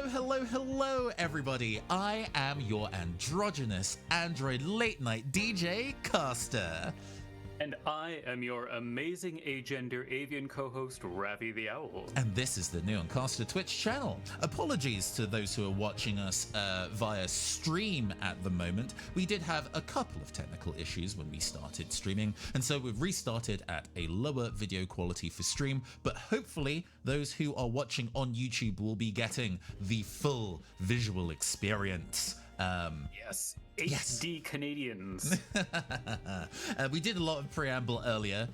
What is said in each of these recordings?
Hello, everybody. I am your androgynous android late night DJ, Caster. And I am your amazing agender avian co-host, Ravi the Owl. And this is the Neon Caster Twitch channel. Apologies to those who are watching us via stream at the moment. We did have a couple of technical issues when we started streaming, and so we've restarted at a lower video quality for stream, but hopefully those who are watching on YouTube will be getting the full visual experience. Yes. HD Canadians. We did a lot of preamble earlier,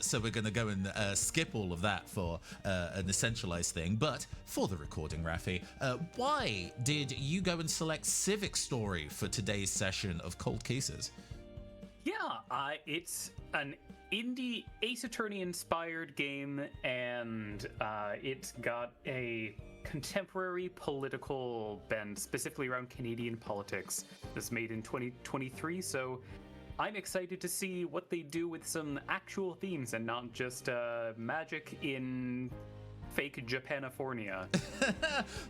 so we're going to go and skip all of that for an essentialized thing. But for the recording, Rafi, why did you go and select Civic Story for today's session of Cold Cases? Yeah, it's an indie Ace Attorney inspired game, and it's got a contemporary political bend, specifically around Canadian politics. This made in 2023, so I'm excited to see what they do with some actual themes and not just magic in fake Japanifornia.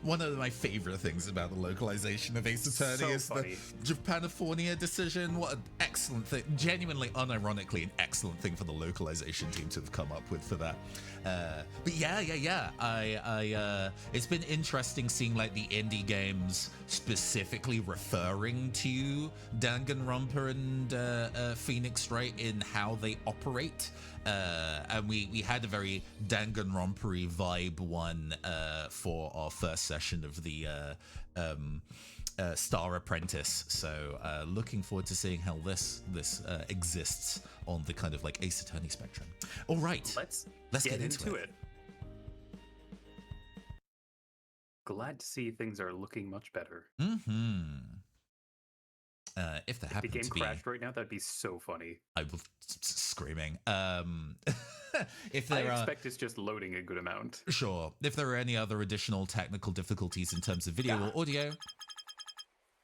One of my favorite things about the localization of Ace Attorney is the Japanifornia decision. What an excellent thing, genuinely, unironically, an excellent thing for the localization team to have come up with for that. But yeah. I it's been interesting seeing like the indie games specifically referring to Danganronpa and Phoenix Wright in how they operate. And we had a very Danganronpa-y vibe one for our first session of the Star Apprentice. So looking forward to seeing how this exists on the kind of like Ace Attorney spectrum. All right, let's get into it. Glad to see things are looking much better. If there happened the game to be crashed right now, that'd be so funny. I was screaming. If I there expect it's just loading a good amount. Sure. If there are any other additional technical difficulties in terms of video or audio,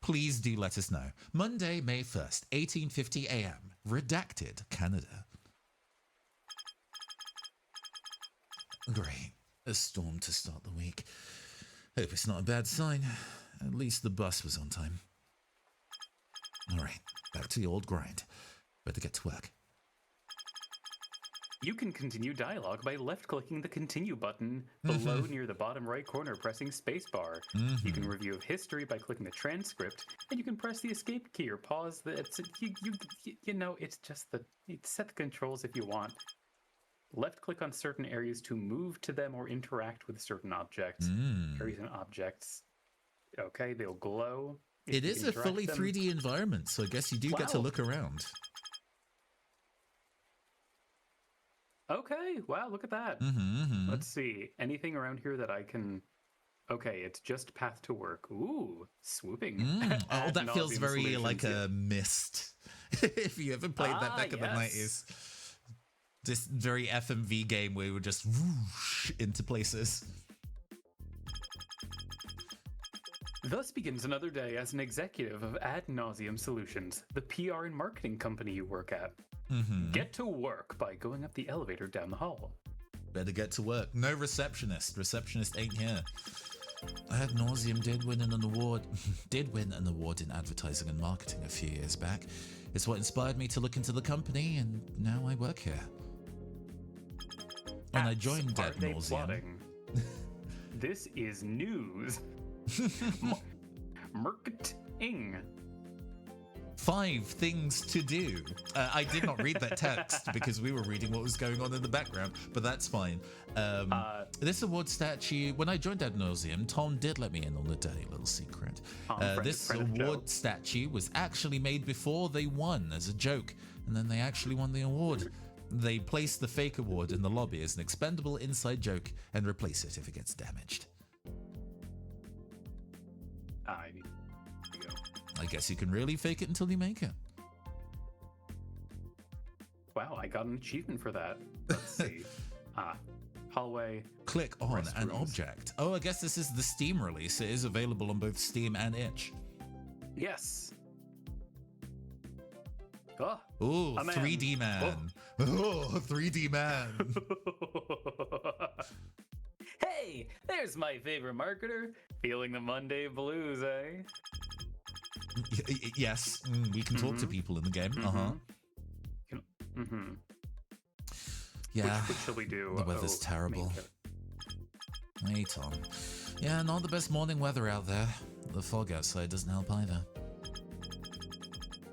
please do let us know. Monday, May 1st, 18:50 a.m. Redacted, Canada. Great. A storm to start the week. Hope it's not a bad sign. At least the bus was on time. All right, back to the old grind. Better get to work. You can continue dialogue by left-clicking the continue button below near the bottom right corner, pressing spacebar. You can review history by clicking the transcript, and you can press the escape key or pause. You know, it's just set the controls if you want. Left-click on certain areas to move to them or interact with certain objects. Areas and objects. Okay, they'll glow. It is a fully 3D environment, so I guess you do get to look around. Okay, wow, look at that. Let's see. Anything around here that I can... Okay, it's just path to work. Ooh, swooping. Oh, that feels very like a Myst. If you ever played that back in the 90s. This very FMV game where we would just whoosh into places. Thus begins another day as an executive of Ad Nauseam Solutions, the PR and marketing company you work at. Get to work by going up the elevator down the hall. Better get to work. No receptionist. Receptionist ain't here. Ad Nauseam did win an award in advertising and marketing a few years back. It's what inspired me to look into the company, and now I work here. When I joined Ad Nauseam... This is news. Marketing. 5 things to do. I did not read that text because we were reading what was going on in the background, but that's fine. This award statue, when I joined Ad Nauseam, Tom did let me in on a dirty little secret. This award statue was actually made before they won as a joke, and then they actually won the award. They place the fake award in the lobby as an expendable inside joke and replace it if it gets damaged. I guess you can really fake it until you make it. Wow, I got an achievement for that. Let's see. Hallway. Click on an object. Oh, I guess this is the Steam release. It is available on both Steam and itch. Yes. Oh, 3D man. Oh, 3D man. Hey, Hey, there's my favorite marketer. Feeling the Monday blues, eh? Yes, we can talk to people in the game. Yeah. Which shall we do? The weather's terrible. Hey, Tom. Yeah, not the best morning weather out there. The fog outside doesn't help either.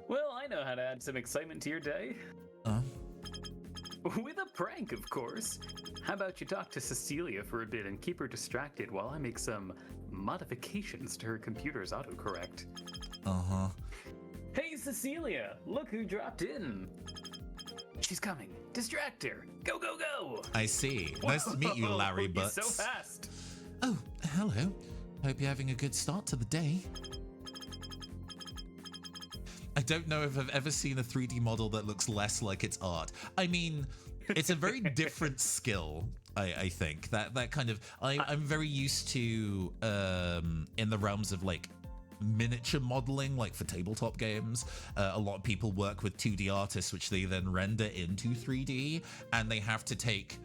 Well, I know how to add some excitement to your day. With a prank, of course. How about you talk to Cecilia for a bit and keep her distracted while I make some modifications to her computer's autocorrect. Hey, Cecilia, look who dropped in. She's coming. Distract her. Go, go, go. I see. Nice to meet you, Larry Butts. So fast. Oh, hello. Hope you're having a good start to the day. I don't know if I've ever seen a 3D model that looks less like it's art. I mean, it's a very different skill, I think. That kind of... I'm very used to, in the realms of, like, miniature modeling, like for tabletop games. A lot of people work with 2D artists, which they then render into 3D, and they have to take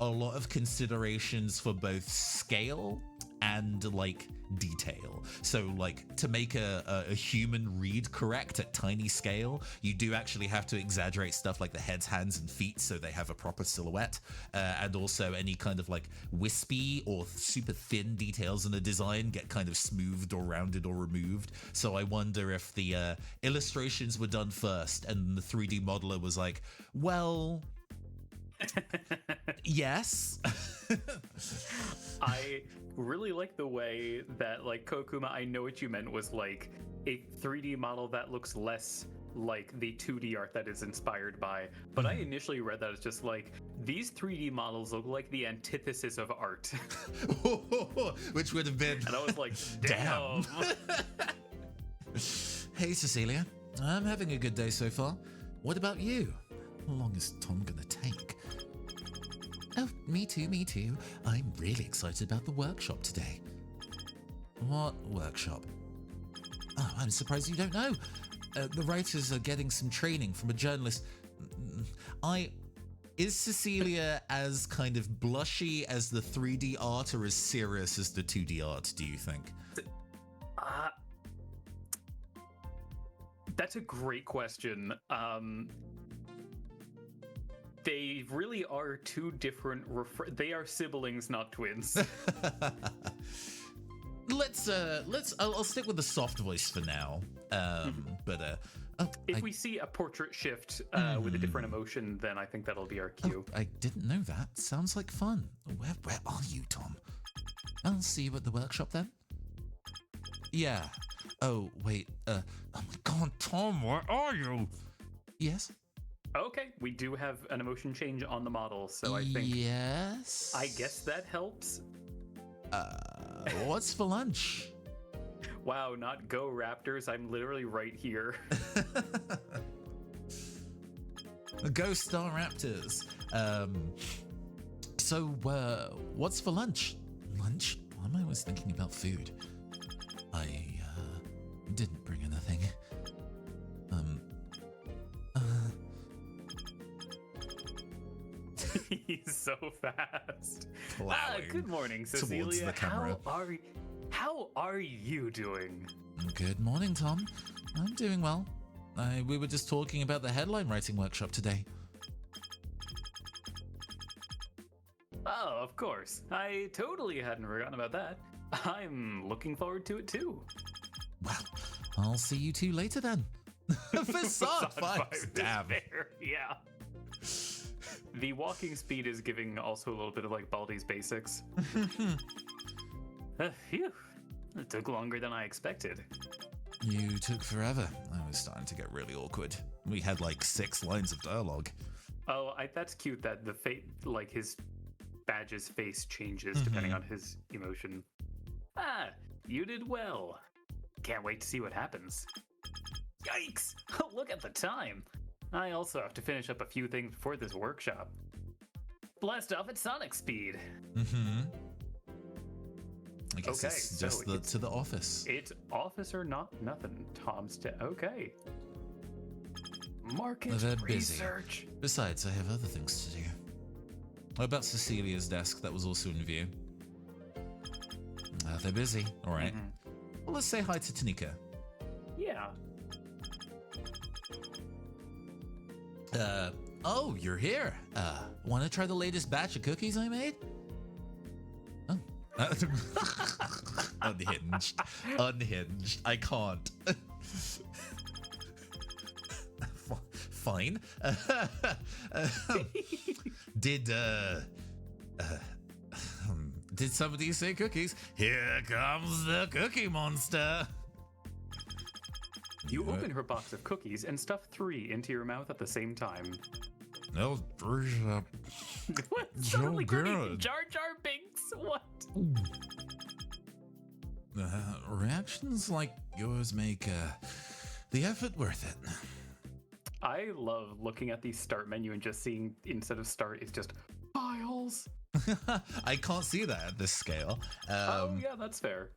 a lot of considerations for both scale and, like, detail. So, like, to make a human read correct at tiny scale, you do actually have to exaggerate stuff like the heads, hands, and feet so they have a proper silhouette, and also any kind of, like, wispy or super thin details in a design get kind of smoothed or rounded or removed. So I wonder if the illustrations were done first and the 3D modeler was like, well... yes. I really like the way that, like, Kokuma, I know what you meant was like a 3D model that looks less like the 2D art that is inspired by, but I initially read that as just like, these 3D models look like the antithesis of art. Which would have been... And I was like, damn. Hey, Cecilia. I'm having a good day so far. What about you? How long is Tom gonna take? Oh, me too, me too. I'm really excited about the workshop today. What workshop? Oh, I'm surprised you don't know. The writers are getting some training from a journalist. Is Cecilia as kind of blushy as the 3D art or as serious as the 2D art, do you think? That's a great question. They really are two different... they are siblings, not twins. I'll stick with the soft voice for now. If we see a portrait shift with a different emotion, then I think that'll be our cue. I didn't know that. Sounds like fun. Where are you, Tom? I'll see you at the workshop then. Yeah. Oh, wait. Oh my God, Tom, where are you? Yes? Okay, we do have an emotion change on the model, so I think... Yes? I guess that helps. What's for lunch? Wow, not go Raptors, I'm literally right here. Go Star Raptors. So, what's for lunch? Lunch? Why am I always thinking about food? I, didn't bring anything. He's so fast. Plowing good morning, Cecilia. towards the camera. How are you doing? Good morning, Tom. I'm doing well. We were just talking about the headline writing workshop today. Oh, of course. I totally hadn't forgotten about that. I'm looking forward to it too. Well, I'll see you two later then. Facade vibes, damn. Yeah. The walking speed is giving also a little bit of like Baldi's basics. Phew. It took longer than I expected. You took forever. I was starting to get really awkward. We had like 6 lines of dialogue. Oh, that's cute that the like his badge's face changes depending on his emotion. You did well. Can't wait to see what happens. Yikes! Look at the time. I also have to finish up a few things before this workshop. Blast off at Sonic speed. I guess it's just to the office. It's office or not nothing. Tom's okay. Market research. Busy. Besides, I have other things to do. What about Cecilia's desk that was also in view? They're busy. All right. Well, let's say hi to Tanika. Yeah. Oh, you're here. Want to try the latest batch of cookies I made? Oh. Unhinged. Unhinged. I can't. Fine. Did somebody say cookies? Here comes the Cookie Monster. You open her box of cookies and stuff 3 into your mouth at the same time. No, What? so Suddenly good. Jar Jar Binks? What? Reactions like yours make the effort worth it. I love looking at the start menu and just seeing, instead of start, it's just files. I can't see that at this scale. Oh, yeah, that's fair.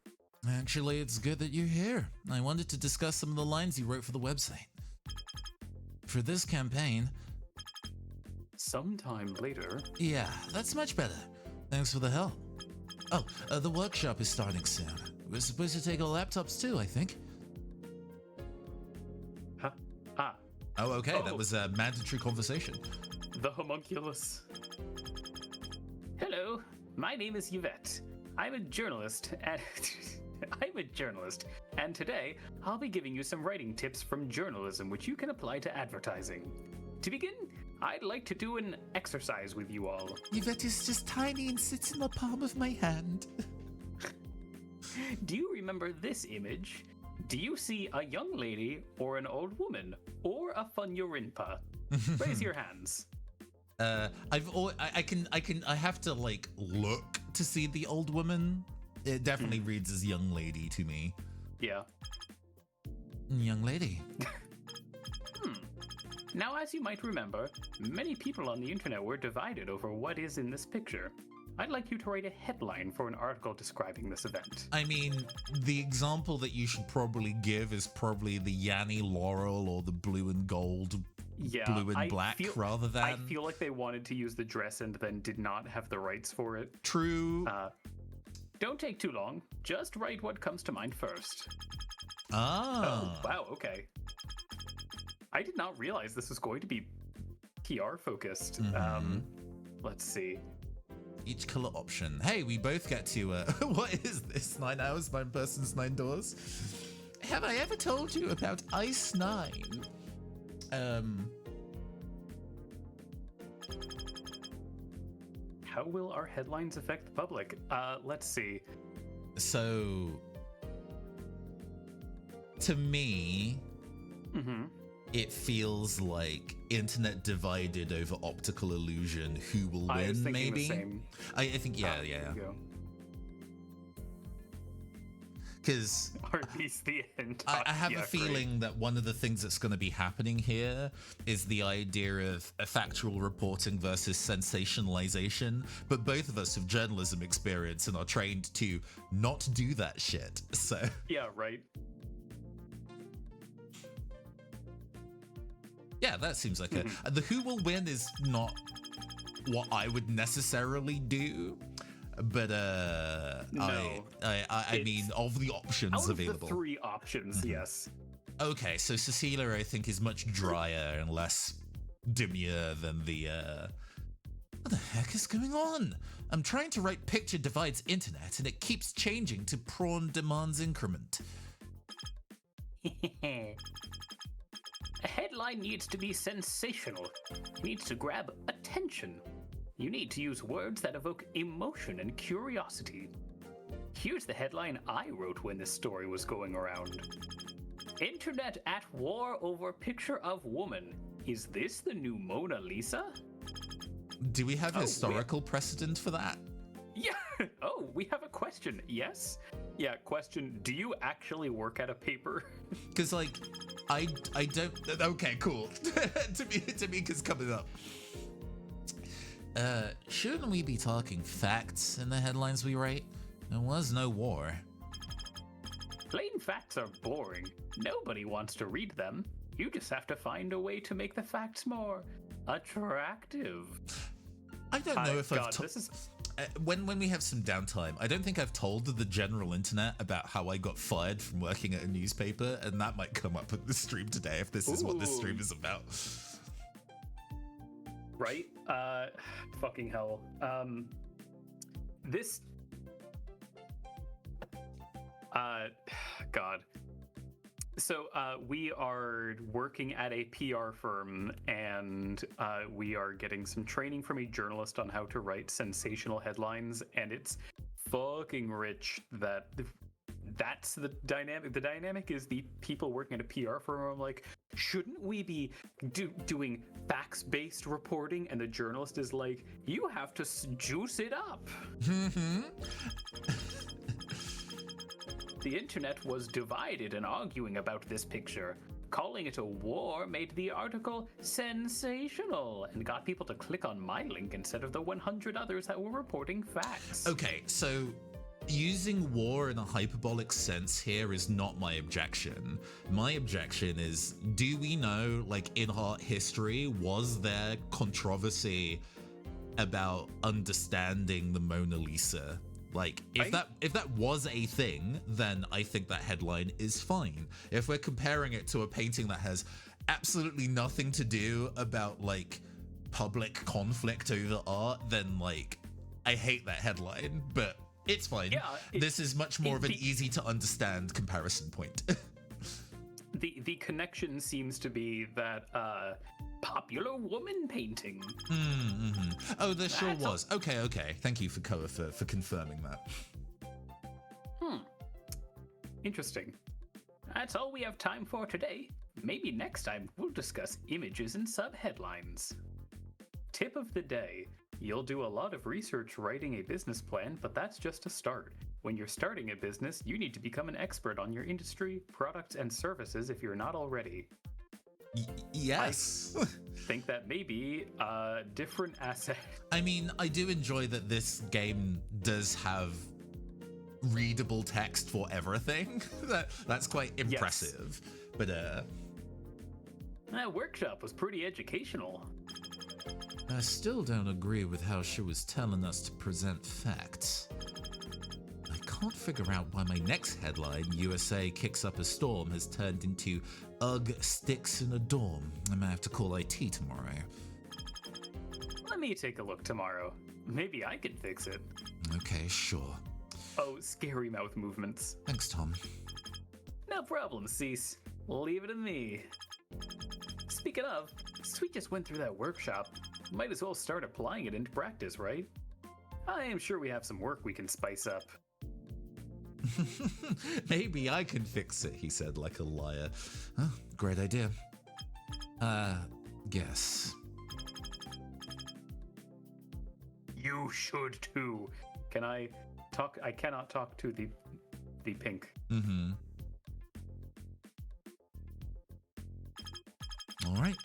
Actually, it's good that you're here. I wanted to discuss some of the lines you wrote for the website. For this campaign... Sometime later. Yeah, that's much better. Thanks for the help. Oh, the workshop is starting soon. We're supposed to take our laptops too, I think. Huh? Ah. Oh, okay, Oh. that was a mandatory conversation. The homunculus. Hello, my name is Yvette. I'm a journalist, and today I'll be giving you some writing tips from journalism which you can apply to advertising. To begin, I'd like to do an exercise with you all. Yvette is just tiny and sits in the palm of my hand. Do you remember this image? Do you see a young lady or an old woman or a funyurinpa? Raise your hands. I have to like look to see the old woman. It definitely reads as young lady to me. Yeah. Young lady. Now, as you might remember, many people on the internet were divided over what is in this picture. I'd like you to write a headline for an article describing this event. I mean, the example that you should probably give is probably the Yanni Laurel or the blue and gold, blue and black rather than... I feel like they wanted to use the dress and then did not have the rights for it. True. Don't take too long. Just write what comes to mind first. Ah. Oh, wow, okay. I did not realize this was going to be PR focused. Let's see. Each color option. Hey, we both get to, what is this? 9 hours, 9 persons, 9 doors? Have I ever told you about Ice 9? How will our headlines affect the public? Let's see. So, to me, it feels like internet divided over optical illusion. Who will win? I was thinking maybe. The same. I think yeah. Because or at least the end. I have a feeling that one of the things that's going to be happening here is the idea of factual reporting versus sensationalization. But both of us have journalism experience and are trained to not do that shit. So yeah, right. Yeah, that seems like the who will win is not what I would necessarily do, but no, I mean, of the options out of available, the 3 options, yes. Okay, so Cecilia, I think, is much drier and less demure than the. What the heck is going on? I'm trying to write picture divides internet, and it keeps changing to prawn demands increment. A headline needs to be sensational. It needs to grab attention. You need to use words that evoke emotion and curiosity. Here's the headline I wrote when this story was going around. Internet at war over picture of woman. Is this the new Mona Lisa? Do we have historical precedent for that? Yeah. Oh, we have a question. Yes? Yeah, question. Do you actually work at a paper? Because, like, I don't... Okay, cool. Tamika's coming up. Shouldn't we be talking facts in the headlines we write? There was no war. Plain facts are boring. Nobody wants to read them. You just have to find a way to make the facts more attractive. I don't know if when we have some downtime, I don't think I've told the general internet about how I got fired from working at a newspaper, and that might come up in the stream today if this is what this stream is about. Right? Fucking hell. This... God. So we are working at a PR firm, and we are getting some training from a journalist on how to write sensational headlines, and it's fucking rich that that's the dynamic. The dynamic is the people working at a PR firm are like, shouldn't we be doing facts-based reporting? And the journalist is like, you have to juice it up. The internet was divided and arguing about this picture. Calling it a war made the article sensational and got people to click on my link instead of the 100 others that were reporting facts. Okay, so using war in a hyperbolic sense here is not my objection. My objection is, do we know, like, in art history, was there controversy about understanding the Mona Lisa? Like, if that was a thing, then I think that headline is fine. If we're comparing it to a painting that has absolutely nothing to do about, like, public conflict over art, then, like, I hate that headline, but it's fine. Yeah, this is much more of an easy to understand comparison point. The connection seems to be that popular woman painting. Oh, there sure was. Okay. Thank you for confirming that. Interesting. That's all we have time for today. Maybe next time we'll discuss images and subheadlines. Tip of the day. You'll do a lot of research writing a business plan, but that's just a start. When you're starting a business, you need to become an expert on your industry, products, and services if you're not already. Yes. I think that may be a different asset. I mean, I do enjoy that this game does have readable text for everything. That's quite impressive. Yes. But that workshop was pretty educational. I still don't agree with how she was telling us to present facts. I can't figure out why my next headline, USA kicks up a storm, has turned into Ugh sticks in a dorm. I might have to call IT tomorrow. Let me take a look tomorrow. Maybe I can fix it. Okay, sure. Oh, scary mouth movements. Thanks, Tom. No problem, Cease. Leave it to me. Speaking of, since we just went through that workshop, might as well start applying it into practice, right? I am sure we have some work we can spice up. Maybe I can fix it, he said like a liar. Oh, great idea. Guess. You should too. Can I talk? I cannot talk to the pink. All right.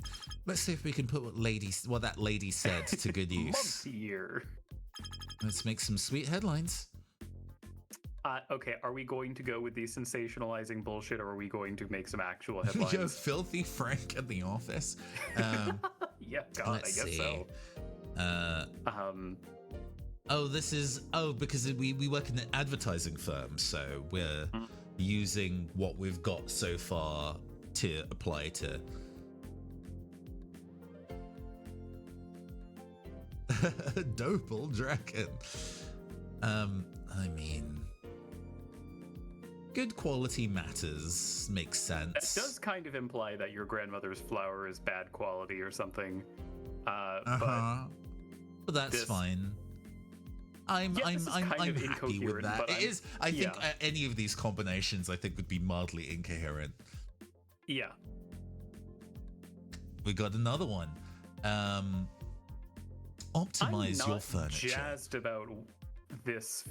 Let's see if we can put what that lady said to good use. Month-year. Let's make some sweet headlines. Okay, are we going to go with the sensationalizing bullshit, or are we going to make some actual headlines? Yo, filthy Frank at the office. Yeah, God, I guess so. Because we work in an advertising firm, so we're using what we've got so far to apply to. Dopal Dragon. I mean, good quality matters. Makes sense. That does kind of imply that your grandmother's flour is bad quality or something. But that's fine. I'm happy with that. It is. I think any of these combinations, I think, would be mildly incoherent. Yeah. We got another one. Optimize your furniture. I'm jazzed about this.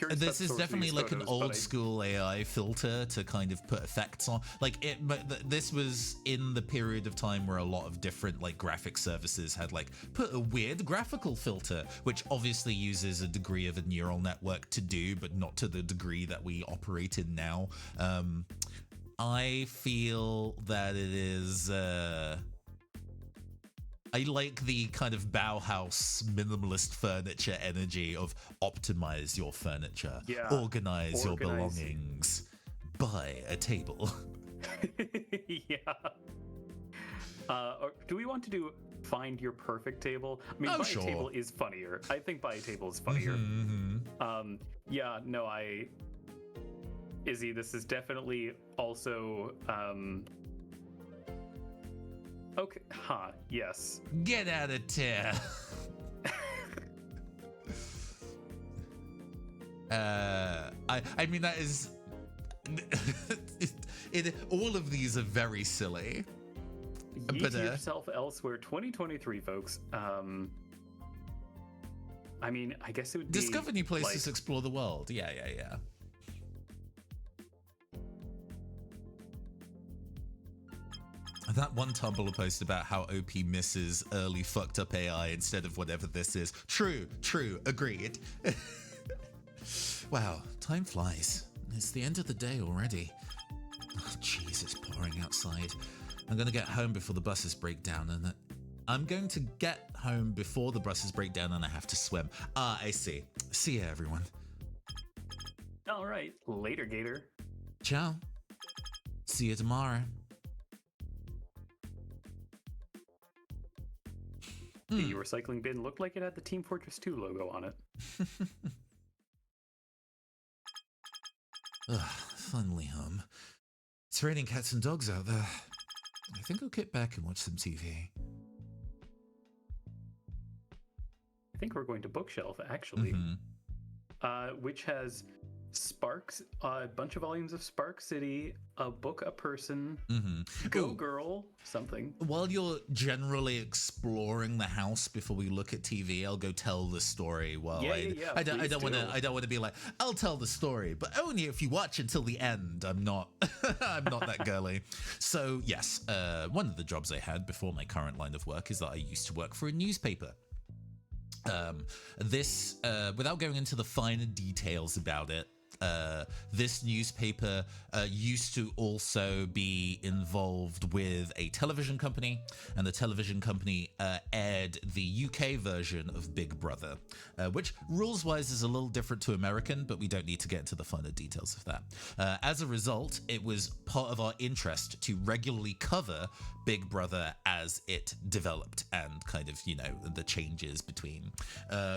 This is definitely like an old school AI filter to kind of put effects on. Like this was in the period of time where a lot of different like graphic services had like put a weird graphical filter, which obviously uses a degree of a neural network to do, but not to the degree that we operate in now. I feel that it is. I like the kind of Bauhaus minimalist furniture energy of optimize your furniture, organize your belongings, buy a table. Yeah. Or do we want to do find your perfect table? I mean, buy a table is funnier. I think buy a table is funnier. Yeah, no, Izzy, this is definitely also, okay, yes. Get out of town. I mean, that is... all of these are very silly. Yeet yourself elsewhere 2023, folks. I mean, I guess it would be... Discover new places, explore the world. Yeah. That one Tumblr post about how OP misses early fucked up AI instead of whatever this is. True, agreed. Wow, time flies. It's the end of the day already. Oh, jeez, it's pouring outside. I'm going to get home before the buses break down, and I'm going to get home before the buses break down and I have to swim. I see. See ya, everyone. All right. Later, Gator. Ciao. See you tomorrow. The recycling bin looked like it had the Team Fortress 2 logo on it. Finally home. It's raining cats and dogs out there. I think I'll get back and watch some TV. I think we're going to Bookshelf, actually, which has Sparks, a bunch of volumes of Spark City, a book, a person, Go Girl, something. While you're generally exploring the house before we look at TV, I'll go tell the story. Well, I don't want to be like, I'll tell the story, but only if you watch until the end. I'm not that girly. So yes, one of the jobs I had before my current line of work is that I used to work for a newspaper. Without going into the finer details about it, this newspaper used to also be involved with a television company, and the television company aired the UK version of Big Brother, which rules-wise is a little different to American, but we don't need to get into the finer details of that. As a result, it was part of our interest to regularly cover Big Brother as it developed and kind of, the changes between.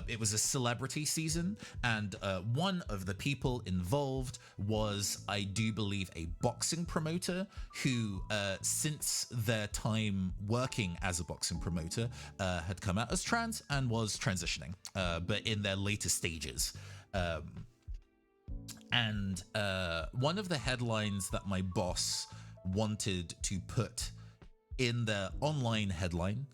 It was a celebrity season, and one of the people involved was, I do believe, a boxing promoter who, since their time working as a boxing promoter, had come out as trans and was transitioning, but in their later stages. And one of the headlines that my boss wanted to put in the online headline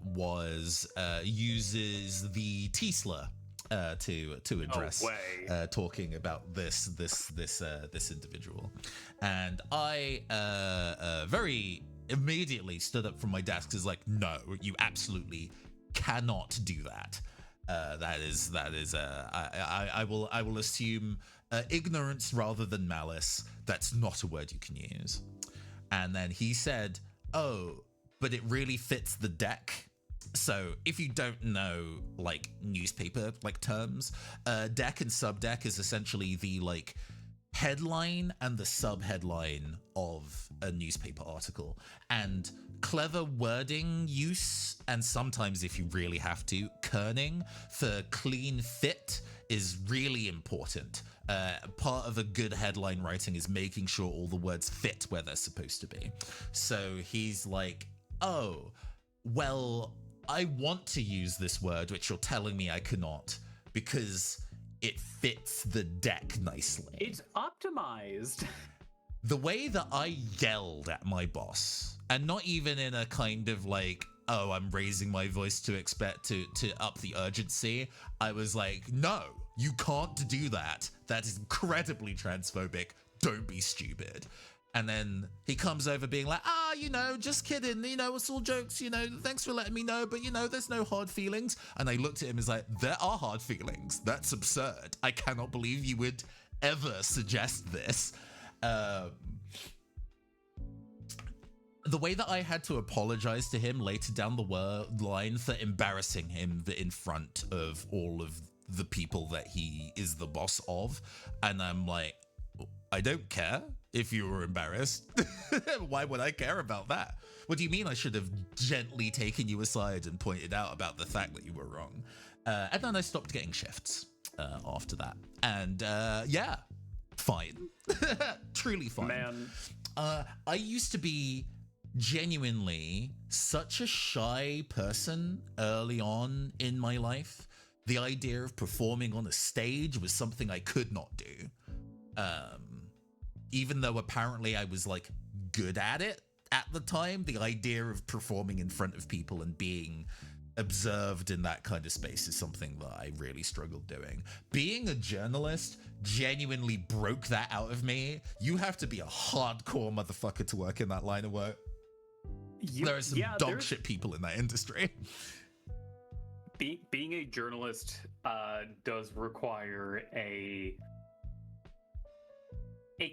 was uses the T-slur to address talking about this individual, and I very immediately stood up from my desk. Is like, no, you absolutely cannot do that. That is I will assume ignorance rather than malice. That's not a word you can use. And then he said, oh, but it really fits the deck. So if you don't know newspaper terms, deck and subdeck is essentially the headline and the subheadline of a newspaper article, and clever wording use, and sometimes if you really have to, kerning for clean fit is really important. Part of a good headline writing is making sure all the words fit where they're supposed to be. So he's like, oh, well, I want to use this word, which you're telling me I cannot, because it fits the deck nicely. It's optimized. The way that I yelled at my boss, and not even in a kind of oh, I'm raising my voice to expect to up the urgency. I was like, no, you can't do that. That is incredibly transphobic. Don't be stupid. And then he comes over being like, just kidding, it's all jokes, thanks for letting me know, but there's no hard feelings. And I looked at him as like, there are hard feelings. That's absurd. I cannot believe you would ever suggest this. the way that I had to apologize to him later down the line for embarrassing him in front of all of the people that he is the boss of, and I'm like, I don't care if you were embarrassed. Why would I care about that? What do you mean I should have gently taken you aside and pointed out about the fact that you were wrong? And then I stopped getting shifts after that. And yeah, fine. Truly fine. Man. I used to be genuinely such a shy person early on in my life. The idea of performing on a stage was something I could not do. Even though apparently I was like good at it at the time, the idea of performing in front of people and being observed in that kind of space is something that I really struggled doing. Being a journalist genuinely broke that out of me. You have to be a hardcore motherfucker to work in that line of work. There are some dog shit people in that industry. Being a journalist does require a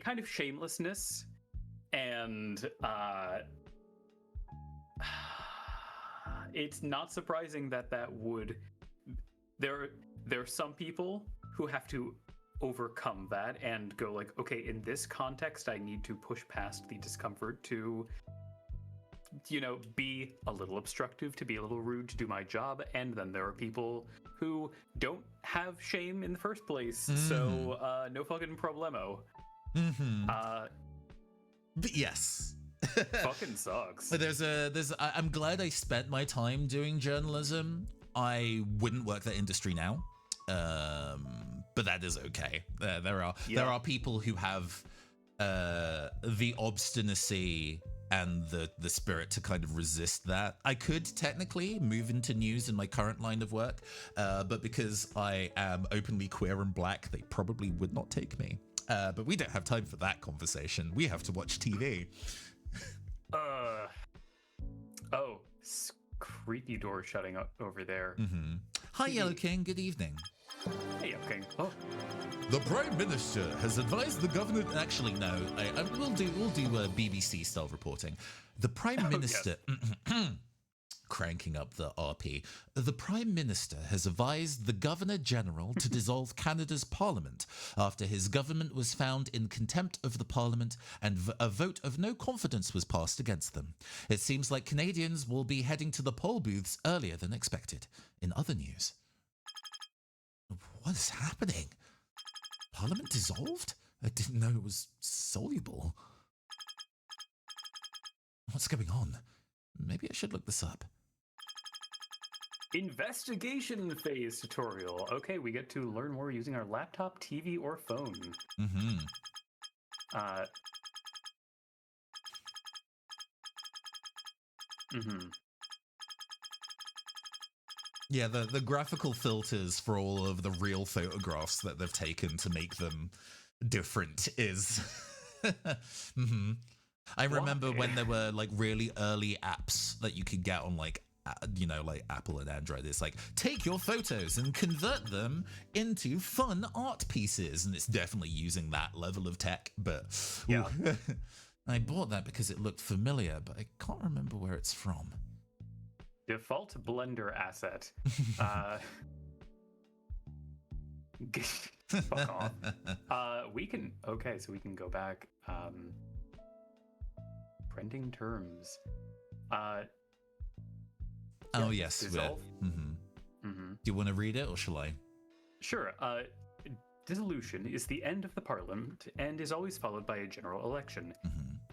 kind of shamelessness, and it's not surprising that would. There are some people who have to overcome that and go like, okay, in this context, I need to push past the discomfort to, be a little obstructive, to be a little rude, to do my job. And then there are people who don't have shame in the first place. So no fucking problemo. But yes. Fucking sucks. I'm glad I spent my time doing journalism. I wouldn't work that industry now. But that is okay. There are people who have the obstinacy and the spirit to kind of resist that. I could technically move into news in my current line of work, but because I am openly queer and black, they probably would not take me. But we don't have time for that conversation. We have to watch TV. Creepy door shutting up over there. Hi, Yellow King. Good evening. Hey, Yellow King. Oh. The Prime Minister has advised the governor. Actually, no. We'll do BBC style reporting. The Prime Minister. Yes. Cranking up the RP. The Prime Minister has advised the Governor General to dissolve Canada's Parliament after his government was found in contempt of the Parliament and a vote of no confidence was passed against them. It seems like Canadians will be heading to the poll booths earlier than expected. In other news, what is happening? Parliament dissolved? I didn't know it was soluble. What's going on? Maybe I should look this up. Investigation phase tutorial. Okay, we get to learn more using our laptop, TV, or phone. Yeah, the graphical filters for all of the real photographs that they've taken to make them different is... I remember when there were like really early apps that you could get on like Apple and Android. It's like, take your photos and convert them into fun art pieces. And it's definitely using that level of tech. But yeah, I bought that because it looked familiar, but I can't remember where it's from. Default Blender asset. Fuck off. We can go back. Printing terms. Yes. Dissolve. Do you want to read it or shall I? Sure. Dissolution is the end of the parliament and is always followed by a general election.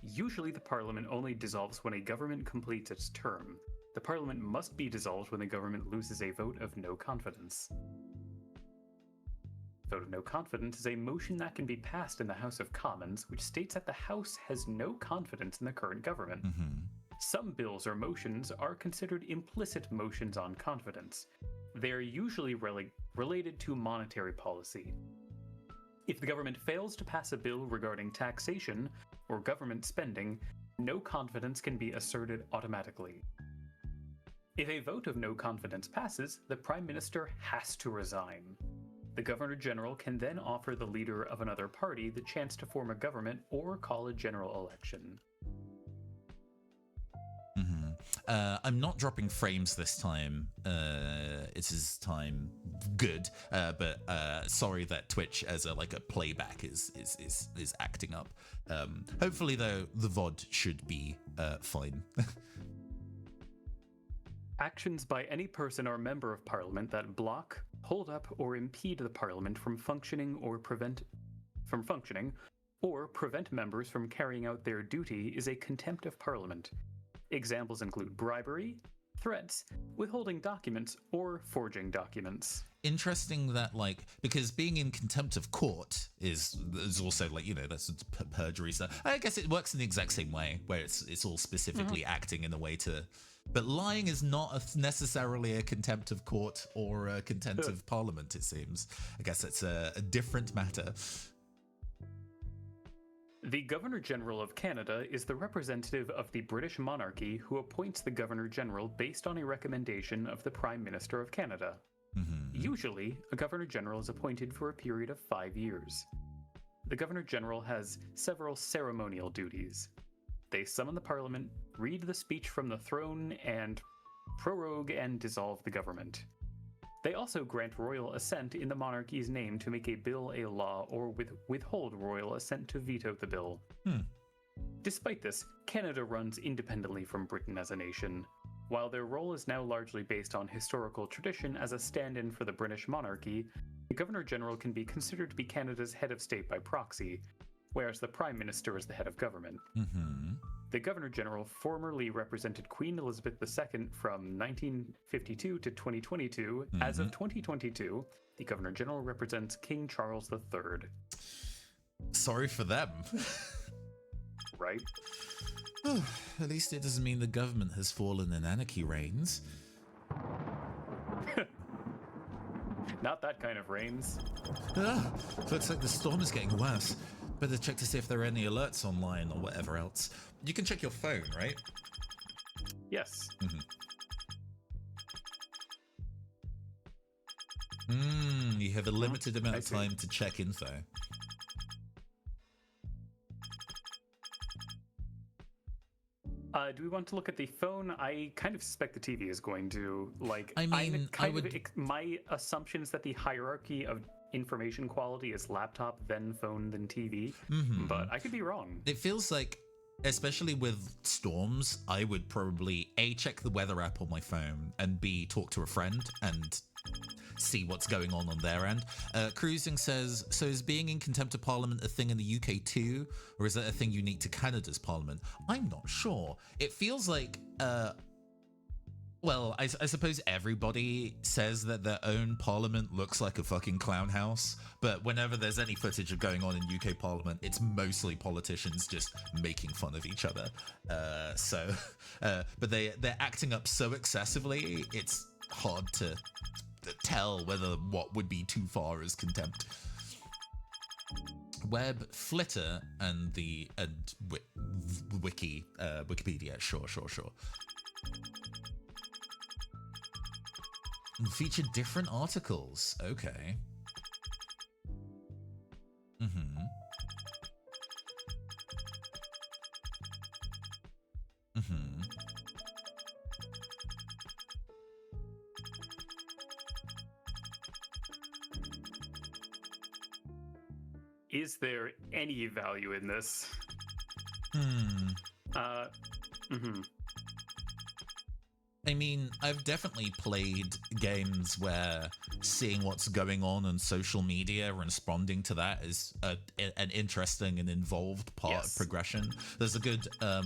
Usually the parliament only dissolves when a government completes its term. The parliament must be dissolved when the government loses a vote of no confidence. Vote of no confidence is a motion that can be passed in the House of Commons, which states that the House has no confidence in the current government. Some bills or motions are considered implicit motions on confidence. They are usually related to monetary policy. If the government fails to pass a bill regarding taxation or government spending, no confidence can be asserted automatically. If a vote of no confidence passes, the Prime Minister has to resign. The Governor General can then offer the leader of another party the chance to form a government or call a general election. I'm not dropping frames this time. It is time good, but sorry that Twitch as a playback is acting up. Hopefully though, the VOD should be fine. Actions by any person or member of Parliament that block, hold up, or impede the Parliament from functioning or prevent members from carrying out their duty is a contempt of Parliament. Examples include bribery, threats, withholding documents, or forging documents. Interesting that, because being in contempt of court is also that's perjury stuff. I guess it works in the exact same way, where it's all specifically acting in a way to. But lying is not necessarily a contempt of court or a contempt of Parliament. It seems. I guess it's a different matter. The Governor-General of Canada is the representative of the British monarchy who appoints the Governor-General based on a recommendation of the Prime Minister of Canada. Usually, a Governor-General is appointed for a period of 5 years. The Governor-General has several ceremonial duties. They summon the Parliament, read the speech from the throne, and prorogue and dissolve the government. They also grant royal assent in the monarchy's name to make a bill a law or withhold royal assent to veto the bill. Despite this, Canada runs independently from Britain as a nation. While their role is now largely based on historical tradition as a stand-in for the British monarchy, the Governor-General can be considered to be Canada's head of state by proxy, whereas the Prime Minister is the head of government. The Governor-General formerly represented Queen Elizabeth II from 1952 to 2022. As of 2022, the Governor-General represents King Charles III. Sorry for them. Right? At least it doesn't mean the government has fallen and anarchy reigns. Not that kind of reigns. Looks like the storm is getting worse. Better check to see if there are any alerts online or whatever else. You can check your phone, right? Yes. You have a limited amount of time to check info. Do we want to look at the phone? I kind of suspect the TV is going to. My assumption is that the hierarchy of information quality is laptop, then phone, then TV. But I could be wrong. It feels like, especially with storms, I would probably A, check the weather app on my phone, and B, talk to a friend and see what's going on their end. Cruising says, so is being in contempt of Parliament a thing in the UK too? Or is that a thing unique to Canada's Parliament? I'm not sure. It feels like, well, I suppose everybody says that their own Parliament looks like a fucking clown house, but whenever there's any footage of going on in UK Parliament, it's mostly politicians just making fun of each other. But they're acting up so excessively, it's hard to tell whether what would be too far is contempt. Web, Flitter, and Wikipedia, sure. Feature different articles. Okay. Is there any value in this? I mean, I've definitely played games where seeing what's going on social media and responding to that is an interesting and involved part of progression. There's a good, I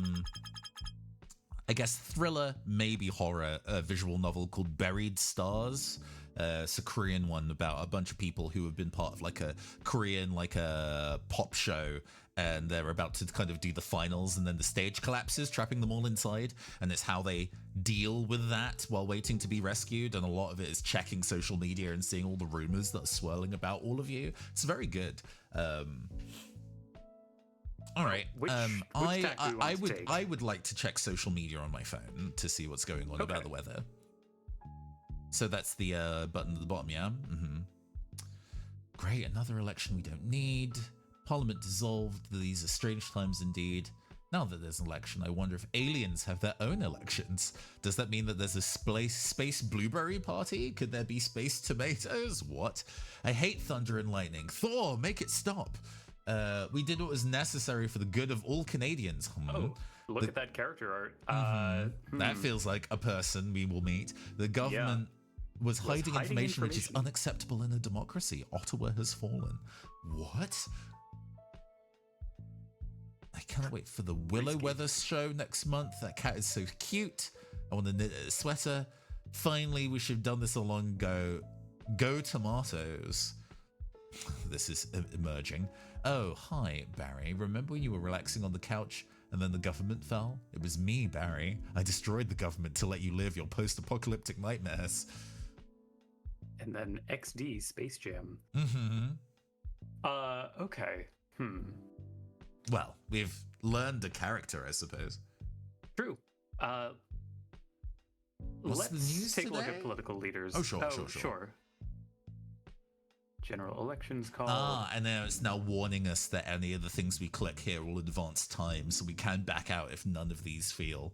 guess, thriller, maybe horror, visual novel called Buried Stars. It's a Korean one about a bunch of people who have been part of a Korean a pop show, and they're about to kind of do the finals, and then the stage collapses, trapping them all inside, and it's how they deal with that while waiting to be rescued. And a lot of it is checking social media and seeing all the rumors that are swirling about all of you. It's very good. All right. I would like to check social media on my phone to see what's going on about the weather. So that's the button at the bottom, yeah? Great, another election we don't need. Parliament dissolved. These are strange times indeed. Now that there's an election, I wonder if aliens have their own elections. Does that mean that there's a space blueberry party? Could there be space tomatoes? What? I hate thunder and lightning. Thor, make it stop. We did what was necessary for the good of all Canadians. Oh, look at that character art. That feels like a person we will meet. The government was hiding information which is unacceptable in a democracy. Ottawa has fallen. What? I cannot wait for the Willow Weather show next month. That cat is so cute. I want to knit a sweater. Finally, we should have done this a long ago. Go tomatoes. This is emerging. Oh, hi, Barry. Remember when you were relaxing on the couch and then the government fell? It was me, Barry. I destroyed the government to let you live your post-apocalyptic nightmares. And then XD Space Jam. Okay. Well, we've learned a character, I suppose. True. What's the news take today? a look at political leaders. Oh, sure. General elections call. And now it's now warning us that any of the things we click here will advance time, so we can back out if none of these feel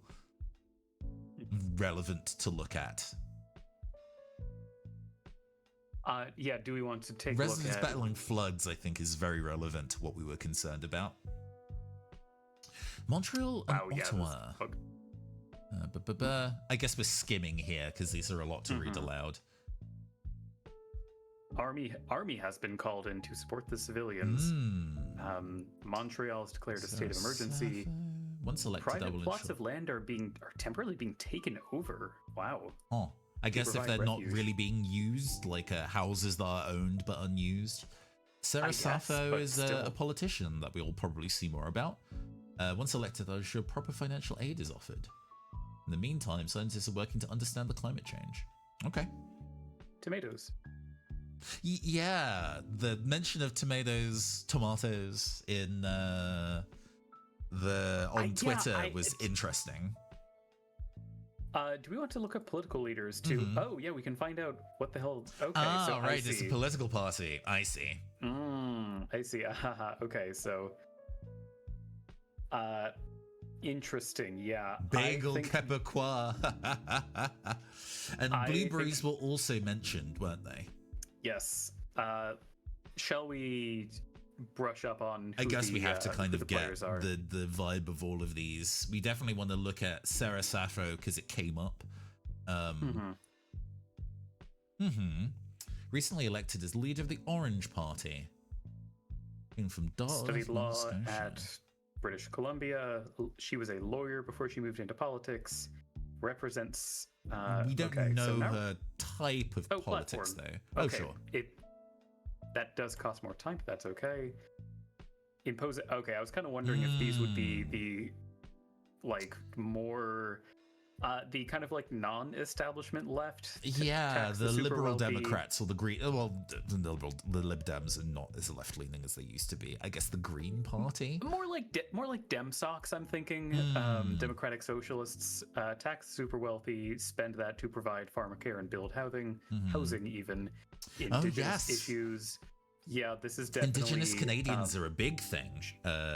relevant to look at. Do we want to take a look at... Residents battling floods, I think, is very relevant to what we were concerned about. Montreal and Ottawa. I guess we're skimming here, because these are a lot to read aloud. Army has been called in to support the civilians. Montreal has declared a state of emergency. Once elected, private plots of land are temporarily being taken over. Wow. Oh, I guess if they're not really being used, like houses that are owned but unused. Sarah Sappho is a politician that we will probably see more about. Once elected, I'm sure proper financial aid is offered. In the meantime, scientists are working to understand the climate change. Okay. Tomatoes. Yeah, the mention of tomatoes in Twitter was interesting. Do we want to look at political leaders too? Oh yeah, we can find out what the hell. Okay, so right, it's a political party. I see. I see. Okay, so interesting. Yeah, bagel Quebecois. And blueberries were also mentioned, weren't they? Yes. Shall we brush up on who I guess we have to kind of get the vibe of all of these. We definitely want to look at Sarah Sappho because it came up. Recently elected as leader of the Orange Party. From studied law at British Columbia. She was a lawyer before she moved into politics. Represents we don't know her type of politics platform. Though. Okay. Oh, sure. That does cost more time, but that's okay. Impose it. Okay, I was kind of wondering if these would be the more the kind of like non-establishment left. Yeah, the liberal Democrats or the Green. Well, the Lib Dems are not as left-leaning as they used to be. I guess the Green Party. More like Dem Socs. I'm thinking. Democratic Socialists tax super wealthy, spend that to provide pharmacare and build housing even. Indigenous issues. Yeah, this is definitely Indigenous Canadians are a big thing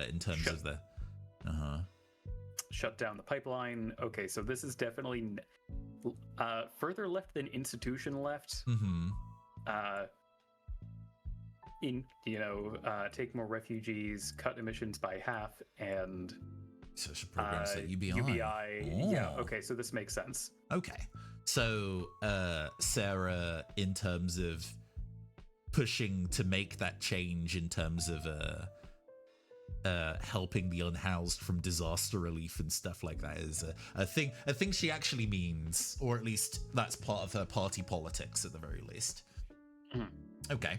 in terms of the. Shut down the pipeline. Okay, so this is definitely further left than institution left. Take more refugees, cut emissions by half, and social programs like UBI. Yeah. Okay, so this makes sense. Okay, so Sarah, in terms of pushing to make that change, in terms of helping the unhoused from disaster relief and stuff like that, is a thing she actually means, or at least that's part of her party politics at the very least. Okay.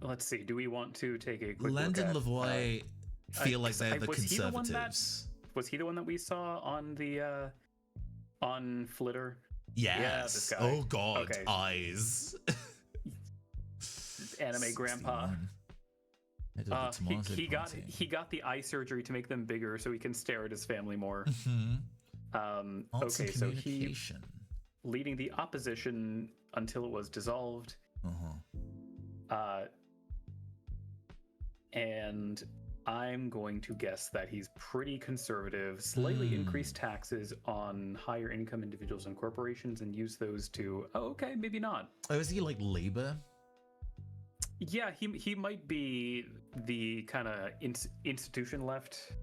Let's see. Do we want to take a quick Landon look at Lavoie feel like they're the Conservatives? Was he the one that we saw on the on Flitter? Yes. Yeah, this guy. Oh God, okay. Eyes. Anime grandpa. He got the eye surgery to make them bigger so he can stare at his family more. Okay, so he leading the opposition until it was dissolved. And I'm going to guess that he's pretty conservative, slightly increased taxes on higher income individuals and corporations and use those to, oh, okay, maybe not. Oh, is he like Labour? Yeah, he might be the kind of institution left.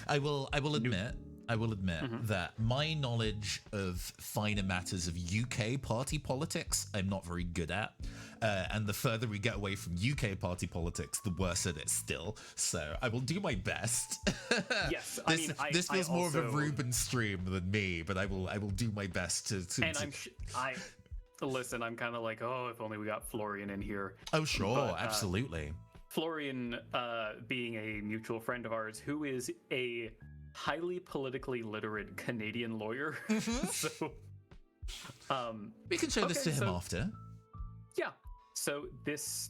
I will admit that my knowledge of finer matters of UK party politics, I'm not very good at. And the further we get away from UK party politics, the worse it is still. So I will do my best. Yes, this feels more of a Ruben stream than me, but I will do my best to. Listen, I'm kind of like, oh, if only we got Florian in here. Oh, sure, but, absolutely. Florian, being a mutual friend of ours, who is a highly politically literate Canadian lawyer. So, we can show this to him after. Yeah. So this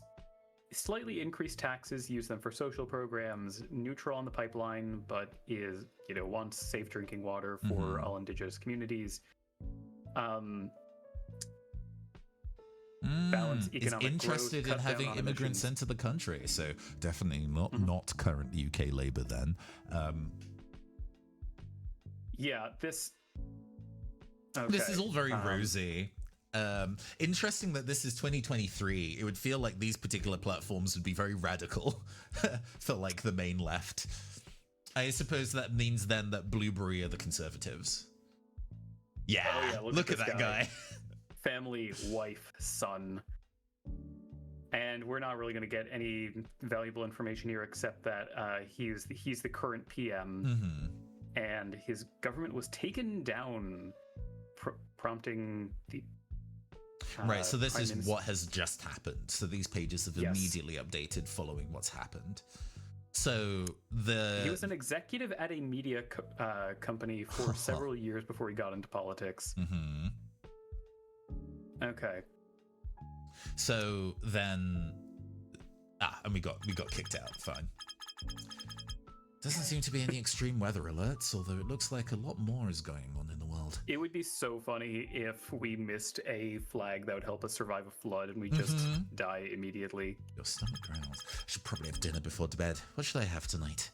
slightly increased taxes, use them for social programs, neutral on the pipeline, but is, wants safe drinking water for all Indigenous communities. Balance economic is interested growth, in having immigrants into the country, so definitely not current UK Labour then. Yeah, this is all very rosy. Interesting that this is 2023. It would feel like these particular platforms would be very radical for like the main left. I suppose that means then that Blueberry are the conservatives. Yeah, look at that guy. Family, wife, son. And we're not really going to get any valuable information here except that he's the current PM, and his government was taken down, prompting the right. So this is what has just happened. So these pages have immediately updated following what's happened. So he was an executive at a media company for several years before he got into politics. Okay. So then, and we got kicked out. Fine. Doesn't seem to be any extreme weather alerts, although it looks like a lot more is going on in the world. It would be so funny if we missed a flag that would help us survive a flood and we just die immediately. Your stomach growls. I should probably have dinner before bed. What should I have tonight?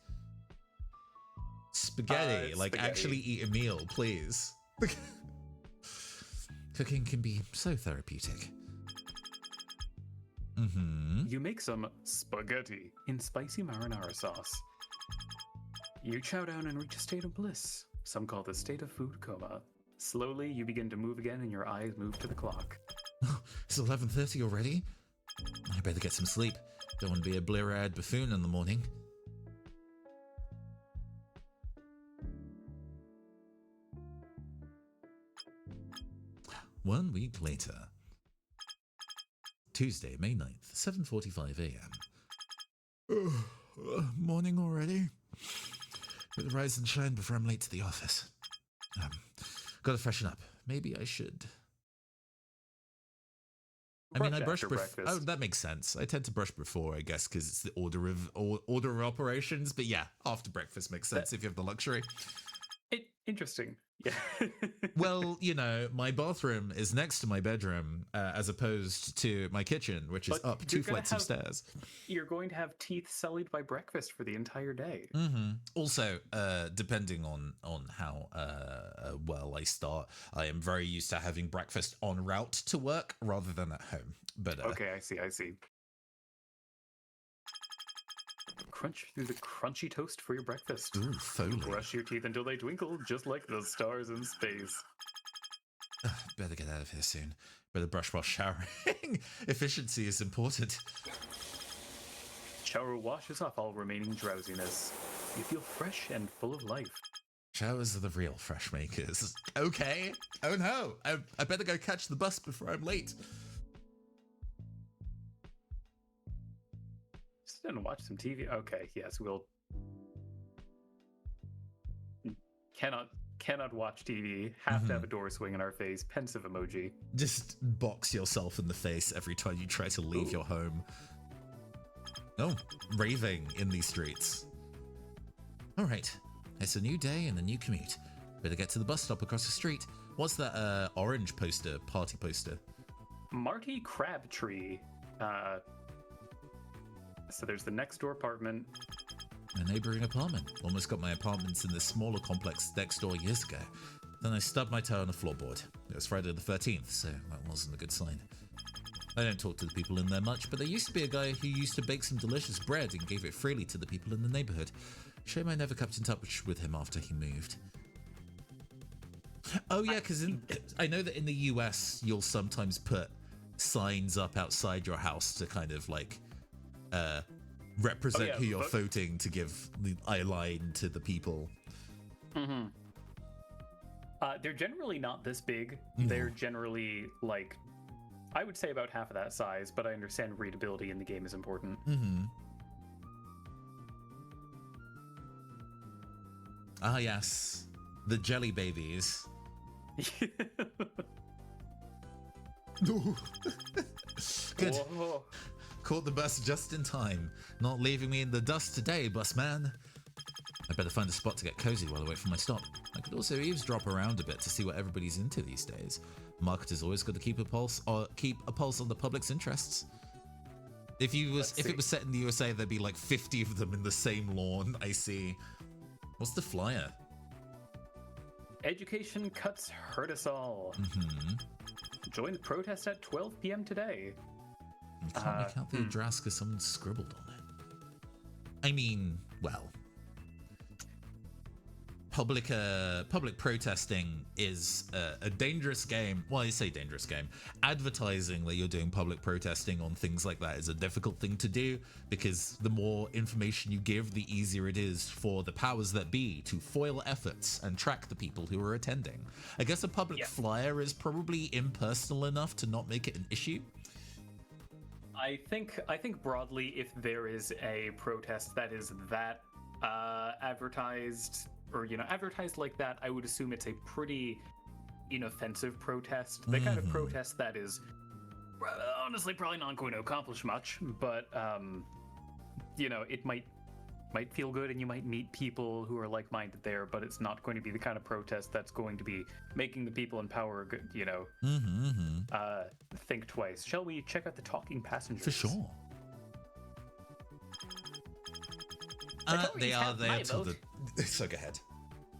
Spaghetti. Actually eat a meal, please. Cooking can be so therapeutic. You make some spaghetti in spicy marinara sauce. You chow down and reach a state of bliss. Some call this state of food coma. Slowly, you begin to move again and your eyes move to the clock. It's 11:30 already? I better get some sleep. Don't want to be a blear-eyed buffoon in the morning. One week later. Tuesday, May 9th, 7:45 a.m. Morning already? Bit of rise and shine before I'm late to the office. Gotta freshen up. Maybe I should. I brush before. Oh, that makes sense. I tend to brush before, I guess, because it's the order of operations. But yeah, after breakfast makes sense if you have the luxury. Interesting. Yeah. Well, my bathroom is next to my bedroom, as opposed to my kitchen, which is up 2 flights of stairs. You're going to have teeth sullied by breakfast for the entire day. Also, depending on how well I start, I am very used to having breakfast en route to work rather than at home. But okay, I see. Crunch through the crunchy toast for your breakfast. Ooh, Foley. Brush your teeth until they twinkle, just like the stars in space. Better get out of here soon. Better brush while showering. Efficiency is important. Shower washes off all remaining drowsiness. You feel fresh and full of life. Showers are the real fresh makers. Okay. Oh no. I better go catch the bus before I'm late. And watch some TV. Okay, yes, we'll. Cannot watch TV. Have to have a door swing in our face. Pensive emoji. Just box yourself in the face every time you try to leave your home. Oh, raving in these streets. All right, it's a new day and a new commute. Better get to the bus stop across the street. What's that orange poster? Party poster. Marty Crabtree. So there's the next door apartment. A neighboring apartment. Almost got my apartments in this smaller complex next door years ago. Then I stubbed my toe on a floorboard. It was Friday the 13th, so that wasn't a good sign. I don't talk to the people in there much, but there used to be a guy who used to bake some delicious bread and gave it freely to the people in the neighborhood. Shame I never kept in touch with him after he moved. Oh yeah, because I know that in the US you'll sometimes put signs up outside your house to kind of like represent who you're voting to give the eye line to the people. Mm-hmm. They're generally not this big. They're generally like, I would say about half of that size, but I understand readability in the game is important. Ah yes, the jelly babies. Good. Whoa. Caught the bus just in time. Not leaving me in the dust today, bus man. I better find a spot to get cozy while I wait for my stop. I could also eavesdrop around a bit to see what everybody's into these days. Marketers always got to keep a pulse on the public's interests. If it was set in the USA, there'd be like 50 of them in the same lawn. I see. What's the flyer? Education cuts hurt us all. Join the protest at 12 p.m. today. I can't make out the address because someone scribbled on it. I mean, well, public protesting is a dangerous game. Well, I say dangerous game. Advertising that you're doing public protesting on things like that is a difficult thing to do, because the more information you give, the easier it is for the powers that be to foil efforts and track the people who are attending. I guess a public flyer is probably impersonal enough to not make it an issue. I think broadly, if there is a protest that is that advertised, or advertised like that, I would assume it's a pretty inoffensive protest. The kind of protest that is honestly probably not going to accomplish much, but it might feel good and you might meet people who are like-minded there, but it's not going to be the kind of protest that's going to be making the people in power think twice. Shall we check out the talking passengers? For sure. They are there till the... So go ahead.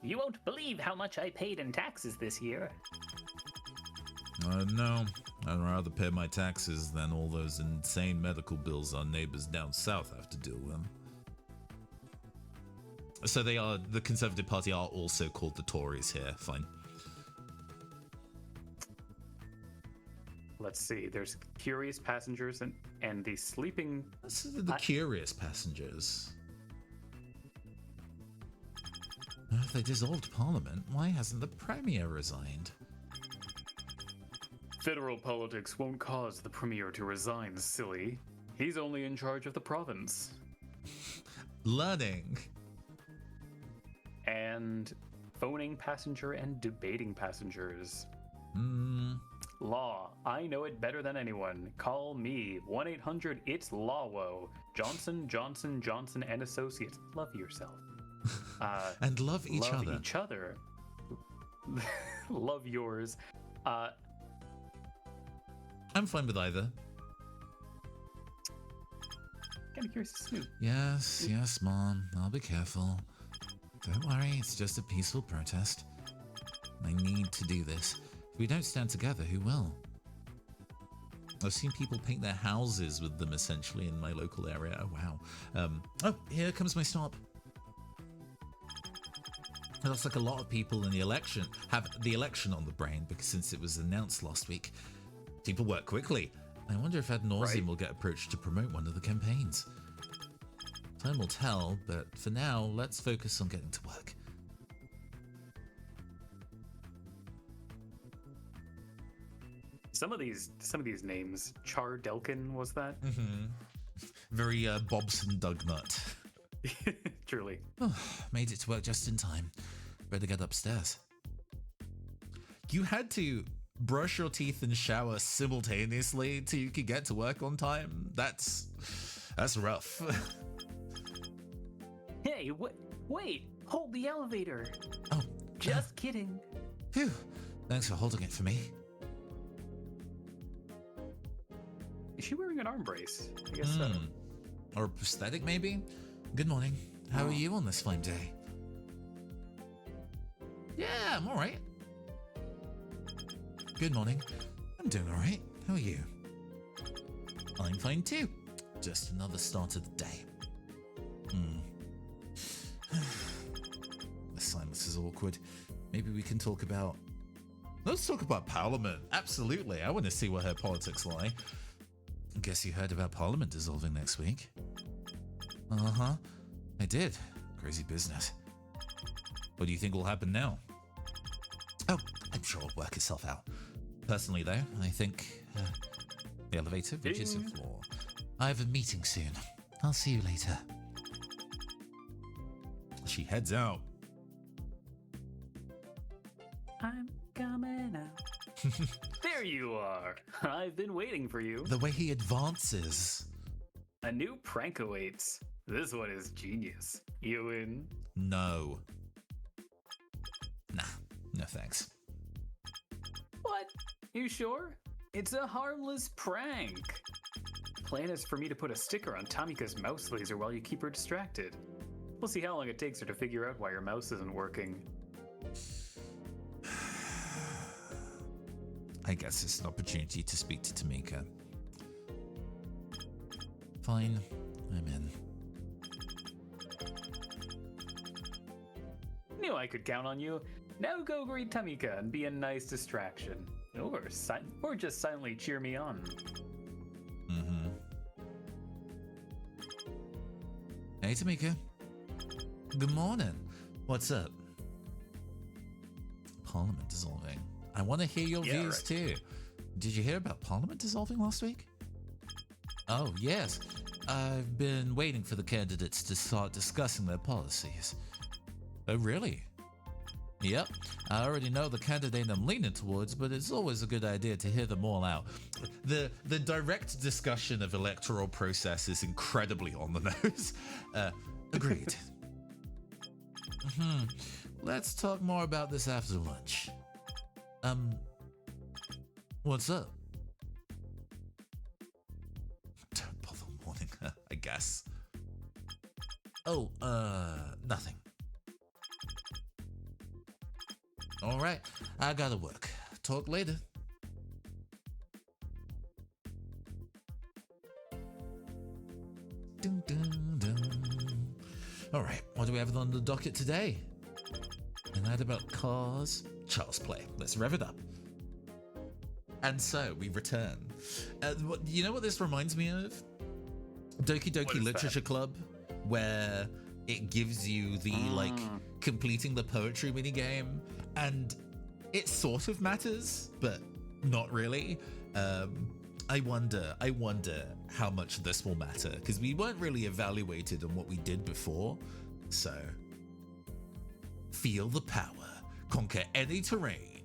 You won't believe how much I paid in taxes this year. No. I'd rather pay my taxes than all those insane medical bills our neighbors down south have to deal with. So the Conservative Party are also called the Tories here. Fine. Let's see. There's curious passengers and the sleeping... The curious passengers. If they dissolved Parliament, why hasn't the Premier resigned? Federal politics won't cause the Premier to resign, silly. He's only in charge of the province. Learning. And phoning passenger and debating passengers. Law. I know it better than anyone. Call me. 1-800-ITS-LAWO. Johnson, Johnson, Johnson and Associates. Love yourself. And love each other. Love each other. Love yours. I'm fine with either. Kind of curious to see. Yes, Mom. I'll be careful. Don't worry, it's just a peaceful protest. I need to do this. If we don't stand together, who will? I've seen people paint their houses with them, essentially, in my local area. Oh, wow. Oh, here comes my stop. It looks like a lot of people in the election have the election on the brain, because since it was announced last week, people work quickly. I wonder if ad nauseum will get approached to promote one of the campaigns. Time will tell, but for now, let's focus on getting to work. Some of these names, Char Delkin, was that? Very Bobson Dugnut. Truly. Oh, made it to work just in time. Better get upstairs. You had to brush your teeth and shower simultaneously till you could get to work on time? That's rough. Hey, wait! Hold the elevator! Oh. Just kidding. Phew. Thanks for holding it for me. Is she wearing an arm brace? I guess so. Or a prosthetic, maybe? Good morning. How are you on this fine day? Yeah, I'm alright. Good morning. I'm doing alright. How are you? I'm fine too. Just another start of the day. The silence is awkward. Maybe we can talk about... Let's talk about Parliament. Absolutely. I want to see where her politics lie. I guess you heard about Parliament dissolving next week. Uh-huh. I did. Crazy business. What do you think will happen now? Oh, I'm sure it'll work itself out. Personally, though, I think the elevator reaches the floor. I have a meeting soon. I'll see you later. She heads out. I'm coming out. There you are. I've been waiting for you. The way he advances. A new prank awaits. This one is genius. You in? No. Nah, no thanks. What? You sure? It's a harmless prank. Plan is for me to put a sticker on Tamika's mouse laser while you keep her distracted. We'll see how long it takes her to figure out why your mouse isn't working. I guess it's an opportunity to speak to Tamika. Fine, I'm in. Knew I could count on you. Now go greet Tamika and be a nice distraction. Or just silently cheer me on. Mm-hmm. Hey, Tamika. Good morning. What's up? Parliament dissolving. I want to hear your views too. Did you hear about Parliament dissolving last week? Oh, yes. I've been waiting for the candidates to start discussing their policies. Oh, really? Yep. I already know the candidate I'm leaning towards, but it's always a good idea to hear them all out. The direct discussion of electoral process is incredibly on the nose. Agreed. Let's talk more about this after lunch. What's up? Don't bother warning her, I guess. Oh, nothing. All right, I gotta work. Talk later. Dun, dun, dun. All right, what do we have on the docket today? A night about cars. Child's play. Let's rev it up. And so we return. You know what this reminds me of? Doki Doki Literature Club, where it gives you the completing the poetry minigame, and it sort of matters, but not really. I wonder how much this will matter, because we weren't really evaluated on what we did before. So feel the power, conquer any terrain,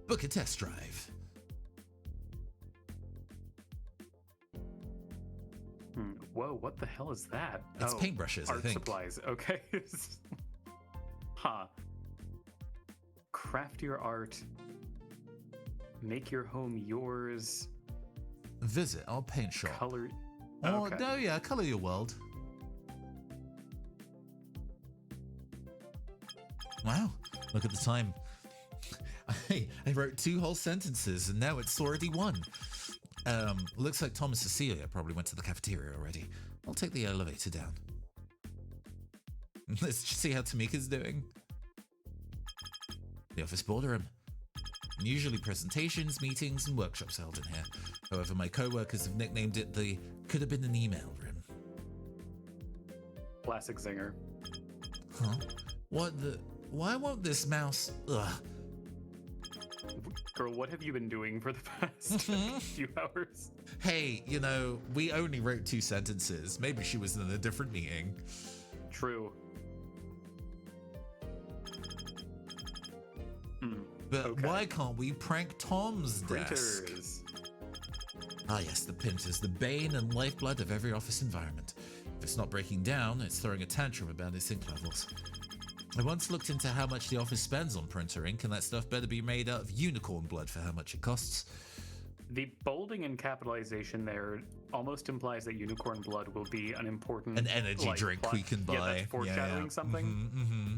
book a test drive. Whoa, what the hell is that? It's paintbrushes, I think. Art supplies, okay. Huh. Craft your art. Make your home yours. Visit our paint shop. Color. Oh, no, yeah, color your world. Wow, look at the time. I wrote 2 whole sentences and now it's already 1. Looks like Tom and Cecilia probably went to the cafeteria already. I'll take the elevator down. Let's just see how Tamika's doing. The office boardroom. Usually presentations, meetings, and workshops held in here. However, my co-workers have nicknamed it the could have been an email room. Classic zinger. Huh? What the? Why won't this mouse? Ugh. Girl, what have you been doing for the past few hours? Hey, you know, we only wrote 2 sentences. Maybe she was in a different meeting. True. But why can't we prank Tom's desk? Printers. Ah yes, the printers, the bane and lifeblood of every office environment. If it's not breaking down, it's throwing a tantrum about its ink levels. I once looked into how much the office spends on printer ink, and that stuff better be made out of unicorn blood for how much it costs. The bolding and capitalization there almost implies that unicorn blood will be an important an energy drink plot. we can buy. Yeah, that's foreshadowing something. Mm-hmm.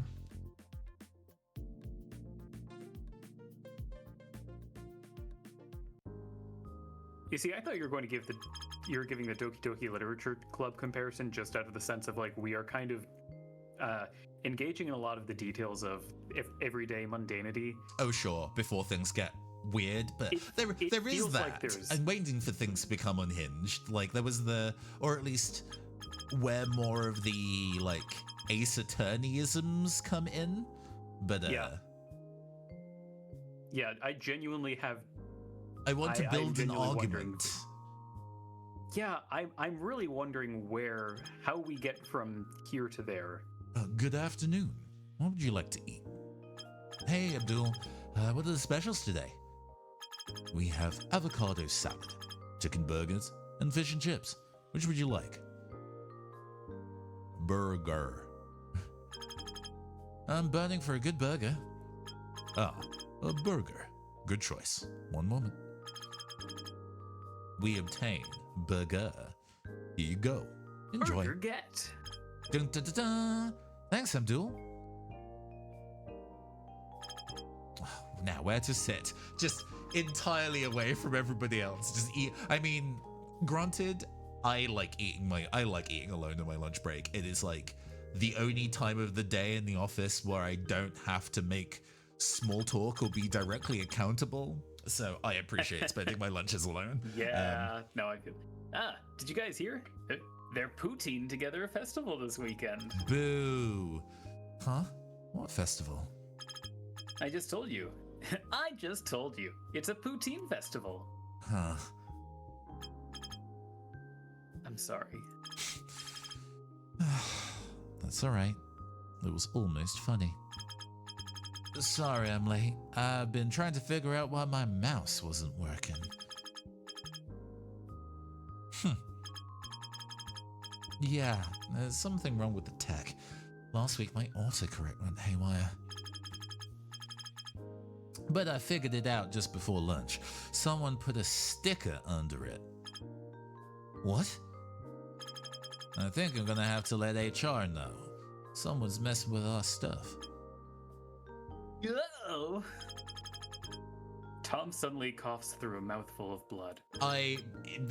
You see, I thought you were going to you were giving the Doki Doki Literature Club comparison just out of the sense of like we are kind of engaging in a lot of the details of everyday mundanity. Oh sure, before things get weird, but there is that. Like I'm waiting for things to become unhinged. Like there was or at least where more of the like Ace Attorney-isms come in. But yeah, I genuinely have. I want to build an argument. Yeah, I'm really wondering how we get from here to there. Good afternoon. What would you like to eat? Hey, Abdul. What are the specials today? We have avocado salad, chicken burgers, and fish and chips. Which would you like? Burger. I'm burning for a good burger. Ah, a burger. Good choice. One moment. We obtain burger. Here you go. Enjoy. Burger get. Dun, dun, dun, dun. Thanks, Abdul. Now, where to sit? Just entirely away from everybody else. Just eat. I mean, granted, I like eating alone on my lunch break. It is like the only time of the day in the office where I don't have to make small talk or be directly accountable. So I appreciate spending my lunches alone. Yeah, no, I could. Did you guys hear? They're poutine together a festival this weekend. Boo. Huh? What festival? I just told you. I just told you. It's a poutine festival. Huh. I'm sorry. That's all right. It was almost funny. Sorry I'm late. I've been trying to figure out why my mouse wasn't working. Yeah, there's something wrong with the tech. Last week my autocorrect went haywire. But I figured it out just before lunch. Someone put a sticker under it. What? I think I'm gonna have to let HR know. Someone's messing with our stuff. Uh-oh. Tom suddenly coughs through a mouthful of blood. I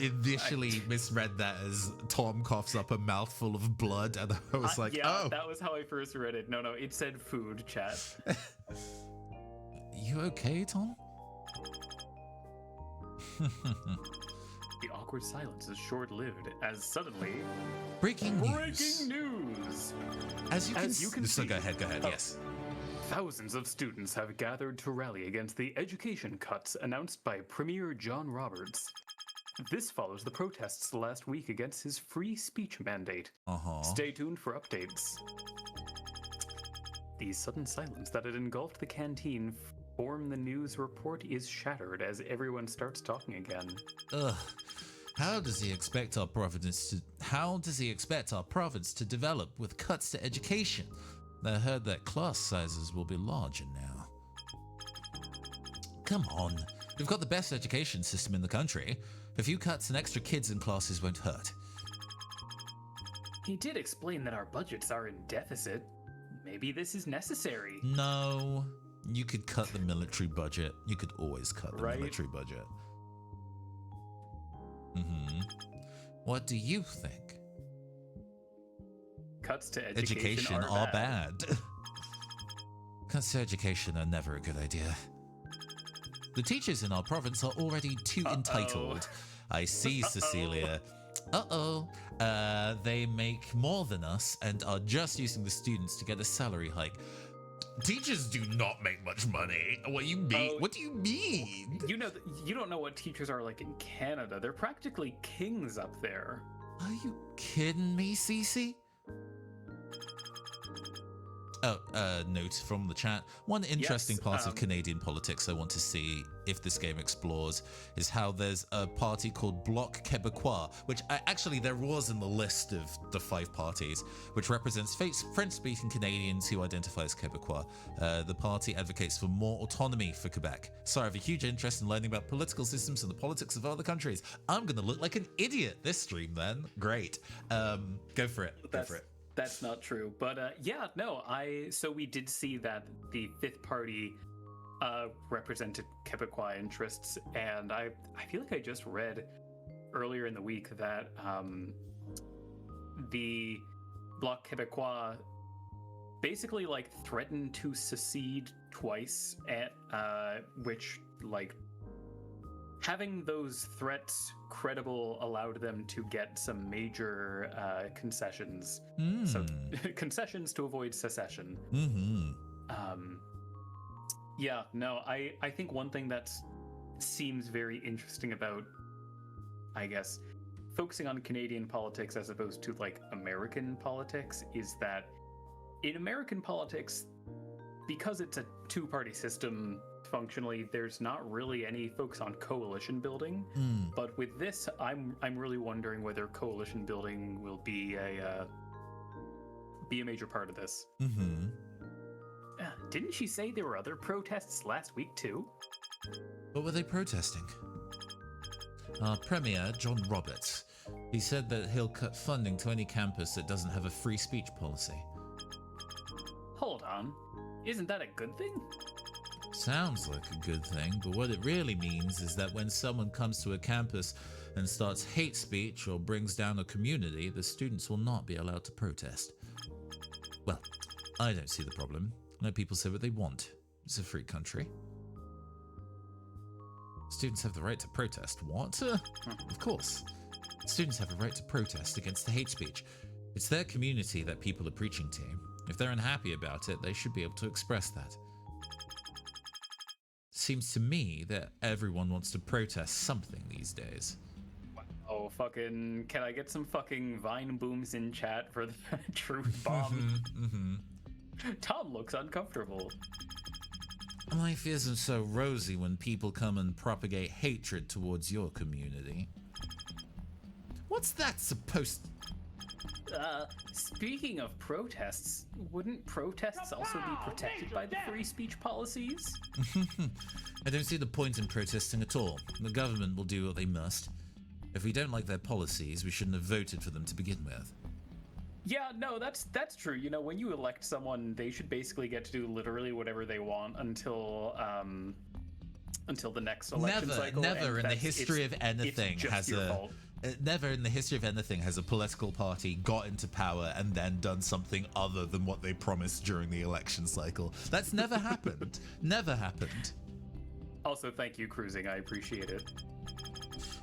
initially misread that as Tom coughs up a mouthful of blood, and I was like, yeah, oh. that was how I first read it. No, it said food, chat. You okay, Tom? The awkward silence is short-lived, as suddenly... Breaking news! As you can see... Go ahead, yes. Thousands of students have gathered to rally against the education cuts announced by Premier John Roberts. This follows the protests last week against his free speech mandate. Stay tuned for updates. The sudden silence that had engulfed the canteen form the news report is shattered as everyone starts talking again. Ugh. How does he expect our province to develop with cuts to education? I heard that class sizes will be larger now. Come on, we've got the best education system in the country. A few cuts and extra kids in classes won't hurt. He did explain that our budgets are in deficit. Maybe this is necessary. No, you could cut the military budget. You could always cut the military budget. What do you think? Cuts to education are bad. Cuts to education are never a good idea. The teachers in our province are already too entitled. I see, Cecilia. They make more than us and are just using the students to get a salary hike. Teachers do not make much money. What do you mean? What do you mean? You don't know what teachers are like in Canada. They're practically kings up there. Are you kidding me, Cece? note from the chat. One interesting Yes, part of Canadian politics I want to see if this game explores is how there's a party called Bloc Québécois, which actually there was in the list of the 5 parties, which represents French-speaking Canadians who identify as Québécois. The party advocates for more autonomy for Quebec. So I have a huge interest in learning about political systems and the politics of other countries. I'm going to look like an idiot this stream then. Great. Go for it. Go for it. That's not true, but so we did see that the 5th party represented Quebecois interests, and I feel like I just read earlier in the week that the Bloc Québécois basically like threatened to secede twice, at which like having those threats credible allowed them to get some major concessions. So concessions to avoid secession. I think one thing that seems very interesting about, I guess, focusing on Canadian politics as opposed to like American politics is that in American politics, because it's a 2-party system, functionally, there's not really any focus on coalition building. But with this, I'm really wondering whether coalition building will be a major part of this. Didn't she say there were other protests last week too? What were they protesting? Our Premier, John Roberts, he said that he'll cut funding to any campus that doesn't have a free speech policy. Hold on. Isn't that a good thing? Sounds like a good thing, but what it really means is that when someone comes to a campus and starts hate speech or brings down a community, the students will not be allowed to protest. Well, I don't see the problem. Let people say what they want. It's a free country. Students have the right to protest. What? Of course. Students have a right to protest against the hate speech. It's their community that people are preaching to. If they're unhappy about it, they should be able to express that. Seems to me that everyone wants to protest something these days. Oh, fucking, can I get some fucking Vine booms in chat for the truth bomb? Tom looks uncomfortable. Life isn't so rosy when people come and propagate hatred towards your community. What's that supposed to... Speaking of protests, wouldn't protests also be protected by the free speech policies? I don't see the point in protesting at all. The government will do what they must. If we don't like their policies, we shouldn't have voted for them to begin with. Yeah, no, that's true. You know, when you elect someone, they should basically get to do literally whatever they want until the next election cycle. Never in the history of anything has a... Never in the history of anything has a political party got into power and then done something other than what they promised during the election cycle. That's never happened. Never happened. Also, thank you, Cruising. I appreciate it.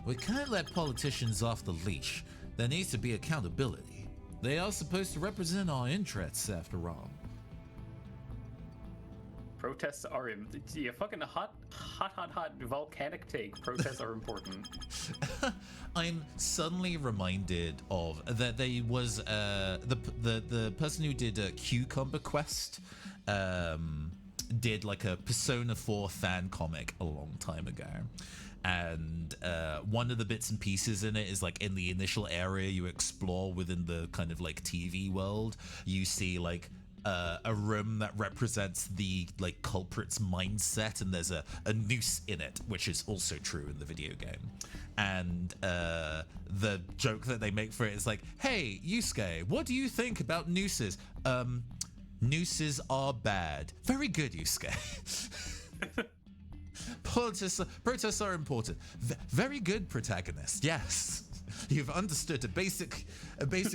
We can't let politicians off the leash. There needs to be accountability. They are supposed to represent our interests, after all. Protests are fucking hot volcanic take. Protests are important. I'm suddenly reminded of that there was the person who did Cucumber Quest did like a Persona 4 fan comic a long time ago. And one of the bits and pieces in it is like in the initial area you explore within the kind of like TV world, you see like a room that represents the like culprit's mindset, and there's a noose in it, which is also true in the video game. And the joke that they make for it is like, hey, Yusuke, what do you think about nooses? Nooses are bad. Very good, Yusuke. Protests are important. Very good, protagonist. Yes. You've understood a basic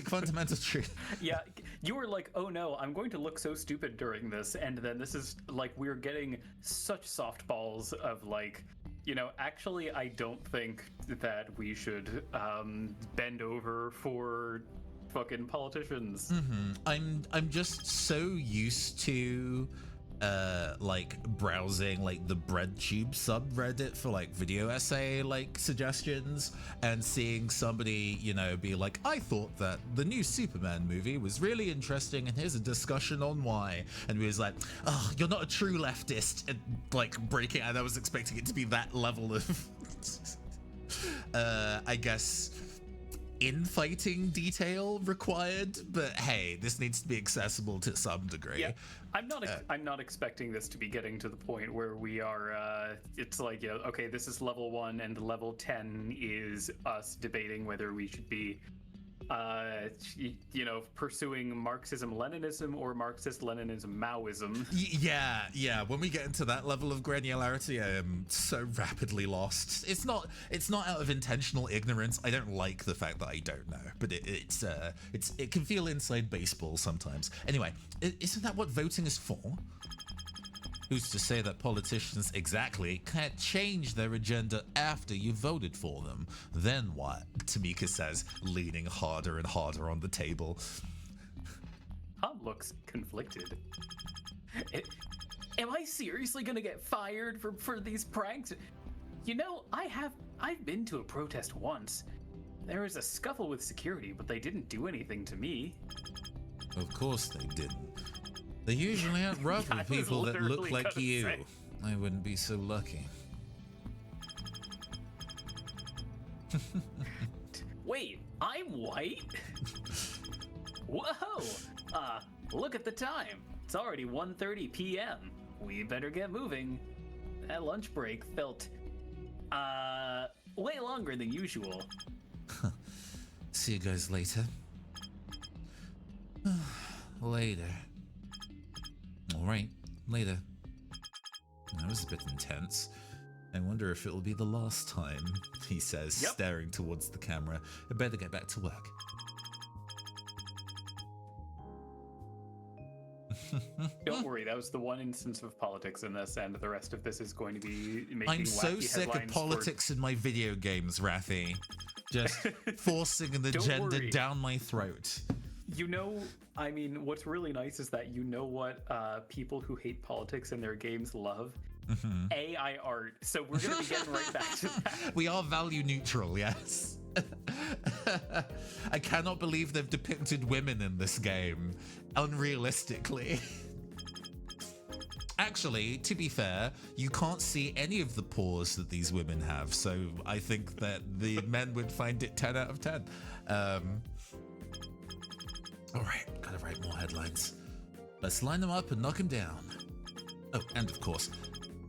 fundamental truth. Yeah, you were like, oh no, I'm going to look so stupid during this, and then this is like, we're getting such softballs of like, you know, actually I don't think that we should bend over for fucking politicians. I'm just so used to like browsing like the BreadTube subreddit for like video essay like suggestions and seeing somebody, you know, be like, I thought that the new Superman movie was really interesting and here's a discussion on why, and we was like, oh, you're not a true leftist, and like breaking, and I was expecting it to be that level of I guess infighting detail required, but hey, this needs to be accessible to some degree. Yeah, I'm not expecting this to be getting to the point where we are it's like, you know, okay, this is level 1 and level 10 is us debating whether we should be you know, pursuing Marxism-Leninism or Marxist-Leninism-Maoism. Yeah. When we get into that level of granularity, I am so rapidly lost. It's not out of intentional ignorance. I don't like the fact that I don't know, but it can feel inside baseball sometimes. Anyway, isn't that what voting is for? Who's to say that politicians exactly can't change their agenda after you voted for them? Then what? Tamika says, leaning harder and harder on the table. Tom looks conflicted. Am I seriously gonna get fired for these pranks? You know, I've been to a protest once. There was a scuffle with security, but they didn't do anything to me. Of course they didn't. They usually aren't rough with people that look like you. Say. I wouldn't be so lucky. Wait, I'm white? Whoa! Look at the time. It's already 1:30 p.m. We better get moving. That lunch break felt, way longer than usual. See you guys later. Later. All right, later. That was a bit intense. I wonder if it'll be the last time, he says, staring towards the camera. I better get back to work. Don't worry, that was the one instance of politics in this, and the rest of this is going to be making I'm so wacky sick of politics in my video games, Rafi. Just forcing an agenda down my throat. You know, I mean, what's really nice is that you know what people who hate politics in their games love? AI art. So we're going to be getting right back to that. We are value neutral, yes. I cannot believe they've depicted women in this game unrealistically. Actually, to be fair, you can't see any of the pores that these women have, so I think that the men would find it 10 out of 10. All right, gotta write more headlines. Let's line them up and knock them down. Oh, and of course,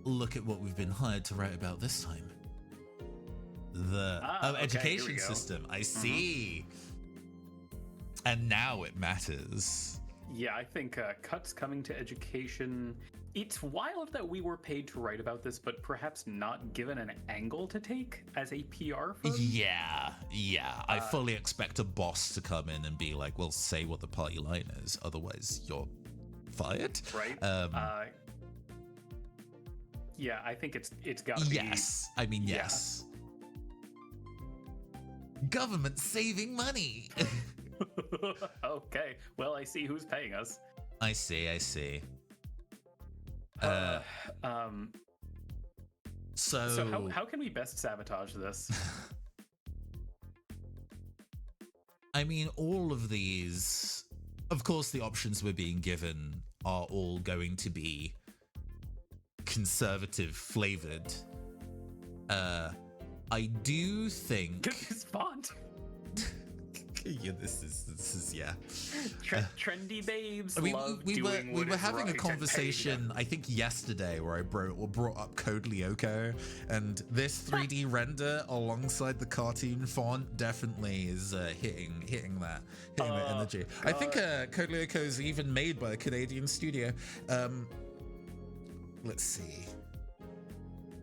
look at what we've been hired to write about this time. The education system. I see. And now it matters. Yeah, I think cuts coming to education. It's wild that we were paid to write about this, but perhaps not given an angle to take as a PR firm. Yeah. I fully expect a boss to come in and be like, well, say what the party line is, otherwise you're fired. Right. Yeah, I think it's gotta be. Yes. I mean, yes. Government saving money. Okay, well, I see who's paying us. I see. So how can we best sabotage this? I mean, all of these, of course, the options we're being given are all going to be conservative flavored. I do think This font. Yeah, this is yeah. Trendy babes. We were having a conversation, I think yesterday, where I brought up Code Lyoko, and this 3D render alongside the cartoon font definitely is hitting that energy. God. I think Code Lyoko is even made by a Canadian studio. Let's see.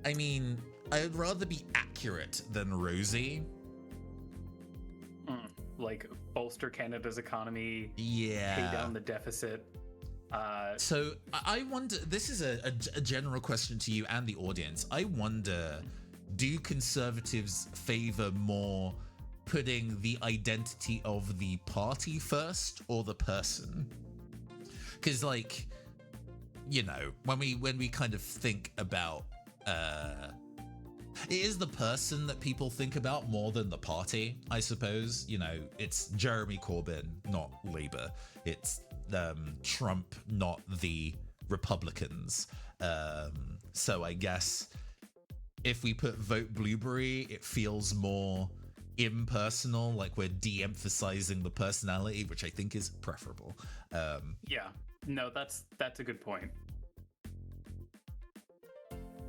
I mean, I'd rather be accurate than rosy. Like bolster Canada's economy, pay down the deficit. So I wonder, this is a general question to you and the audience. I wonder, do conservatives favor more putting the identity of the party first or the person? Because like, you know, when we kind of think about, it is the person that people think about more than the party, I suppose. You know, it's Jeremy Corbyn, not Labour. It's Trump, not the Republicans. So I guess if we put vote Blueberry, it feels more impersonal, like we're de-emphasizing the personality, which I think is preferable. Yeah, no, that's a good point.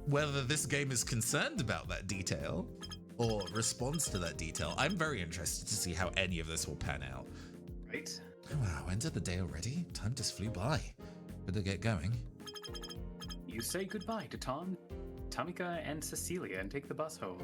Whether this game is concerned about that detail or responds to that detail, I'm very interested to see how any of this will pan out. Right. Wow, end of the day already? Time just flew by. Better get going. You say goodbye to Tom, Tamika, and Cecilia and take the bus home.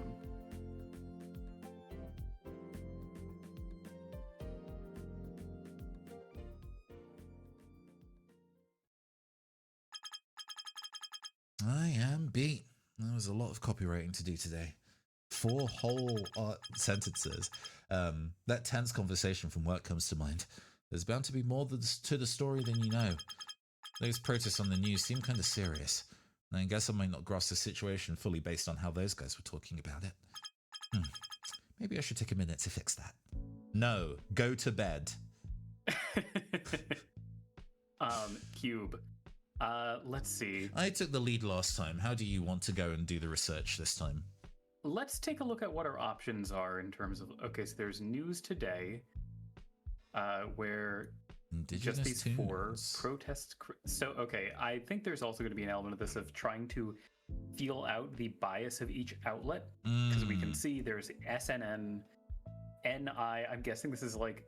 I am beat. There was a lot of copywriting to do today. 4 whole sentences. That tense conversation from work comes to mind. There's bound to be more to the story than you know. Those protests on the news seem kind of serious. And I guess I might not grasp the situation fully based on how those guys were talking about it. Maybe I should take a minute to fix that. No, go to bed. Cube. Let's see. I took the lead last time. How do you want to go and do the research this time? Let's take a look at what our options are in terms of... Okay, so there's news today, where Indigenous just these tunes. 4 protests... So, okay, I think there's also going to be an element of this of trying to feel out the bias of each outlet, because we can see there's SNN, NI, I'm guessing this is like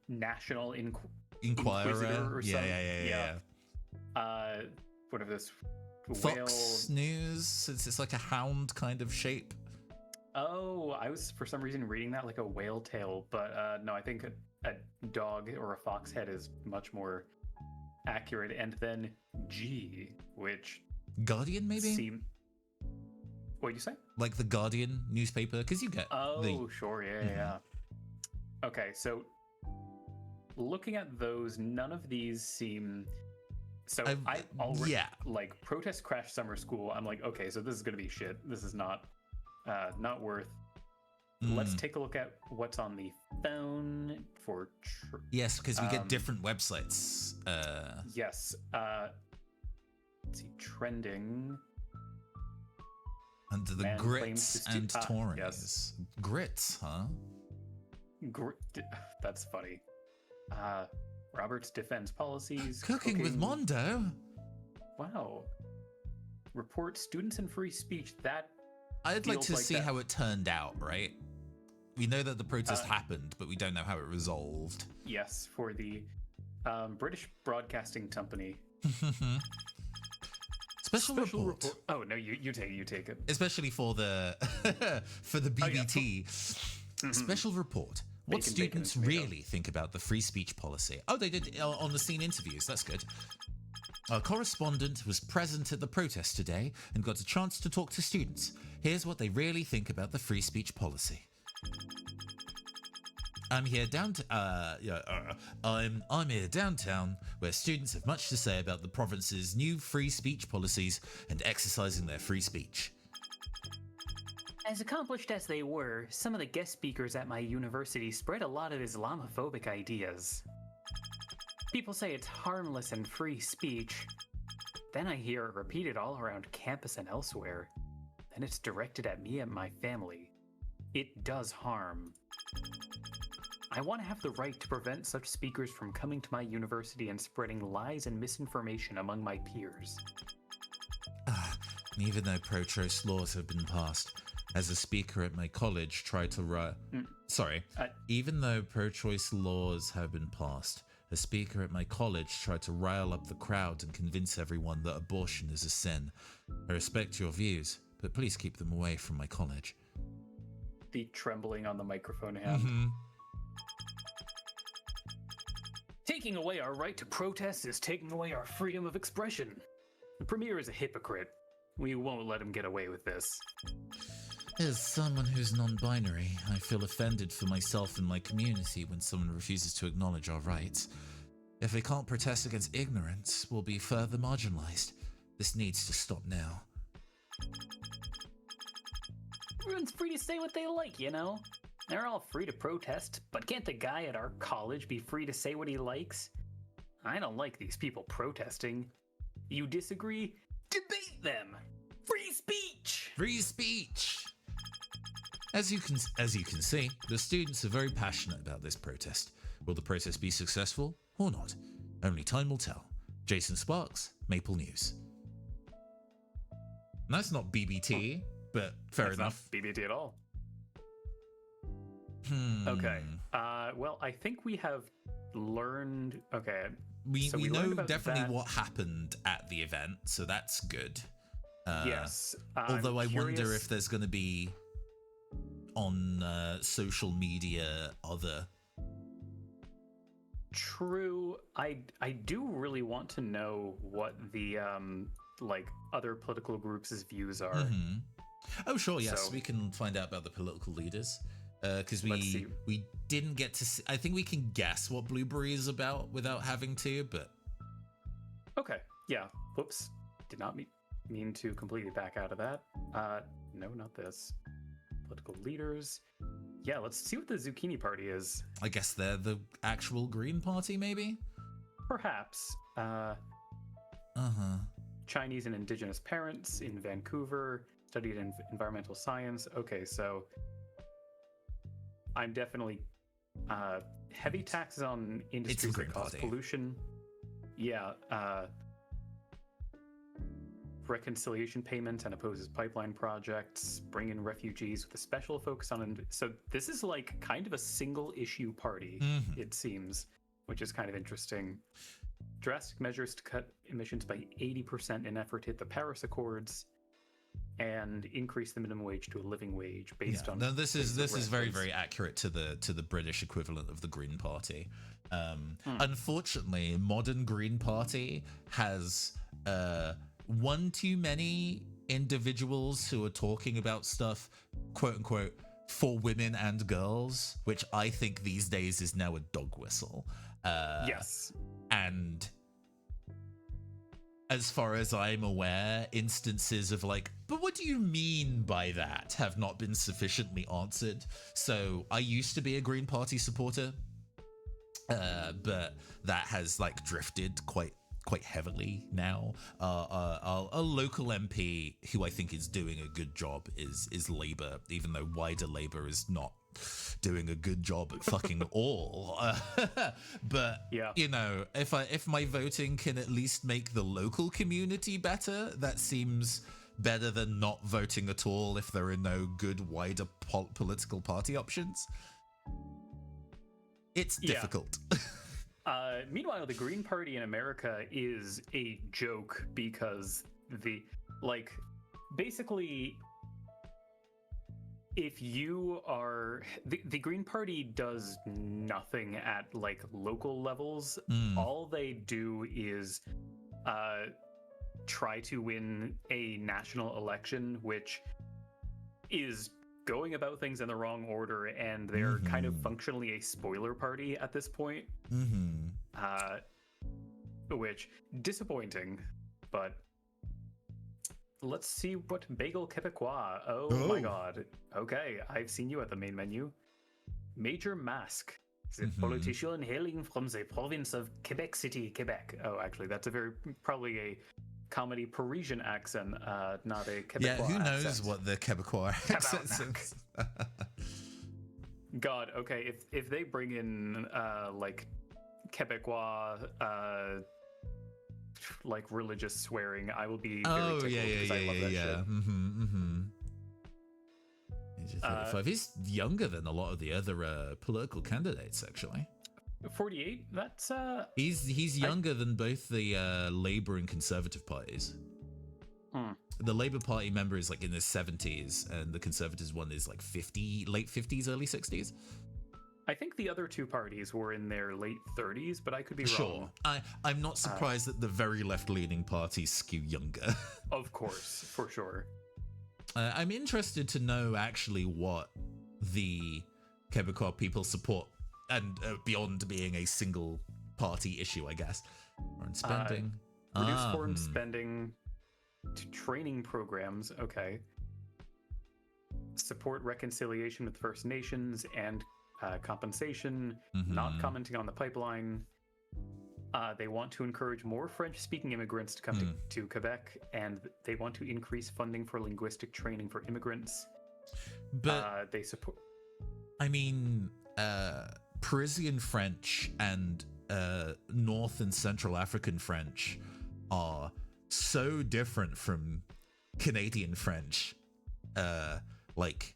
National Inquisitor or something. Yeah. Whatever this... Fox News, since it's like a hound kind of shape. Oh, I was for some reason reading that like a whale tail, but no, I think a dog or a fox head is much more accurate. And then G, which Guardian, maybe? What'd you say? Like the Guardian newspaper, because you get sure, yeah. Okay, so looking at those, none of these seem... So I already, like, protest crash summer school, I'm like, okay, so this is going to be shit. This is not worth. Let's take a look at what's on the phone for... yes, because we get different websites. Yes. Let's see, trending. Under the Man grits and Tories. Yes. Grits, huh? That's funny. Roberts defends policies. Cooking with Mondo? Wow. Report students and free speech. That I'd like to see how it turned out, right? We know that the protest happened, but we don't know how it resolved. Yes, for the British Broadcasting Company. Special report. Oh, no, you take it. Especially for the for the BBT. Special report. What students really think about the free speech policy. Oh, they did on the scene interviews. That's good. Our correspondent was present at the protest today and got a chance to talk to students. Here's what they really think about the free speech policy. I'm here I'm here downtown, where students have much to say about the province's new free speech policies and exercising their free speech. As accomplished as they were, some of the guest speakers at my university spread a lot of Islamophobic ideas. People say it's harmless and free speech. Then I hear it repeated all around campus and elsewhere. Then it's directed at me and my family. It does harm. I want to have the right to prevent such speakers from coming to my university and spreading lies and misinformation among my peers. Even though pro-choice laws have been passed, as a speaker at my college tried to even though pro-choice laws have been passed, a speaker at my college tried to rile up the crowd and convince everyone that abortion is a sin. I respect your views, but please keep them away from my college. The trembling on the microphone hand. Taking away our right to protest is taking away our freedom of expression. The premier is a hypocrite. We won't let him get away with this. As someone who's non-binary, I feel offended for myself and my community when someone refuses to acknowledge our rights. If they can't protest against ignorance, we'll be further marginalized. This needs to stop now. Everyone's free to say what they like, you know? They're all free to protest, but can't the guy at our college be free to say what he likes? I don't like these people protesting. You disagree? Debate them! Free speech! Free speech! As you can see, the students are very passionate about this protest. Will the protest be successful or not? Only time will tell. Jason Sparks, Maple News. And that's not BBT, but fair enough. Not BBT at all. Okay. Well, I think we have learned. Okay. We know definitely that. what happened at the event, so that's good. Yes. Although I'm I wonder curious- if there's going to be on social media other. True. I do really want to know what the like other political groups' views are. Mm-hmm. Oh, sure. Yes, So- we can find out about the political leaders. Because Let's see. we didn't get to see, I think we can guess what Blueberry is about without having to, but Okay. Yeah. Whoops. Did not mean to completely back out of that. No, not this. Political leaders. Yeah, let's see what the Zucchini Party is. I guess they're the actual Green Party, maybe? Perhaps. Chinese and Indigenous parents in Vancouver, studied in environmental science. Okay, so I'm definitely heavy taxes on industries Green that cause Party. pollution. Yeah, reconciliation payments and opposes pipeline projects, bring in refugees with a special focus on. So this is like kind of a single issue party, it seems, which is kind of interesting. Drastic measures to cut emissions by 80% in effort to hit the Paris Accords, and increase the minimum wage to a living wage based on. No, this is very, reference. very accurate to the British equivalent of the Green Party. Unfortunately, modern Green Party has one too many individuals who are talking about stuff, quote unquote, for women and girls, which I think these days is now a dog whistle. Yes. And as far as I'm aware, instances of like, but what do you mean by that, have not been sufficiently answered. So I used to be a Green Party supporter, but that has like drifted quite heavily now. A local MP who I think is doing a good job is Labour, even though wider Labour is not doing a good job at fucking all. But Yeah. you know, if my voting can at least make the local community better, that seems better than not voting at all if there are no good wider political party options. It's Yeah. difficult. Meanwhile, the Green Party in America is a joke because basically, if you are the Green Party does nothing at like local levels. All they do is try to win a national election, which is going about things in the wrong order, and they're kind of functionally a spoiler party at this point. Which disappointing, but let's see what Bagel Québécois. Oh my god. Okay, I've seen you at the main menu. Major Mask. The politician hailing from the province of Quebec City, Quebec. Oh, actually, that's probably a comedy Parisian accent, not a Quebecois Yeah, who knows accent. what the Quebecois accent is? God, okay, if they bring in like Quebecois like religious swearing, I will be very tickled because I love that shit. Age of 35. He's younger than a lot of the other political candidates, actually. 48. That's He's younger than both the Labour and Conservative parties. The Labour Party member is like in his 70s, and the Conservatives one is like 50, late 50s, early 60s. I think the other two parties were in their late 30s, but I could be Sure. wrong. I'm not surprised that the very left-leaning parties skew younger. Of course, for sure. I'm interested to know actually what the Quebecois people support, and beyond being a single party issue, I guess. Foreign spending. Reduce foreign spending to training programs. Okay. Support reconciliation with First Nations and compensation. Not commenting on the pipeline. They want to encourage more French-speaking immigrants to come to Quebec, and they want to increase funding for linguistic training for immigrants. But they support. I mean, Parisian French and North and Central African French are so different from Canadian French. Like,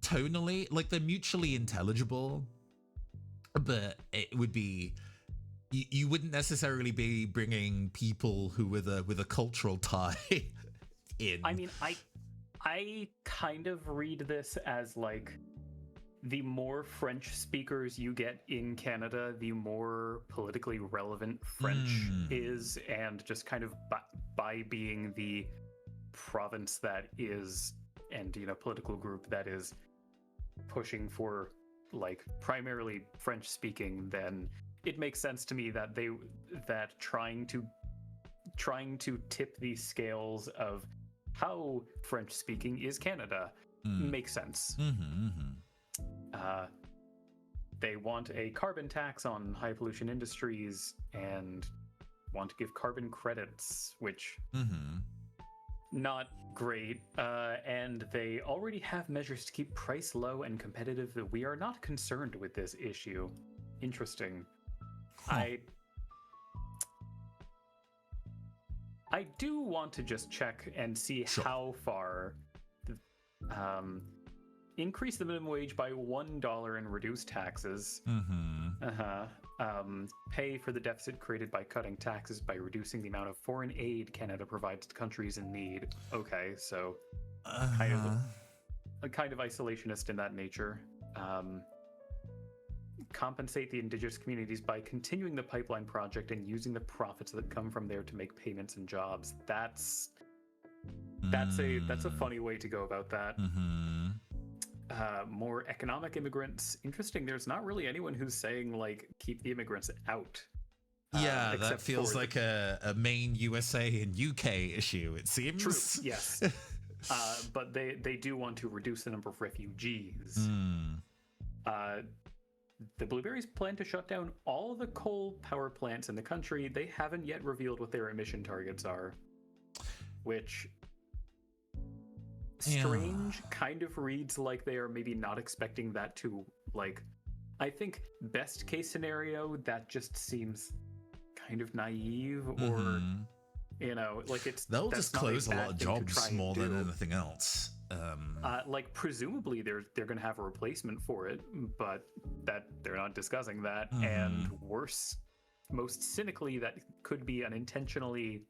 tonally, like, they're mutually intelligible, but it would be, you wouldn't necessarily be bringing people who with a cultural tie in. I mean, I kind of read this as like, the more French speakers you get in Canada, the more politically relevant French is, and just kind of by being the province that is, and political group that is pushing for like primarily French speaking, then it makes sense to me that trying to tip these scales of how French speaking is Canada makes sense. They want a carbon tax on high pollution industries and want to give carbon credits, which not great. And they already have measures to keep price low and competitive. We are not concerned with this issue. Interesting. I do want to just check and see how far increase the minimum wage by $1 and reduce taxes. Pay for the deficit created by cutting taxes by reducing the amount of foreign aid Canada provides to countries in need. Okay, so kind of isolationist in that nature. Compensate the indigenous communities by continuing the pipeline project and using the profits that come from there to make payments and jobs. That's a funny way to go about that. More economic immigrants. Interesting. There's not really anyone who's saying like keep the immigrants out. Yeah, that feels like a main USA and UK issue, it seems. True. Yes. But they do want to reduce the number of refugees. The Blueberries plan to shut down all the coal power plants in the country. They haven't yet revealed what their emission targets are, which strange kind of reads like they are maybe not expecting that to, like, I think best case scenario, that just seems kind of naive, or like they'll just close a lot of jobs more than anything else. Like presumably they're going to have a replacement for it, but that they're not discussing that. And worse, most cynically, that could be an intentionally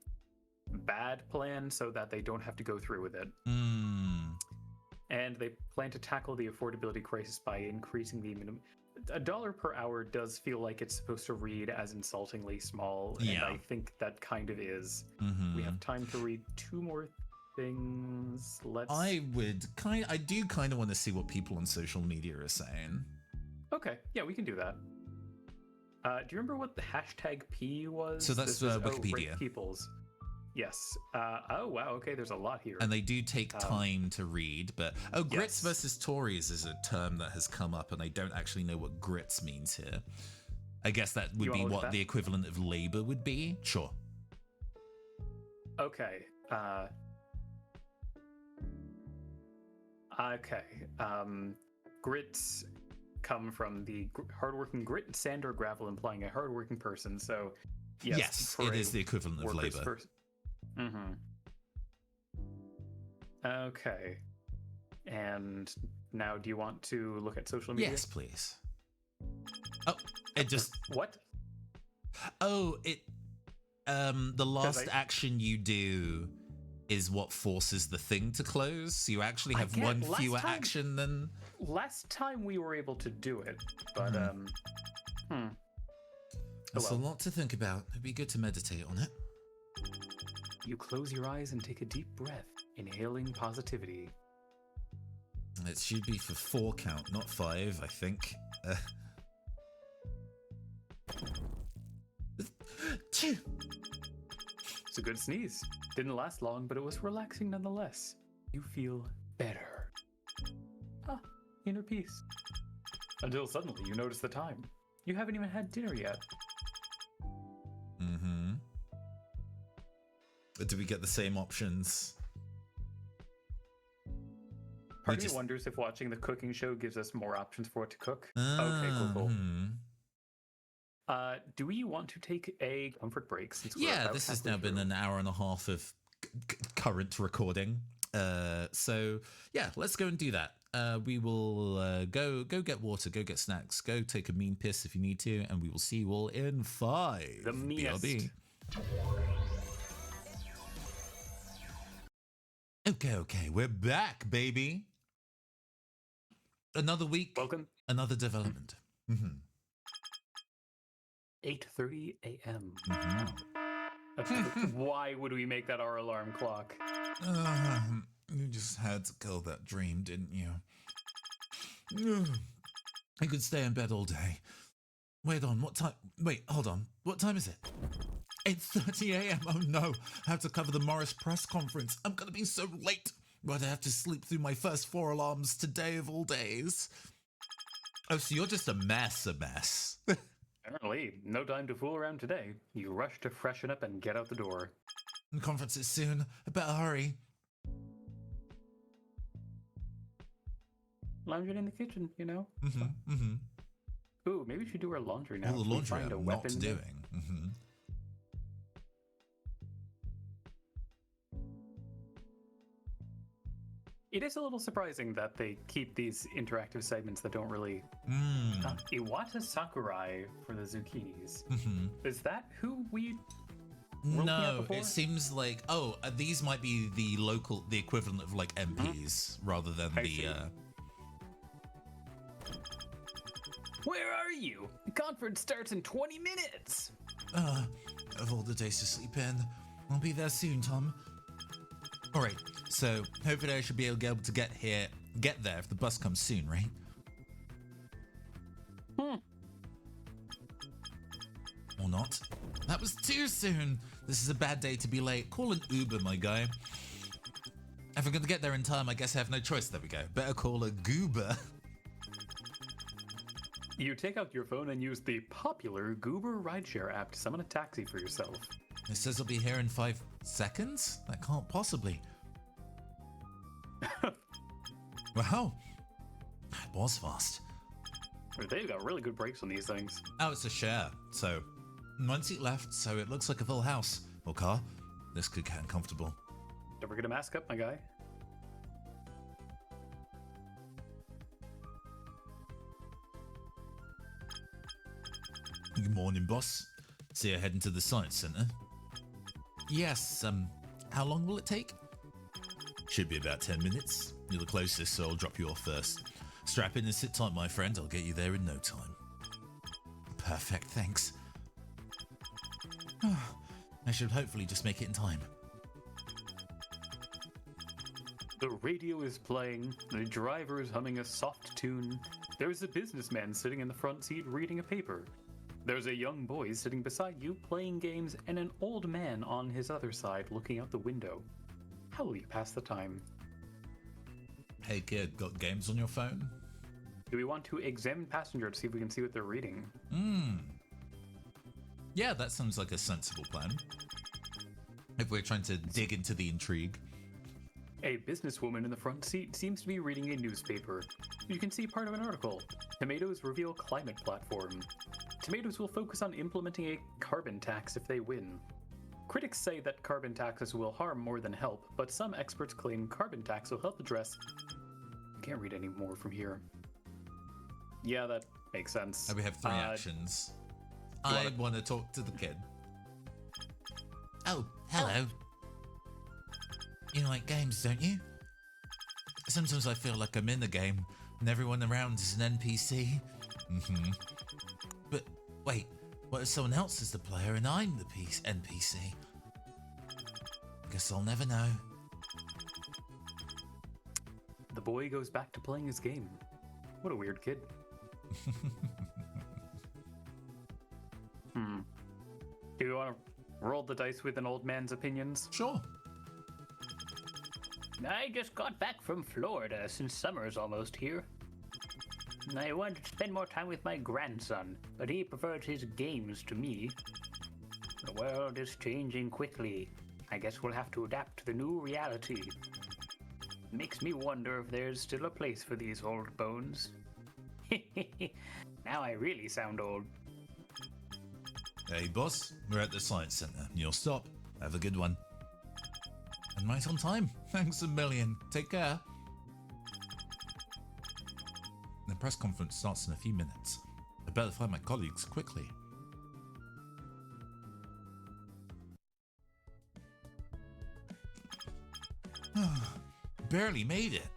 bad plan so that they don't have to go through with it. And they plan to tackle the affordability crisis by increasing the minimum. $1 per hour does feel like it's supposed to read as insultingly small, and I think that kind of is. We have time to read two more things. I do kind of want to see what people on social media are saying. Okay, yeah, we can do that. Do you remember what the hashtag P was? So that's Wikipedia. Peoples. Yes. Oh, wow. Okay, there's a lot here. And they do take time to read, but grits versus Tories is a term that has come up, and I don't actually know what grits means here. I guess that would be what the equivalent of Labour would be. Sure. Okay. Grits come from the hardworking grit, sand, or gravel, implying a hardworking person. So, yes, it is the equivalent of Labour. Okay. And now, do you want to look at social media? Yes, please. Oh, it just... What? Oh, it... the last action you do is what forces the thing to close, so you actually have one fewer action than... Last time we were able to do it, but, That's a lot to think about. It'd be good to meditate on it. You close your eyes and take a deep breath, inhaling positivity. It should be for 4 count, not 5, I think. It's a good sneeze. Didn't last long, but it was relaxing nonetheless. You feel better. Ah, inner peace. Until suddenly you notice the time. You haven't even had dinner yet. Mm-hmm. Do we get the same options? Part of me wonders if watching the cooking show gives us more options for what to cook. Okay, cool. Do we want to take a comfort break? Since we're this has now been an hour and a half of current recording. So yeah, let's go and do that. We will go get water, go get snacks, go take a mean piss if you need to, and we will see you all in 5. The meanest. BRB. Okay, we're back, baby. Another week. Welcome. Another development. 8:30 a.m. Why would we make that our alarm clock? You just had to kill that dream, didn't you? I could stay in bed all day. Wait, hold on. What time is it? 8:30 a.m. Oh no, I have to cover the Morris press conference. I'm gonna be so late. But I have to sleep through my first 4 alarms today of all days. Oh, so you're just a mess. Apparently, no time to fool around today. You rush to freshen up and get out the door. The conference is soon. I better hurry. Lounging in the kitchen, you know? Ooh, maybe we should do our laundry now. All the laundry I'm not doing. It is a little surprising that they keep these interactive segments that don't really... Iwata Sakurai for the zucchinis. Is that who we... No, it seems like... these might be the equivalent of like MPs rather than Where are you? The conference starts in 20 minutes! Of all the days to sleep in, I'll be there soon, Tom. Alright, so hopefully I should be able to get there if the bus comes soon, right? Or not. That was too soon. This is a bad day to be late. Call an Uber, my guy. If I'm going to get there in time, I guess I have no choice. There we go. Better call a Goober. You take out your phone and use the popular Goober rideshare app to summon a taxi for yourself. It says I'll be here in 5 seconds? That can't possibly. Wow. That was fast. They've got really good brakes on these things. Oh, it's a share. So, 1 seat left, so it looks like a full house. Or car. This could get uncomfortable. Don't forget to mask up, my guy. Good morning, boss. See you heading to the science center. Yes, how long will it take? Should be about 10 minutes. You're the closest, so I'll drop you off first. Strap in and sit tight, my friend. I'll get you there in no time. Perfect, thanks. I should hopefully just make it in time. The radio is playing. The driver is humming a soft tune. There's a businessman sitting in the front seat reading a paper. There's a young boy sitting beside you playing games and an old man on his other side looking out the window. How will you pass the time? Hey kid, got games on your phone? Do we want to examine passenger to see if we can see what they're reading? Yeah, that sounds like a sensible plan. If we're trying to dig into the intrigue. A businesswoman in the front seat seems to be reading a newspaper. You can see part of an article. Tomatoes reveal climate platform. Tomatoes will focus on implementing a carbon tax if they win. Critics say that carbon taxes will harm more than help, but some experts claim carbon tax will help address... I can't read any more from here. Yeah, that makes sense. We have 3 actions. I want to talk to the kid. Oh, hello. You like games, don't you? Sometimes I feel like I'm in the game and everyone around is an NPC. But wait, what if someone else is the player and I'm the NPC? Guess I'll never know. The boy goes back to playing his game. What a weird kid. Do you want to roll the dice with an old man's opinions? Sure. I just got back from Florida since summer's almost here. I wanted to spend more time with my grandson, but he preferred his games to me. The world is changing quickly. I guess we'll have to adapt to the new reality. Makes me wonder if there's still a place for these old bones. Now I really sound old. Hey, boss, we're at the Science Center. You'll stop. Have a good one. And right on time. Thanks a million. Take care. The press conference starts in a few minutes. I better find my colleagues quickly. Barely made it.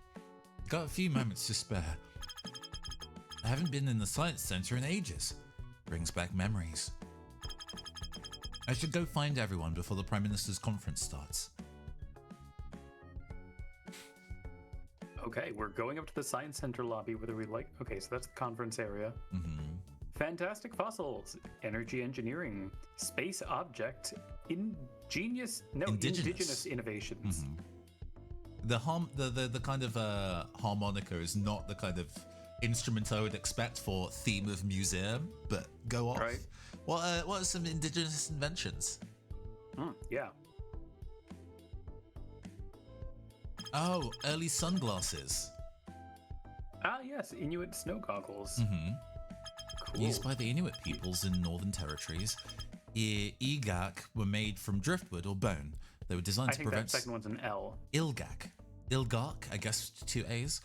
Got a few moments to spare. I haven't been in the Science Center in ages. Brings back memories. I should go find everyone before the Prime Minister's conference starts. Okay, we're going up to the Science Center lobby, whether we like... Okay, so that's the conference area. Fantastic fossils, energy engineering, space object, indigenous innovations. The kind of harmonica is not the kind of instrument I would expect for theme of museum, but go off. Right. What are some indigenous inventions? Yeah. Oh, early sunglasses. Ah, yes, Inuit snow goggles. Cool. Used by the Inuit peoples in Northern Territories. Igak were made from driftwood or bone. They were designed to prevent... that second one's an L. Ilgak, I guess 2 A's.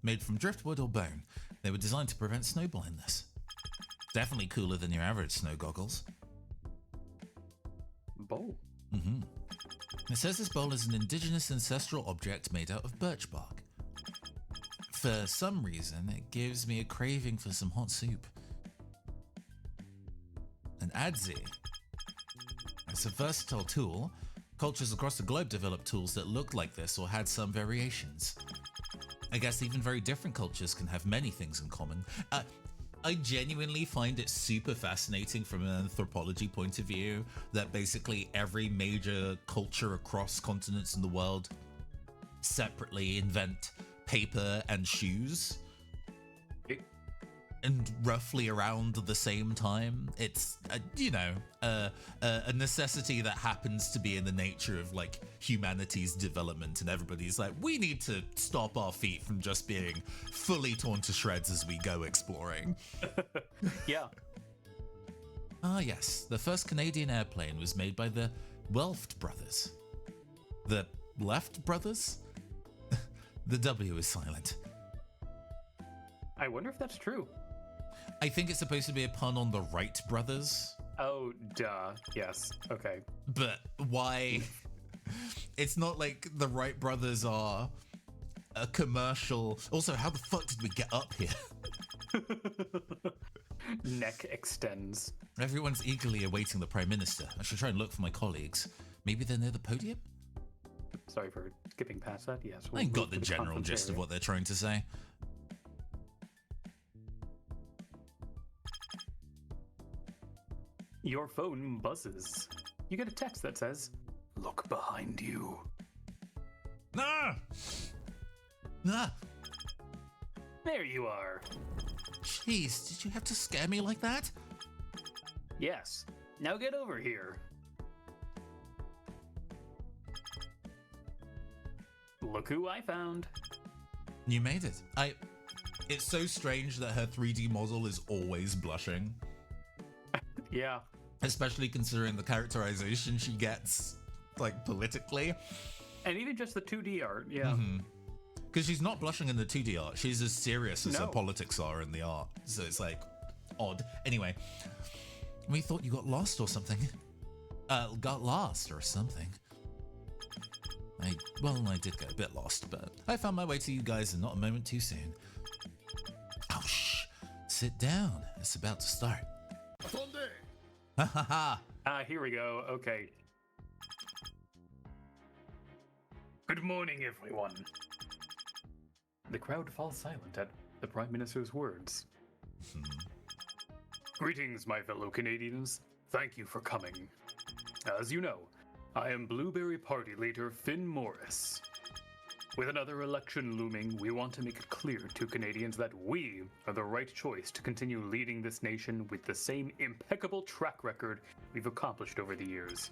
Made from driftwood or bone. They were designed to prevent snow blindness. Definitely cooler than your average snow goggles. Bowl. It says this bowl is an indigenous ancestral object made out of birch bark. For some reason, it gives me a craving for some hot soup. An adze. It's a versatile tool. Cultures across the globe developed tools that looked like this or had some variations. I guess even very different cultures can have many things in common. I genuinely find it super fascinating from an anthropology point of view that basically every major culture across continents in the world separately invent paper and shoes. And roughly around the same time. It's, a necessity that happens to be in the nature of like humanity's development, and everybody's like, we need to stop our feet from just being fully torn to shreds as we go exploring. Yeah. Ah, yes. The first Canadian airplane was made by the Welft brothers. The Left brothers? The W is silent. I wonder if that's true. I think it's supposed to be a pun on the Wright brothers. Oh, duh. Yes. Okay. But why? It's not like the Wright brothers are a commercial. Also, how the fuck did we get up here? Neck extends. Everyone's eagerly awaiting the Prime Minister. I should try and look for my colleagues. Maybe they're near the podium? Sorry for skipping past that. Yes. I got the general gist of what they're trying to say. Your phone buzzes. You get a text that says, "Look behind you." Ah! Ah! There you are. Jeez, did you have to scare me like that? Yes. Now get over here. Look who I found. You made it. It's so strange that her 3D model is always blushing. Yeah. Especially considering the characterization she gets, like, politically. And even just the 2D art, yeah. Because she's not blushing in the 2D art. She's as serious as her politics are in the art. So it's, like, odd. Anyway, we thought you got lost or something. Got lost or something. I did get a bit lost, but I found my way to you guys and not a moment too soon. Oh, shh. Sit down. It's about to start. Ha ha ha. Here we go. Okay. Good morning, everyone. The crowd falls silent at the Prime Minister's words. Greetings, my fellow Canadians. Thank you for coming. As you know, I am Blueberry Party leader Finn Morris. With another election looming, we want to make it clear to Canadians that we are the right choice to continue leading this nation with the same impeccable track record we've accomplished over the years.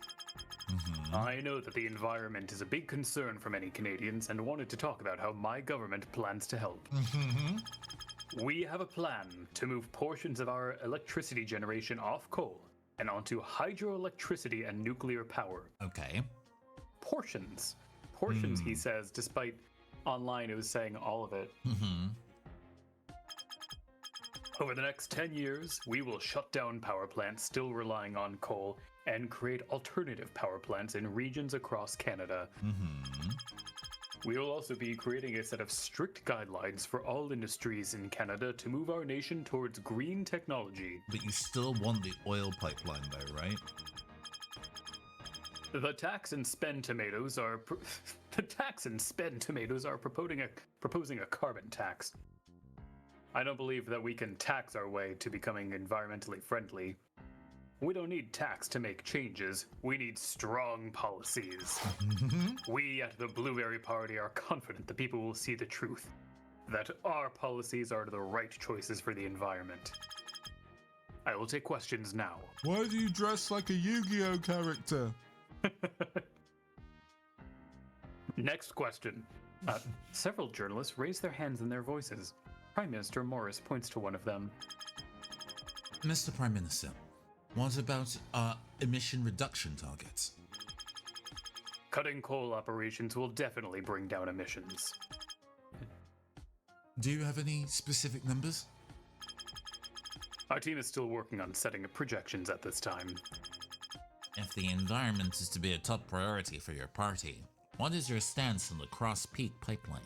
I know that the environment is a big concern for many Canadians and wanted to talk about how my government plans to help. We have a plan to move portions of our electricity generation off coal and onto hydroelectricity and nuclear power. Okay. Portions, he says, despite online it was saying all of it. Over the next 10 years, we will shut down power plants still relying on coal and create alternative power plants in regions across Canada. We will also be creating a set of strict guidelines for all industries in Canada to move our nation towards green technology. But you still want the oil pipeline though, right? The tax and spend tomatoes are proposing a carbon tax. I don't believe that we can tax our way to becoming environmentally friendly. We don't need tax to make changes. We need strong policies. We at the Blueberry Party are confident the people will see the truth, that our policies are the right choices for the environment. I will take questions now. Why do you dress like a Yu-Gi-Oh character? Next question. Several journalists raise their hands and their voices. Prime Minister Morris points to one of them. Mr. Prime Minister, what about our emission reduction targets? Cutting coal operations will definitely bring down emissions. Do you have any specific numbers? Our team is still working on setting up projections at this time. If the environment is to be a top priority for your party, what is your stance on the Cross Peak pipeline?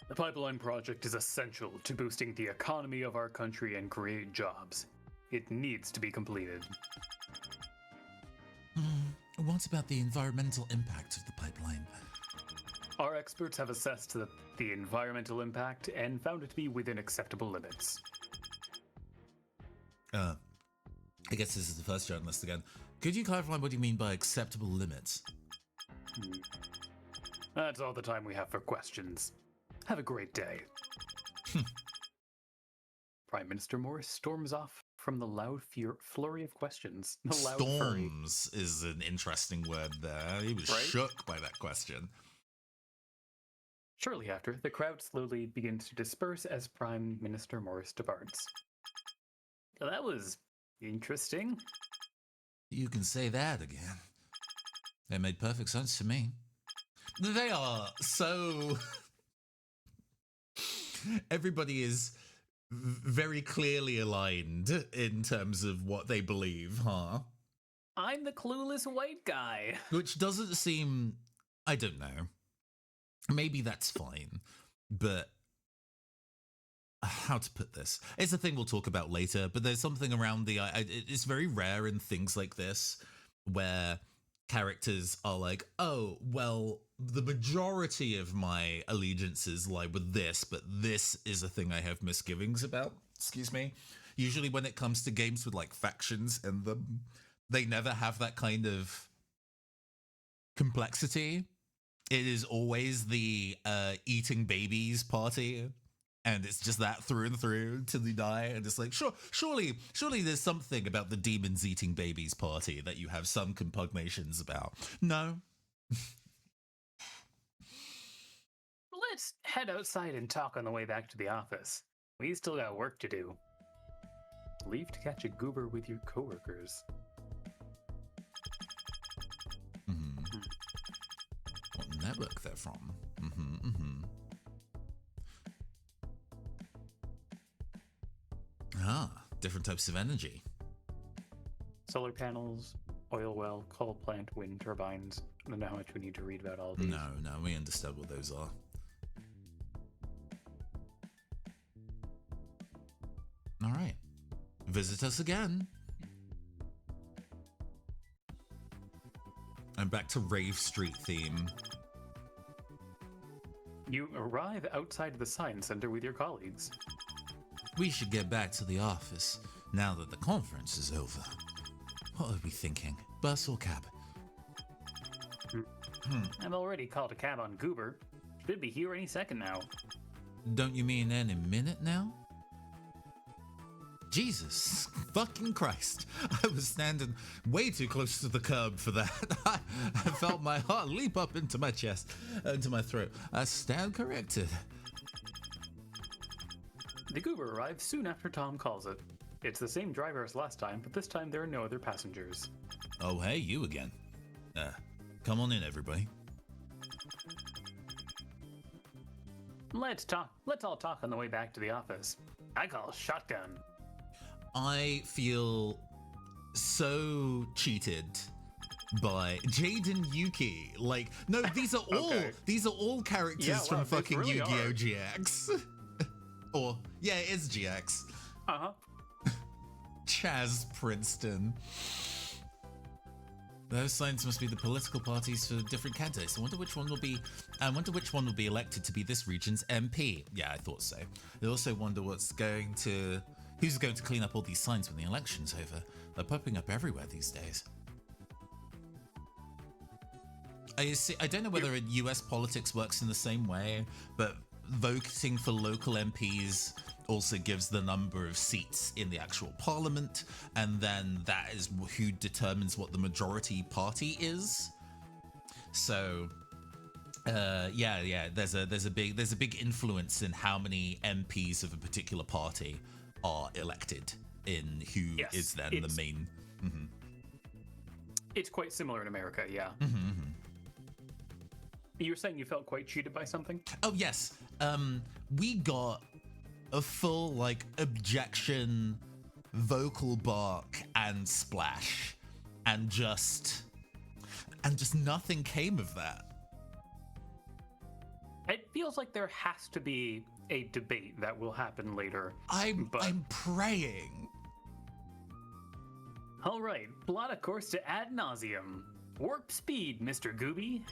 The pipeline project is essential to boosting the economy of our country and create jobs. It needs to be completed. What about the environmental impact of the pipeline? Our experts have assessed the environmental impact and found it to be within acceptable limits. I guess this is the first journalist again. Could you clarify what you mean by acceptable limits? That's all the time we have for questions. Have a great day. Prime Minister Morris storms off from the loud flurry of questions. The loud Storms is an interesting word there. He was shook by that question. Shortly after, the crowd slowly begins to disperse as Prime Minister Morris departs. That was interesting. You can say that again. It made perfect sense to me. They are so... Everybody is very clearly aligned in terms of what they believe, huh? I'm the clueless white guy. Which doesn't seem... I don't know. Maybe that's fine, but... How to put this? It's a thing we'll talk about later, but there's something around the... It's very rare in things like this where characters are like, oh, well, the majority of my allegiances lie with this, but this is a thing I have misgivings about. Excuse me. Usually when it comes to games with like factions in them, they never have that kind of complexity. It is always the eating babies party. And it's just that through and through till they die. And it's like, surely there's something about the demons eating babies party that you have some compugnations about. No. Let's head outside and talk on the way back to the office. We still got work to do. Leave to catch a goober with your coworkers. What network they're from. Ah, different types of energy. Solar panels, oil well, coal plant, wind turbines. I don't know how much we need to read about all of these. No, we understand what those are. All right. Visit us again. I'm back to Rave Street theme. You arrive outside the Science Center with your colleagues. We should get back to the office now that the conference is over. What are we thinking? Bus or cab? I've already called a cab on Goober. Should be here any second now. Don't you mean any minute now? Jesus fucking Christ. I was standing way too close to the curb for that. I felt my heart leap up into my chest, into my throat. I stand corrected. The Goober arrives soon after Tom calls it. It's the same driver as last time, but this time there are no other passengers. Oh, hey, you again. Come on in, everybody. Let's all talk on the way back to the office. I call shotgun. I feel so cheated by Jaden Yuki. Like, no, these are all these are all characters from fucking really Yu-Gi-Oh! GX. Or yeah, it is GX. Chaz Princeton. Those signs must be the political parties for different candidates. I wonder which one will be elected to be this region's MP. Yeah, I thought so. I also wonder who's going to clean up all these signs when the election's over. They're popping up everywhere these days. I don't know whether US politics works in the same way, but voting for local MPs also gives the number of seats in the actual parliament, and then that is who determines what the majority party is. So there's a big influence in how many MPs of a particular party are elected in who is then the main. It's quite similar in America, yeah. You were saying you felt quite cheated by something? Oh yes, we got a full like objection, vocal bark and splash, and just nothing came of that. It feels like there has to be a debate that will happen later. I'm praying. All right, plot a course to ad nauseum. Warp speed, Mr. Gooby.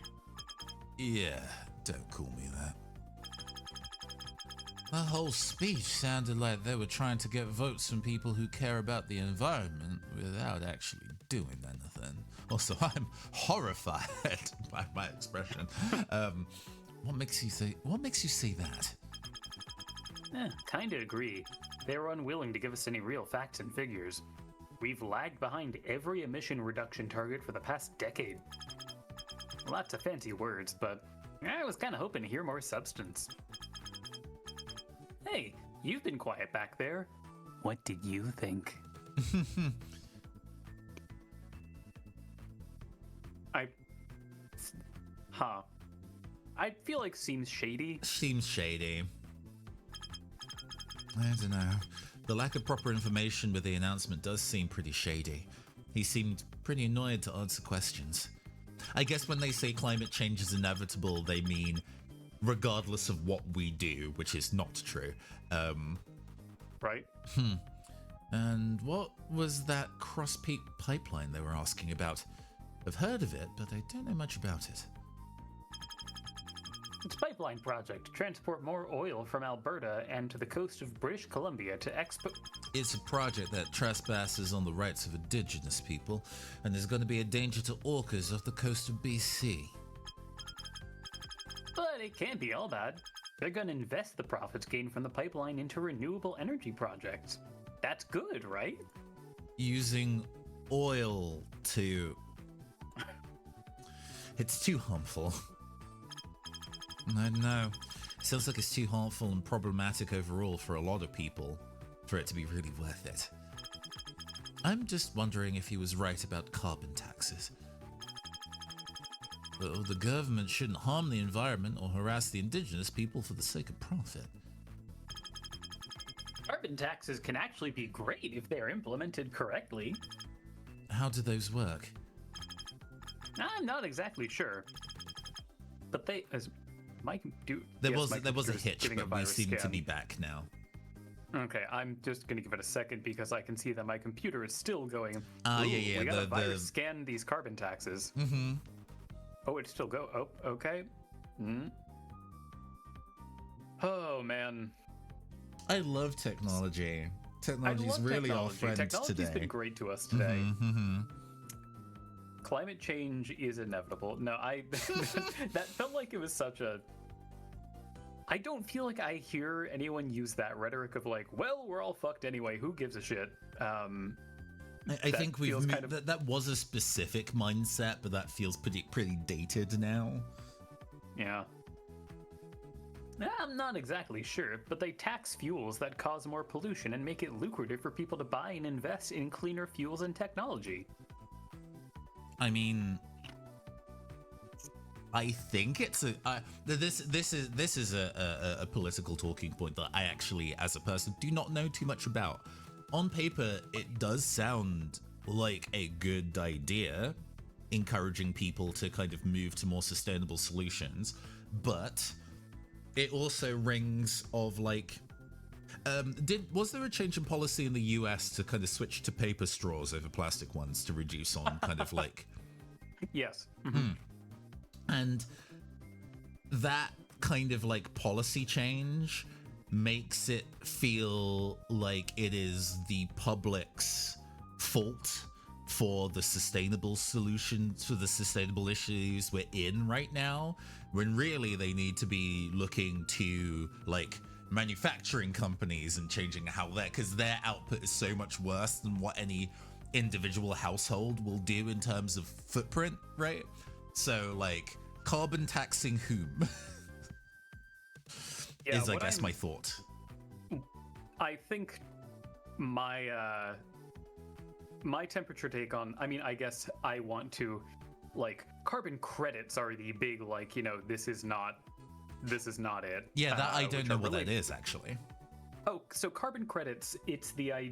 Yeah, don't call me that. The whole speech sounded like they were trying to get votes from people who care about the environment without actually doing anything. Also, I'm horrified by my expression. What makes you say that? Kinda agree. They were unwilling to give us any real facts and figures. We've lagged behind every emission reduction target for the past decade. Lots of fancy words, but I was kind of hoping to hear more substance. Hey, you've been quiet back there. What did you think? I feel like seems shady. Seems shady. I don't know. The lack of proper information with the announcement does seem pretty shady. He seemed pretty annoyed to answer questions. I guess when they say climate change is inevitable, they mean regardless of what we do, which is not true. Right? And what was that Cross Peak pipeline they were asking about? I've heard of it, but I don't know much about it. It's a pipeline project to transport more oil from Alberta and to the coast of British Columbia to export. It's a project that trespasses on the rights of Indigenous people, and there's going to be a danger to orcas off the coast of BC. But it can't be all bad. They're going to invest the profits gained from the pipeline into renewable energy projects. That's good, right? Using oil to... It's too harmful. I don't know. Sounds like it's too harmful and problematic overall for a lot of people for it to be really worth it. I'm just wondering if he was right about carbon taxes. Well, the government shouldn't harm the environment or harass the indigenous people for the sake of profit. Carbon taxes can actually be great if they're implemented correctly. How do those work? I'm not exactly sure. But they... There was a hitch, but we seem to be back now. Okay, I'm just going to give it a second because I can see that my computer is still going. Yeah. We got a virus scan these carbon taxes. Oh, it still go. Oh, okay. Oh, man. I love technology. I Technology is love really our technology. friend Technology's today. been great to us today. Mm-hmm. Climate change is inevitable. No, that felt like it was such a. I don't feel like I hear anyone use that rhetoric of like, well, we're all fucked anyway. Who gives a shit? I think we've moved, that was a specific mindset, but that feels pretty dated now. Yeah. I'm not exactly sure, but they tax fuels that cause more pollution and make it lucrative for people to buy and invest in cleaner fuels and technology. I mean, I think it's this is a political talking point that I actually, as a person, do not know too much about. On paper, it does sound like a good idea, encouraging people to kind of move to more sustainable solutions, but it also rings of like, was there a change in policy in the US to kind of switch to paper straws over plastic ones to reduce on kind of like... Yes. Mm-hmm. And that kind of like policy change makes it feel like it is the public's fault for the sustainable solutions, for the sustainable issues we're in right now, when really they need to be looking to like manufacturing companies and changing how because their output is so much worse than what any individual household will do in terms of footprint, right? So like carbon taxing whom is I guess my thought. I think my my temperature take on, I mean, I guess I want to, like, carbon credits are the big, like, you know, this is not it. Yeah, that I don't know what that is, actually. Oh, so carbon credits, it's basically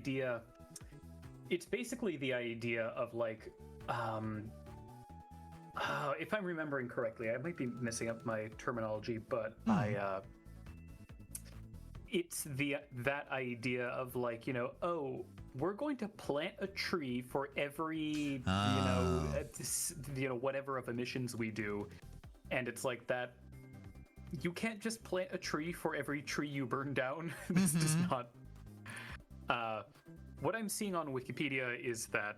the idea of, like, if I'm remembering correctly, I might be messing up my terminology, but it's that idea of like, you know, oh, we're going to plant a tree for every, you know, whatever of emissions we do. And it's like that. You can't just plant a tree for every tree you burn down. This does not. What I'm seeing on Wikipedia is that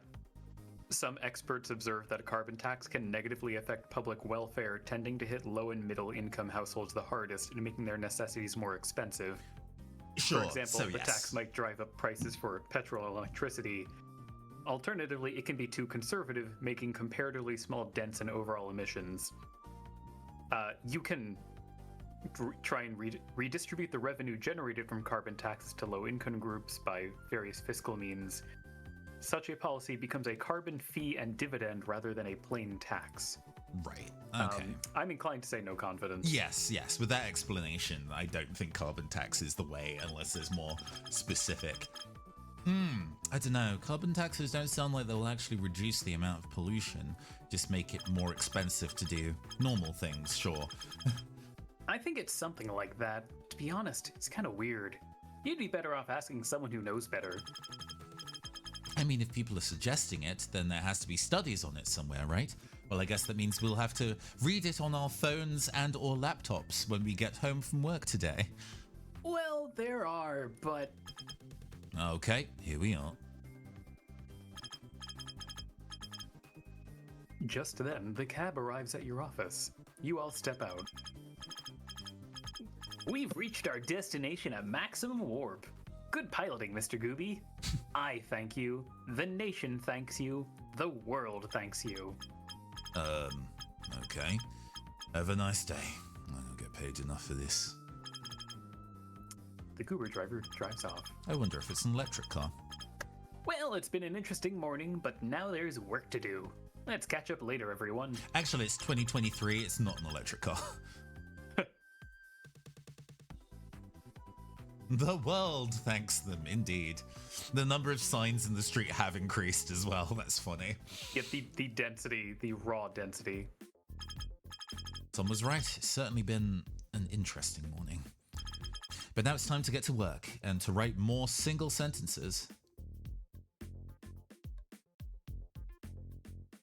some experts observe that a carbon tax can negatively affect public welfare, tending to hit low and middle income households the hardest and making their necessities more expensive. Sure. For example, the tax might drive up prices for petrol and electricity. Alternatively, it can be too conservative, making comparatively small dents in overall emissions. You can try and redistribute the revenue generated from carbon taxes to low-income groups by various fiscal means. Such a policy becomes a carbon fee and dividend rather than a plain tax. Right. Okay. I'm inclined to say no confidence. Yes. With that explanation, I don't think carbon tax is the way unless there's more specific. I don't know. Carbon taxes don't sound like they'll actually reduce the amount of pollution, just make it more expensive to do normal things, sure. I think it's something like that. To be honest, it's kind of weird. You'd be better off asking someone who knows better. I mean, if people are suggesting it, then there has to be studies on it somewhere, right? Well, I guess that means we'll have to read it on our phones and or laptops when we get home from work today. Well, there are, but... Okay, here we are. Just then, the cab arrives at your office. You all step out. We've reached our destination at maximum warp. Good piloting, Mr. Gooby. I thank you. The nation thanks you. The world thanks you. Okay. Have a nice day. I don't get paid enough for this. The Goober driver drives off. I wonder if it's an electric car. Well, it's been an interesting morning, but now there's work to do. Let's catch up later, everyone. Actually, it's 2023. It's not an electric car. The world thanks them, indeed. The number of signs in the street have increased as well. That's funny. Yeah, the density, the raw density. Tom was right. It's certainly been an interesting morning. But now it's time to get to work and to write more single sentences.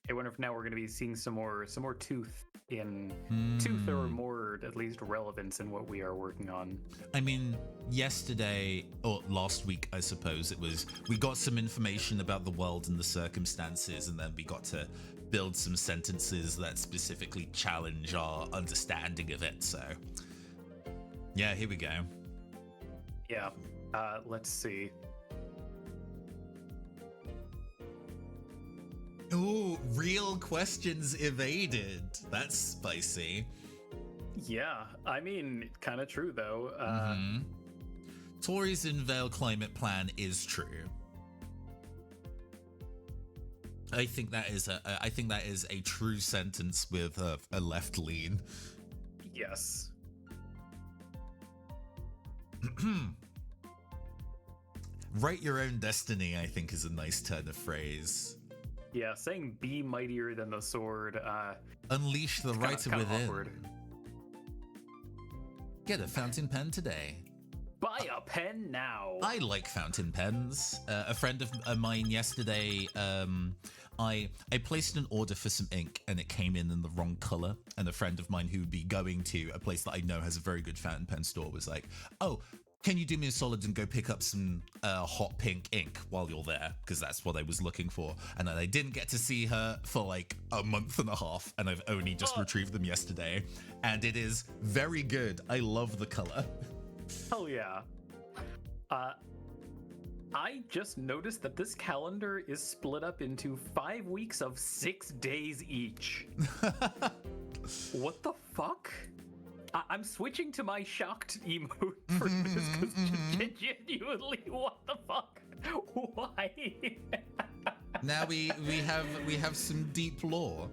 I wonder if now we're going to be seeing some more tooth or more at least relevance in what we are working on. I mean, yesterday or last week, I suppose we got some information about the world and the circumstances, and then we got to build some sentences that specifically challenge our understanding of it. So, yeah, here we go. Yeah. Let's see. Ooh, real questions evaded. That's spicy. Yeah, I mean, kind of true though. Tories in Vale climate plan is true. I think that is a true sentence with a left lean. Yes. Write your own destiny, I think, is a nice turn of phrase. Yeah, saying be mightier than the sword. Unleash the writer within. Awkward. Get a fountain pen today. Buy a pen now. I like fountain pens. A friend of mine yesterday, I placed an order for some ink and it came in the wrong color. And a friend of mine who would be going to a place that I know has a very good fountain pen store was like, "Oh, can you do me a solid and go pick up some hot pink ink while you're there?" Because that's what I was looking for. And then I didn't get to see her for like a month and a half, and I've only just retrieved them yesterday. And it is very good. I love the color. Hell yeah. I just noticed that this calendar is split up into 5 weeks of 6 days each. What the fuck? I'm switching to my shocked emote for this because genuinely, what the fuck? Why? Now we have some deep lore.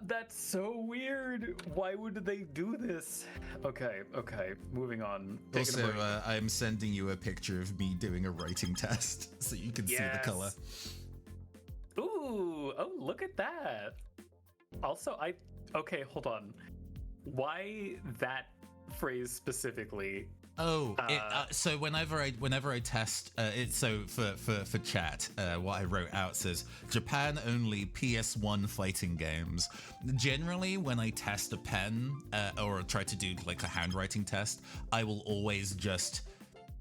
That's so weird. Why would they do this? Okay, moving on. Also, I'm sending you a picture of me doing a writing test so you can see the color. Ooh, oh, look at that. Also, okay, hold on. Why that phrase specifically? Oh, so whenever I test it, so for chat, what I wrote out says Japan only PS1 fighting games. Generally, when I test a pen or try to do like a handwriting test, I will always just,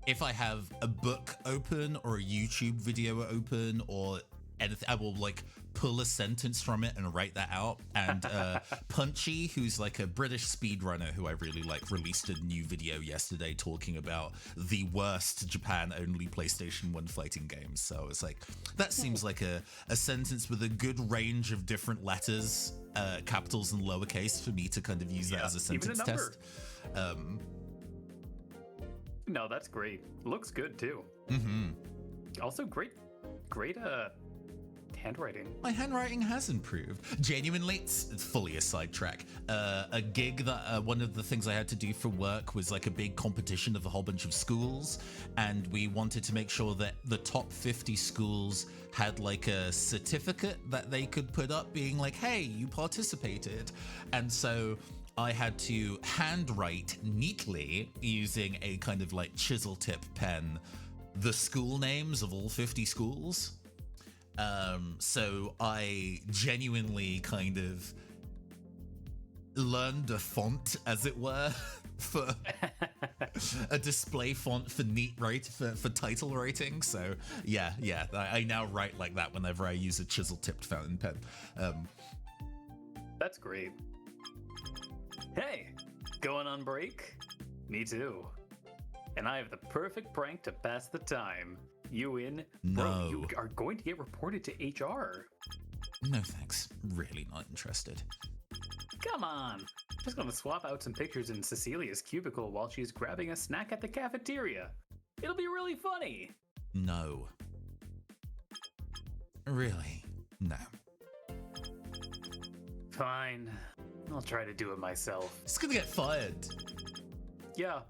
if I have a book open or a YouTube video open or anything, I will like pull a sentence from it and write that out. And Punchy, who's like a British speedrunner who I really like, released a new video yesterday talking about the worst Japan-only PlayStation 1 fighting games. So it's like, that seems like a sentence with a good range of different letters, capitals and lowercase, for me to kind of use that as a sentence test. No, that's great. Looks good too. Also great handwriting. My handwriting has improved. Genuinely, it's fully a sidetrack. A gig that one of the things I had to do for work was like a big competition of a whole bunch of schools, and we wanted to make sure that the top 50 schools had like a certificate that they could put up being like, hey, you participated. And so I had to handwrite neatly using a kind of like chisel tip pen the school names of all 50 schools. So I genuinely kind of learned a font, as it were, for a display font for for title writing. So yeah, I now write like that whenever I use a chisel-tipped fountain pen. That's great. Hey, going on break? Me too. And I have the perfect prank to pass the time. You in? No. Bro, you are going to get reported to HR. No thanks. Really not interested. Come on. Just gonna swap out some pictures in Cecilia's cubicle while she's grabbing a snack at the cafeteria. It'll be really funny. No. Really? No. Fine. I'll try to do it myself. It's gonna get fired. Yeah.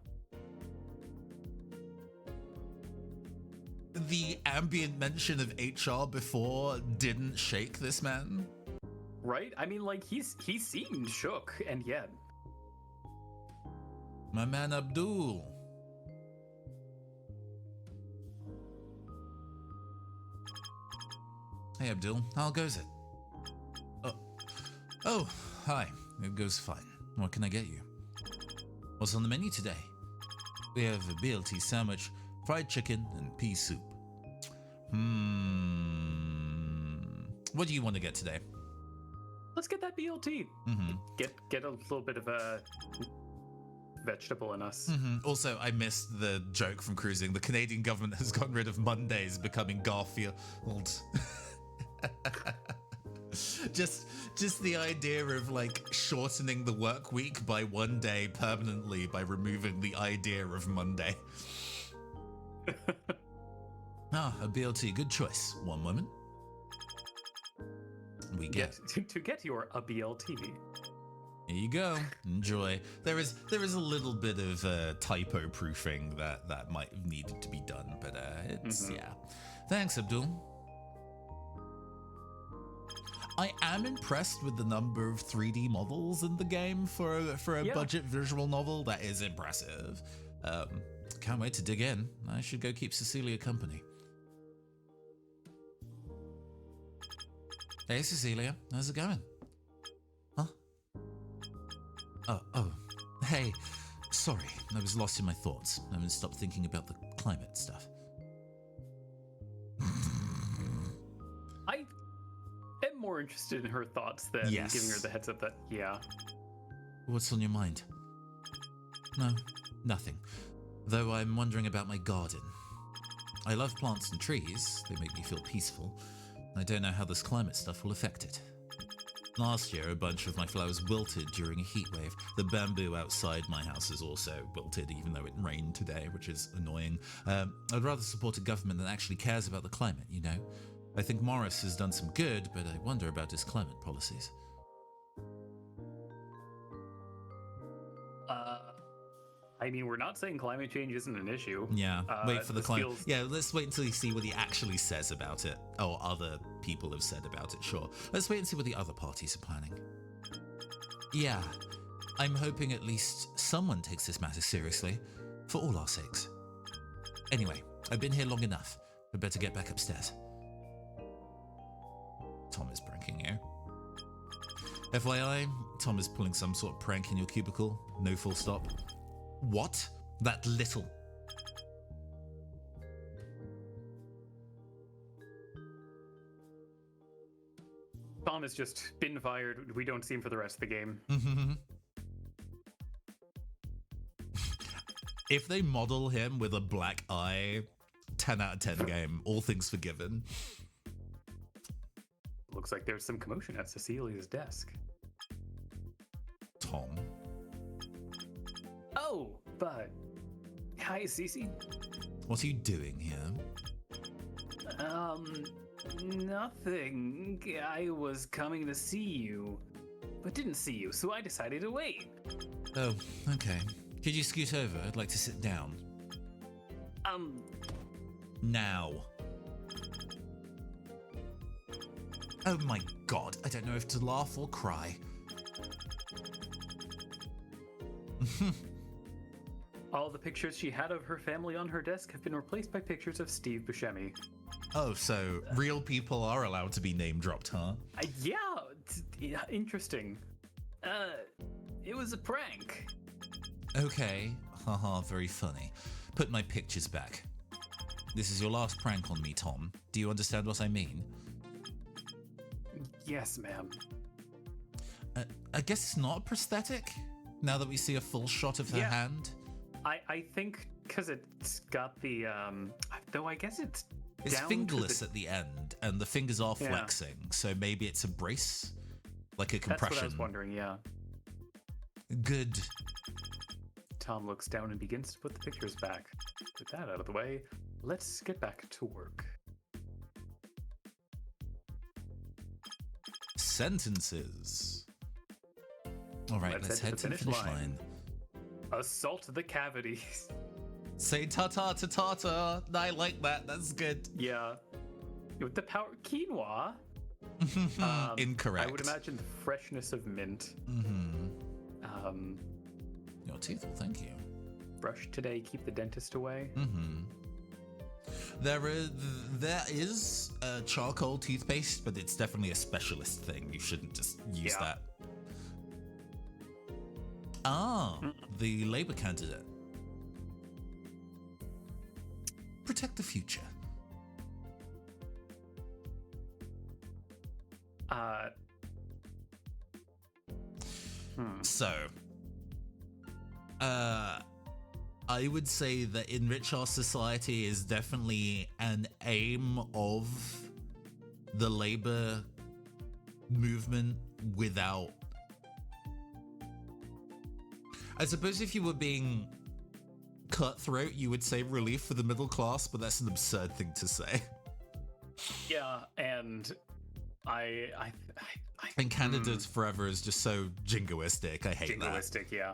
The ambient mention of HR before didn't shake this man. Right? I mean, like, he seemed shook, and yet. My man Abdul. Hey Abdul, how goes it? Oh, hi. It goes fine. What can I get you? What's on the menu today? We have a BLT sandwich, fried chicken, and pea soup. What do you want to get today? Let's get that BLT. Get a little bit of a vegetable in us. Also, I missed the joke from Cruising. The Canadian government has gotten rid of Mondays, becoming Garfield. Just the idea of like shortening the work week by one day permanently by removing the idea of Monday. A BLT, good choice. One moment. We get to get your a BLT. Here you go. Enjoy. There is a little bit of typo proofing that might have needed to be done, but it's yeah. Thanks, Abdul. I am impressed with the number of 3D models in the game for a budget visual novel. That is impressive. Can't wait to dig in. I should go keep Cecilia company. Hey, Cecilia. How's it going? Huh? Oh. Hey. Sorry, I was lost in my thoughts. I haven't stopped thinking about the climate stuff. I am more interested in her thoughts than giving her the heads up that, What's on your mind? No, nothing. Though I'm wondering about my garden. I love plants and trees. They make me feel peaceful. I don't know how this climate stuff will affect it. Last year, a bunch of my flowers wilted during a heat wave. The bamboo outside my house is also wilted, even though it rained today, which is annoying. I'd rather support a government that actually cares about the climate, you know? I think Morris has done some good, but I wonder about his climate policies. I mean, we're not saying climate change isn't an issue. Yeah, wait for the climate. feels- Yeah, let's wait until you see what he actually says about it. Or other people have said about it, sure. Let's wait and see what the other parties are planning. Yeah, I'm hoping at least someone takes this matter seriously, for all our sakes. Anyway, I've been here long enough. We'd better get back upstairs. Tom is pranking you. FYI, Tom is pulling some sort of prank in your cubicle. No full stop. What? That little... Tom has just been fired. We don't see him for the rest of the game. If they model him with a black eye, 10 out of 10 game, all things forgiven. Looks like there's some commotion at Cecilia's desk. Tom. Oh, but hi, Cece. What are you doing here? Nothing. I was coming to see you, but didn't see you, so I decided to wait. Oh, okay. Could you scoot over? I'd like to sit down. Now. Oh my god, I don't know if to laugh or cry. All the pictures she had of her family on her desk have been replaced by pictures of Steve Buscemi. Oh, so real people are allowed to be name dropped, huh? Yeah, interesting. It was a prank. Okay, haha, very funny. Put my pictures back. This is your last prank on me, Tom. Do you understand what I mean? Yes, ma'am. I guess it's not a prosthetic, now that we see a full shot of her hand. I think because it's got the, though I guess it's down fingerless at the end, and the fingers are flexing, so maybe it's a brace? Like a compression. That's what I was wondering, yeah. Good. Tom looks down and begins to put the pictures back. With that out of the way, let's get back to work. Sentences. All right, let's head to the finish line. Assault the cavities. Say ta-ta to ta-ta. I like that. That's good. Yeah. With the power quinoa. Incorrect. I would imagine the freshness of mint. Your teeth, well, thank you. Brush today, keep the dentist away. There is charcoal toothpaste, but it's definitely a specialist thing. You shouldn't just use that Ah, the Labour candidate. Protect the future. So, I would say that enrich our society is definitely an aim of the Labour movement without... I suppose if you were being cutthroat, you would say relief for the middle class, but that's an absurd thing to say. Yeah, and And Candidates Forever is just so jingoistic. I hate that. jingoistic, yeah.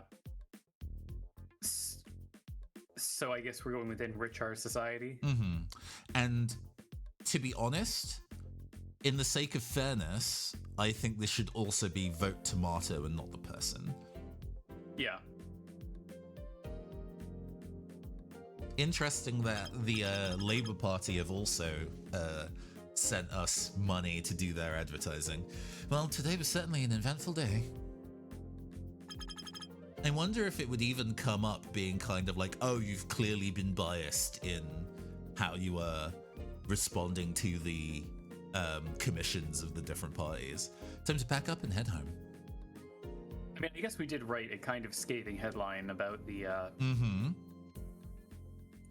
So I guess we're going with enrich our society. Mm-hmm. And to be honest, in the sake of fairness, I think this should also be vote tomato and not the person. Yeah. Interesting that the Labour Party have also sent us money to do their advertising. Well, today was certainly an eventful day. I wonder if it would even come up being kind of like, oh, you've clearly been biased in how you are responding to the commissions of the different parties. Time to pack up and head home. I mean, I guess we did write a kind of scathing headline about the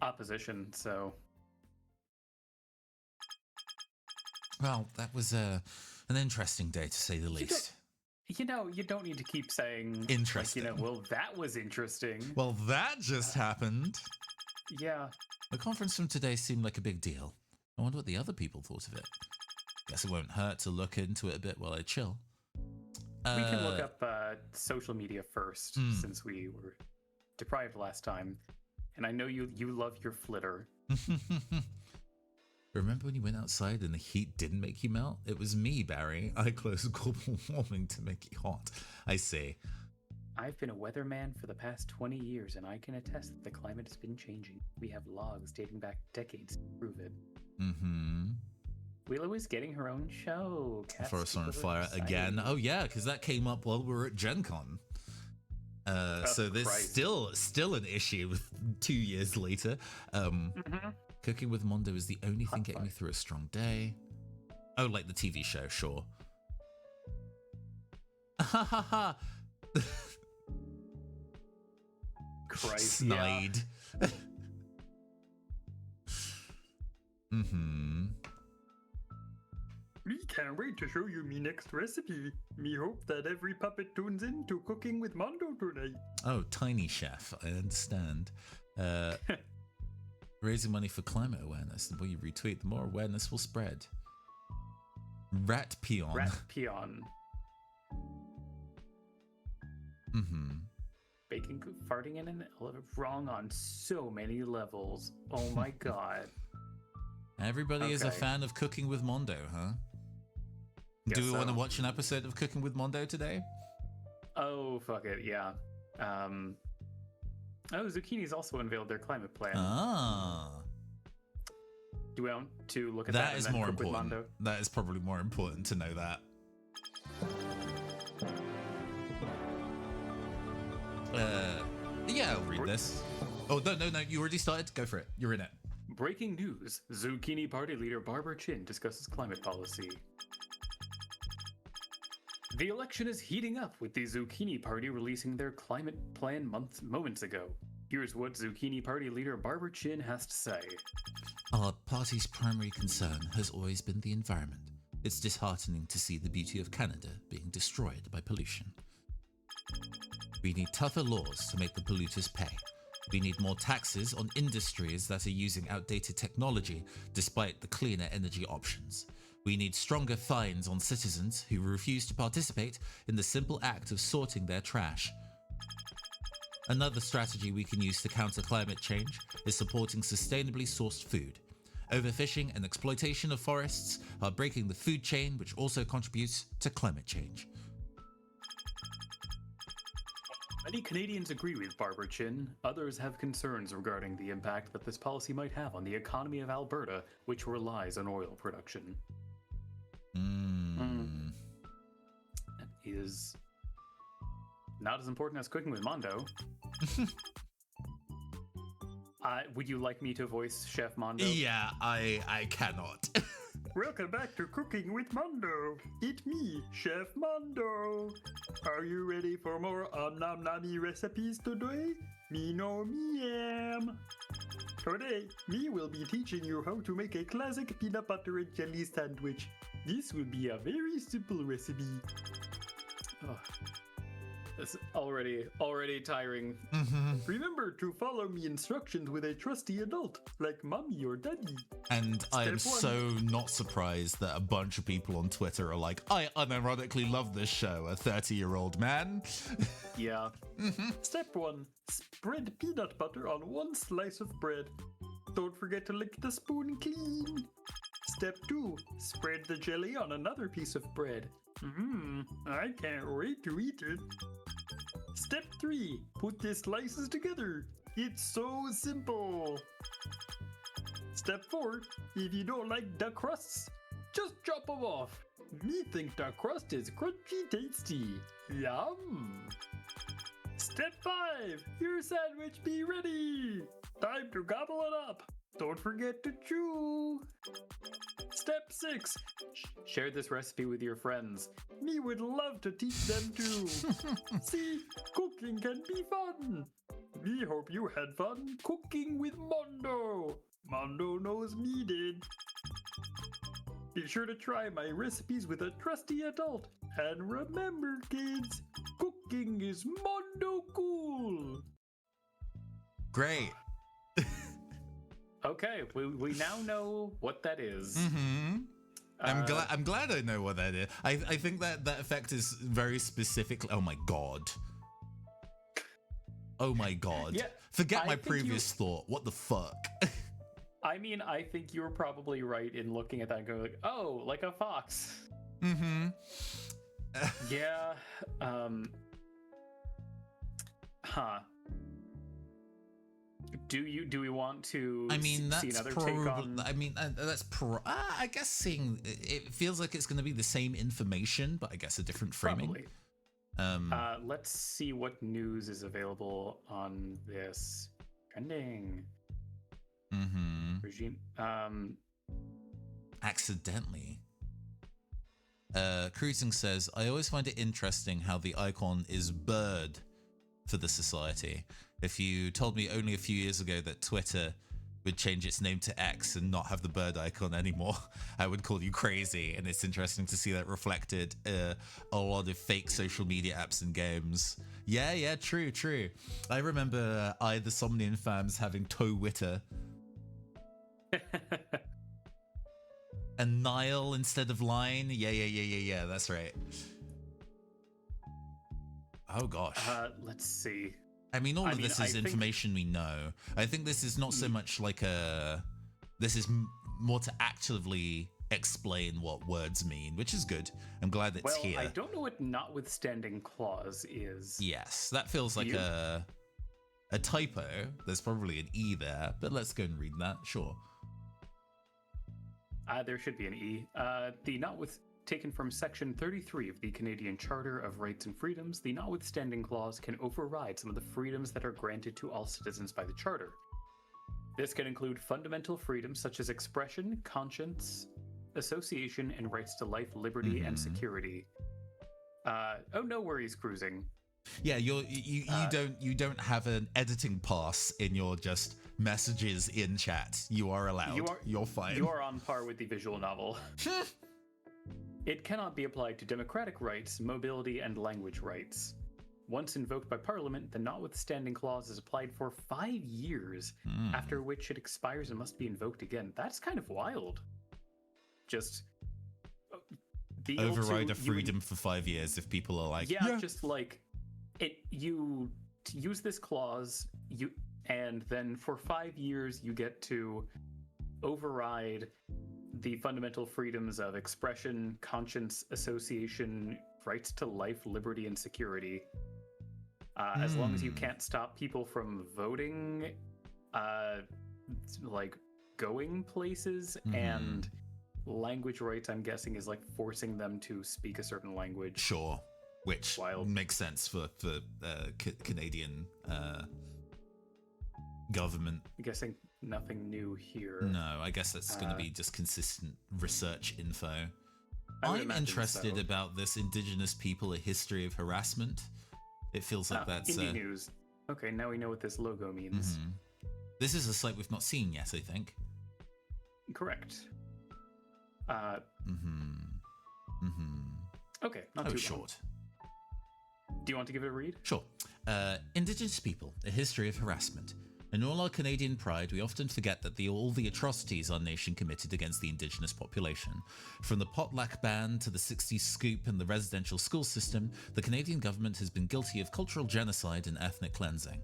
opposition, so... Well, that was an interesting day, to say the least. You don't need to keep saying... Interesting. Like, well, that was interesting. Well, that just happened. Yeah. The conference from today seemed like a big deal. I wonder what the other people thought of it. Guess it won't hurt to look into it a bit while I chill. We can look up social media first, since we were deprived last time. And I know you love your flitter. Remember when you went outside and the heat didn't make you melt? It was me, Barry. I closed global warming to make it hot. I see. I've been a weatherman for the past 20 years, and I can attest that the climate has been changing. We have logs dating back decades to prove it. Mm-hmm. Willow is getting her own show. Forest on Fire again. Oh yeah, because that came up while we were at Gen Con. So there's still an issue 2 years later. Cooking with Mondo is the only thing getting me through a strong day. Oh, like the TV show, sure. Ha ha ha. Christ, Snide. Yeah. Mm-hmm. We can't wait to show you me next recipe. Me hope that every puppet tunes in to Cooking with Mondo tonight. Oh, tiny chef, I understand. Raising money for climate awareness. The more you retweet, the more awareness will spread. Rat peon. Rat peon. Mm-hmm. Baking, farting in an elevator. Wrong on so many levels. Oh my god. Everybody is a fan of Cooking with Mondo, huh? Do we want to watch an episode of Cooking with Mondo today? Oh, fuck it, yeah. Oh, Zucchini's also unveiled their climate plan. Ah. Do we want to look at that? That is more important. That is probably more important to know that. Yeah, I'll read this. Oh, no, you already started? Go for it. You're in it. Breaking news. Zucchini Party leader Barbara Chin discusses climate policy. The election is heating up, with the Zucchini Party releasing their climate plan moments ago. Here's what Zucchini Party leader Barbara Chin has to say. Our party's primary concern has always been the environment. It's disheartening to see the beauty of Canada being destroyed by pollution. We need tougher laws to make the polluters pay. We need more taxes on industries that are using outdated technology despite the cleaner energy options. We need stronger fines on citizens who refuse to participate in the simple act of sorting their trash. Another strategy we can use to counter climate change is supporting sustainably sourced food. Overfishing and exploitation of forests are breaking the food chain, which also contributes to climate change. Many Canadians agree with Barbara Chin. Others have concerns regarding the impact that this policy might have on the economy of Alberta, which relies on oil production. That is not as important as cooking with Mondo. Would you like me to voice Chef Mondo? Yeah, I cannot. Welcome back to Cooking with Mondo. It's me, Chef Mondo. Are you ready for more Nom Nommy recipes today? Me no me am. Today, me will be teaching you how to make a classic peanut butter and jelly sandwich. This will be a very simple recipe. Oh, it's already tiring. Remember to follow me instructions with a trusty adult, like mommy or daddy. And I am so not surprised that a bunch of people on Twitter are like, I unironically love this show, a 30-year-old man. Yeah. Step 1. Spread peanut butter on one slice of bread. Don't forget to lick the spoon clean. Step 2. Spread the jelly on another piece of bread. I can't wait to eat it. Step 3. Put the slices together. It's so simple. Step 4. If you don't like the crusts, just chop them off. Me think the crust is crunchy tasty. Yum. Step 5. Your sandwich be ready. Time to gobble it up. Don't forget to chew. Step 6. Share this recipe with your friends. Me would love to teach them too. See, cooking can be fun. We hope you had fun cooking with Mondo. Mondo knows me did. Be sure to try my recipes with a trusty adult. And remember, kids, cooking is Mondo cool. Great. Okay, we now know what that is. I'm glad I know what that is. I think that effect is very specific. Oh my god. Oh my god. Yeah, Forget my previous thought. What the fuck? I mean, I think you're probably right in looking at that and going like, oh, like a fox. Yeah. Do we want to see another take on? I mean, that's I guess seeing it feels like it's going to be the same information, but I guess a different framing. Probably. Let's see what news is available on this trending regime. Accidentally. Cruising says, I always find it interesting how the icon is bird for the society. If you told me only a few years ago that Twitter would change its name to X and not have the bird icon anymore, I would call you crazy. And it's interesting to see that reflected a lot of fake social media apps and games. Yeah, true. I remember the Somnian fans having Twitter. And Nile instead of line. Yeah, that's right. Oh gosh. Let's see. I mean, all of this is information we know. I think this is not so much like this is more to actively explain what words mean, which is good. I'm glad it's here. I don't know what notwithstanding clause is. Yes, that feels like a typo. There's probably an E there, but let's go and read that. Sure. There should be an E. Taken from Section 33 of the Canadian Charter of Rights and Freedoms, the notwithstanding clause can override some of the freedoms that are granted to all citizens by the Charter. This can include fundamental freedoms such as expression, conscience, association, and rights to life, liberty, and security. Oh, no worries, Cruising. Yeah, you don't have an editing pass in your just messages in chat. You are allowed. You're fine. You are on par with the visual novel. It cannot be applied to democratic rights, mobility, and language rights. Once invoked by Parliament, the notwithstanding clause is applied for 5 years, after which it expires and must be invoked again. That's kind of wild. Just override a freedom for 5 years if people are like, yeah, just like it. You use this clause, and then for 5 years you get to override the fundamental freedoms of expression, conscience, association, rights to life, liberty, and security. As long as you can't stop people from voting, like going places, and language rights, I'm guessing, is like forcing them to speak a certain language. Sure. which Wild. makes sense for Canadian government. I'm guessing nothing new here. No, I guess that's going to be just consistent research info. I would I'm imagine interested so. about this Indigenous people, a history of harassment. It feels like that's indie news. Okay, now we know what this logo means. This is a site we've not seen yet, I think. Correct. Okay, not too long. Short. Do you want to give it a read? Sure. Indigenous people, a history of harassment. In all our Canadian pride, we often forget that all the atrocities our nation committed against the Indigenous population. From the potluck ban to the 60s scoop and the residential school system, the Canadian government has been guilty of cultural genocide and ethnic cleansing.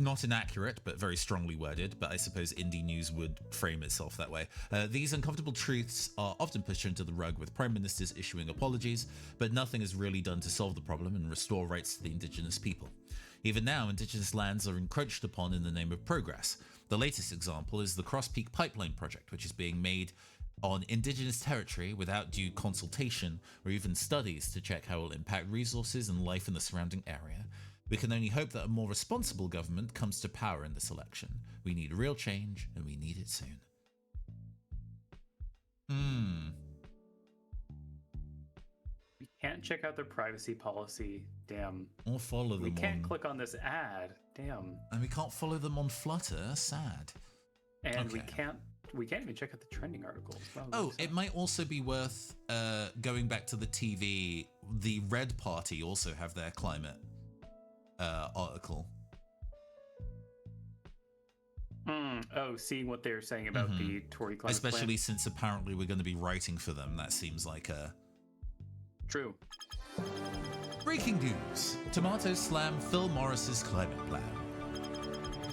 Not inaccurate, but very strongly worded, but I suppose indie news would frame itself that way. These uncomfortable truths are often pushed under the rug with prime ministers issuing apologies, but nothing is really done to solve the problem and restore rights to the Indigenous people. Even now, Indigenous lands are encroached upon in the name of progress. The latest example is the Cross Peak Pipeline project, which is being made on Indigenous territory without due consultation or even studies to check how it will impact resources and life in the surrounding area. We can only hope that a more responsible government comes to power in this election. We need real change, and we need it soon. We can't check out their privacy policy. Damn. Or follow them We can't click on this ad. Damn. And we can't follow them on Flutter. Sad. And Okay. we can't even check out the trending articles. Wow, Oh, that's it might also be worth going back to the TV. The Red Party also have their climate article. Oh, seeing what they're saying about the Tory climate Especially plan. since apparently we're going to be writing for them. That seems like a... True. Breaking news. Tomatoes slam Phil Morris's climate plan.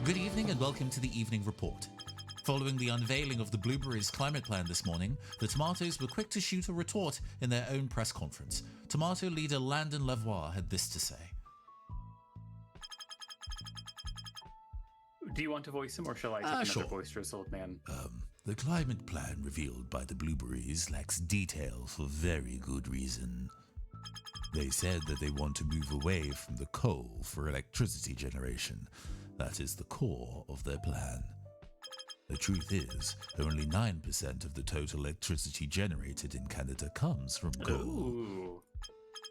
Good evening and welcome to the Evening Report. Following the unveiling of the Blueberries climate plan this morning, the Tomatoes were quick to shoot a retort in their own press conference. Tomato leader Landon Lavoie had this to say. Do you want to voice him, or shall I take another Sure. boisterous old man? The climate plan revealed by the Blueberries lacks detail for very good reason. They said that they want to move away from the coal for electricity generation. That is the core of their plan. The truth is, only 9% of the total electricity generated in Canada comes from coal. Ooh.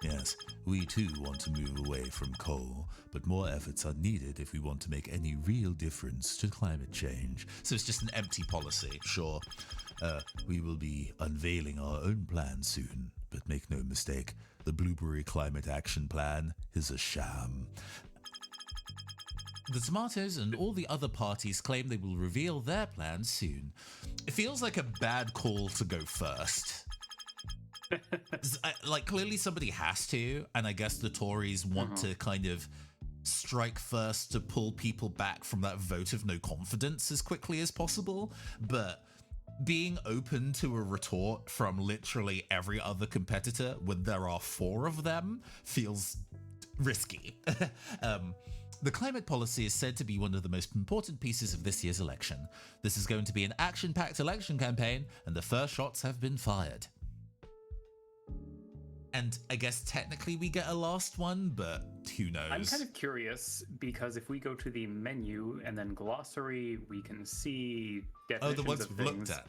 Yes, we too want to move away from coal, but more efforts are needed if we want to make any real difference to climate change. So it's just an empty policy, sure. We will be unveiling our own plan soon, but make no mistake, the Blueberry Climate Action Plan is a sham. The Tomatoes and all the other parties claim they will reveal their plans soon. It feels like a bad call to go first. Like, clearly somebody has to, and I guess the Tories want to kind of strike first to pull people back from that vote of no confidence as quickly as possible, but being open to a retort from literally every other competitor when there are 4 of them feels risky. The climate policy is said to be one of the most important pieces of this year's election. This is going to be an action-packed election campaign, and the first shots have been fired. And I guess technically we get a last one, but who knows? I'm kind of curious because if we go to the menu and then glossary, we can see definitions the ones of we've things. looked at.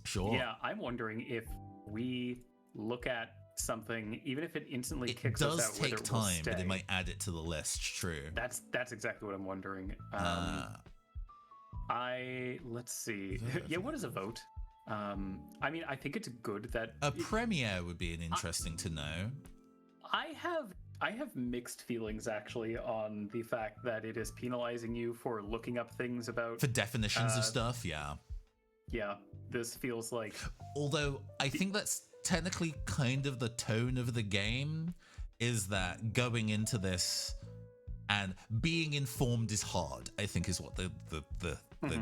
Sure. Yeah, I'm wondering if we look at something, even if it instantly It kicks us does out, whether take it will time, but stay. they might add it to the list. True. That's exactly what I'm wondering. Let's see. Yeah, what is a vote? I mean, I think it's good that A premiere would be an interesting to know. I have mixed feelings actually on the fact that it is penalizing you for looking up things about. For definitions of stuff, yeah. Yeah, this feels like. Although I think that's technically kind of the tone of the game, is that going into this and being informed is hard, I think is what the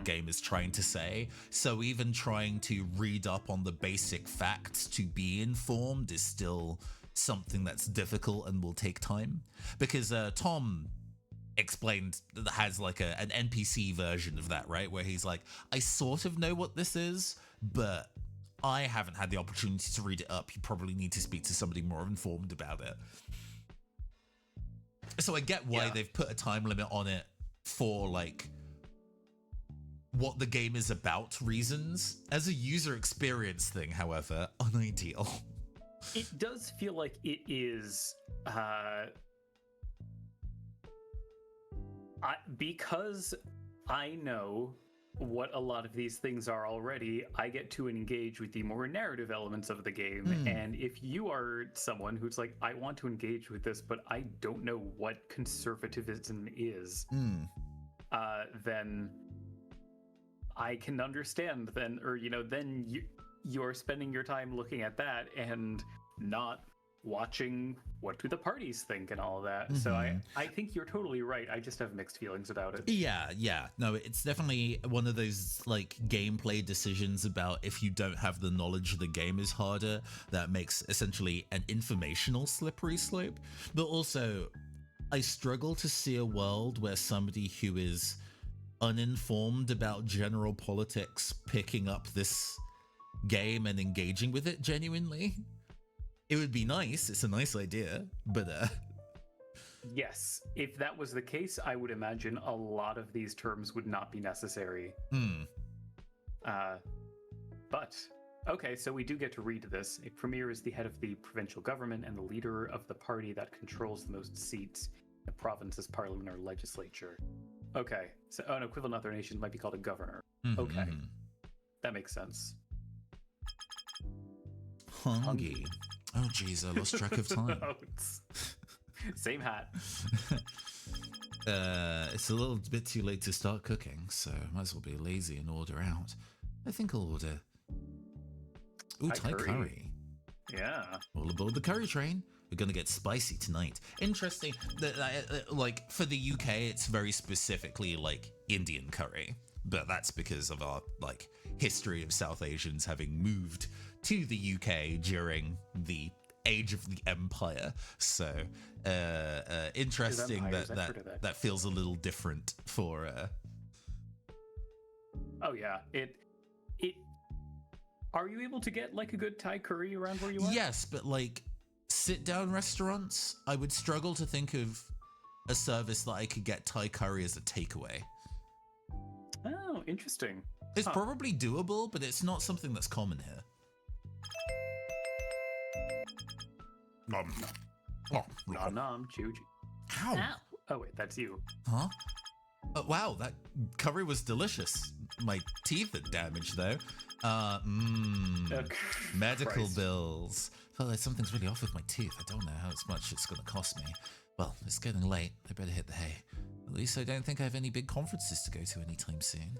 game is trying to say. So even trying to read up on the basic facts to be informed is still something that's difficult and will take time. Because Tom explained, has like an NPC version of that, right? Where he's like, I sort of know what this is, but I haven't had the opportunity to read it up. You probably need to speak to somebody more informed about it. So I get why they've put a time limit on it for like what the game is about reasons. As a user experience thing, however, unideal. It does feel like it is because I know what a lot of these things are already, I get to engage with the more narrative elements of the game. And if you are someone who's like, I want to engage with this, but I don't know what conservatism is, then I can understand then, or, you know, then you're spending your time looking at that and not watching what do the parties think and all of that. So I think you're totally right. I just have mixed feelings about it. Yeah. No, it's definitely one of those like gameplay decisions about if you don't have the knowledge the game is harder, that makes essentially an informational slippery slope. But also, I struggle to see a world where somebody who is uninformed about general politics picking up this game and engaging with it genuinely. It would be nice. It's a nice idea, but yes, if that was the case, I would imagine a lot of these terms would not be necessary. But okay, so we do get to read this. A premier is the head of the provincial government and the leader of the party that controls the most seats in the province's parliament or legislature. Okay, so an equivalent in other nations might be called a governor. Okay, that makes sense. Hungy. Oh, jeez, I lost track of time. Same hat. It's a little bit too late to start cooking, so might as well be lazy and order out. I think I'll order. Ooh, Thai curry. Yeah. All aboard the curry train. We're gonna get spicy tonight. Interesting. Like, for the UK, it's very specifically, like, Indian curry. But that's because of our, like, history of South Asians having moved to the UK during the age of the empire. So interesting that feels a little different for Oh yeah, it are you able to get like a good Thai curry around where you are? Yes, but like sit down restaurants, I would struggle to think of a service that I could get Thai curry as a takeaway. Oh, interesting. It's probably doable, but it's not something that's common here. Nom, chew. Ow. Oh wait, that's you. Huh? Wow, that curry was delicious. My teeth are damaged though. Medical bills. Well, something's really off with my teeth. I don't know how much it's going to cost me. Well, it's getting late. I better hit the hay. At least I don't think I have any big conferences to go to anytime soon.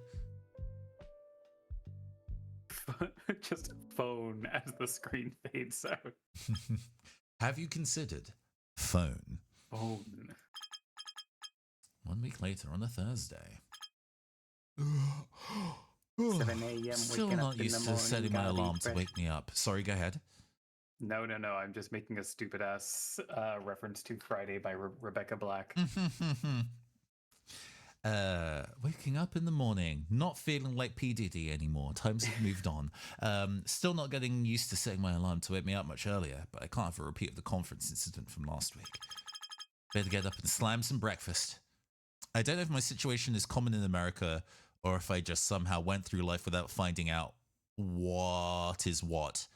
Just phone as the screen fades out. Have you considered phone? Phone. 1 week later on a Thursday. 7 a.m. Still not used to setting my alarm to wake me up. Sorry, go ahead. No. I'm just making a stupid ass reference to Friday by Rebecca Black. Waking up in the morning, not feeling like P. Diddy anymore. Times have moved on. Still not getting used to setting my alarm to wake me up much earlier, but I can't have a repeat of the conference incident from last week. Better get up and slam some breakfast. I don't know if my situation is common in America or if I just somehow went through life without finding out what is what.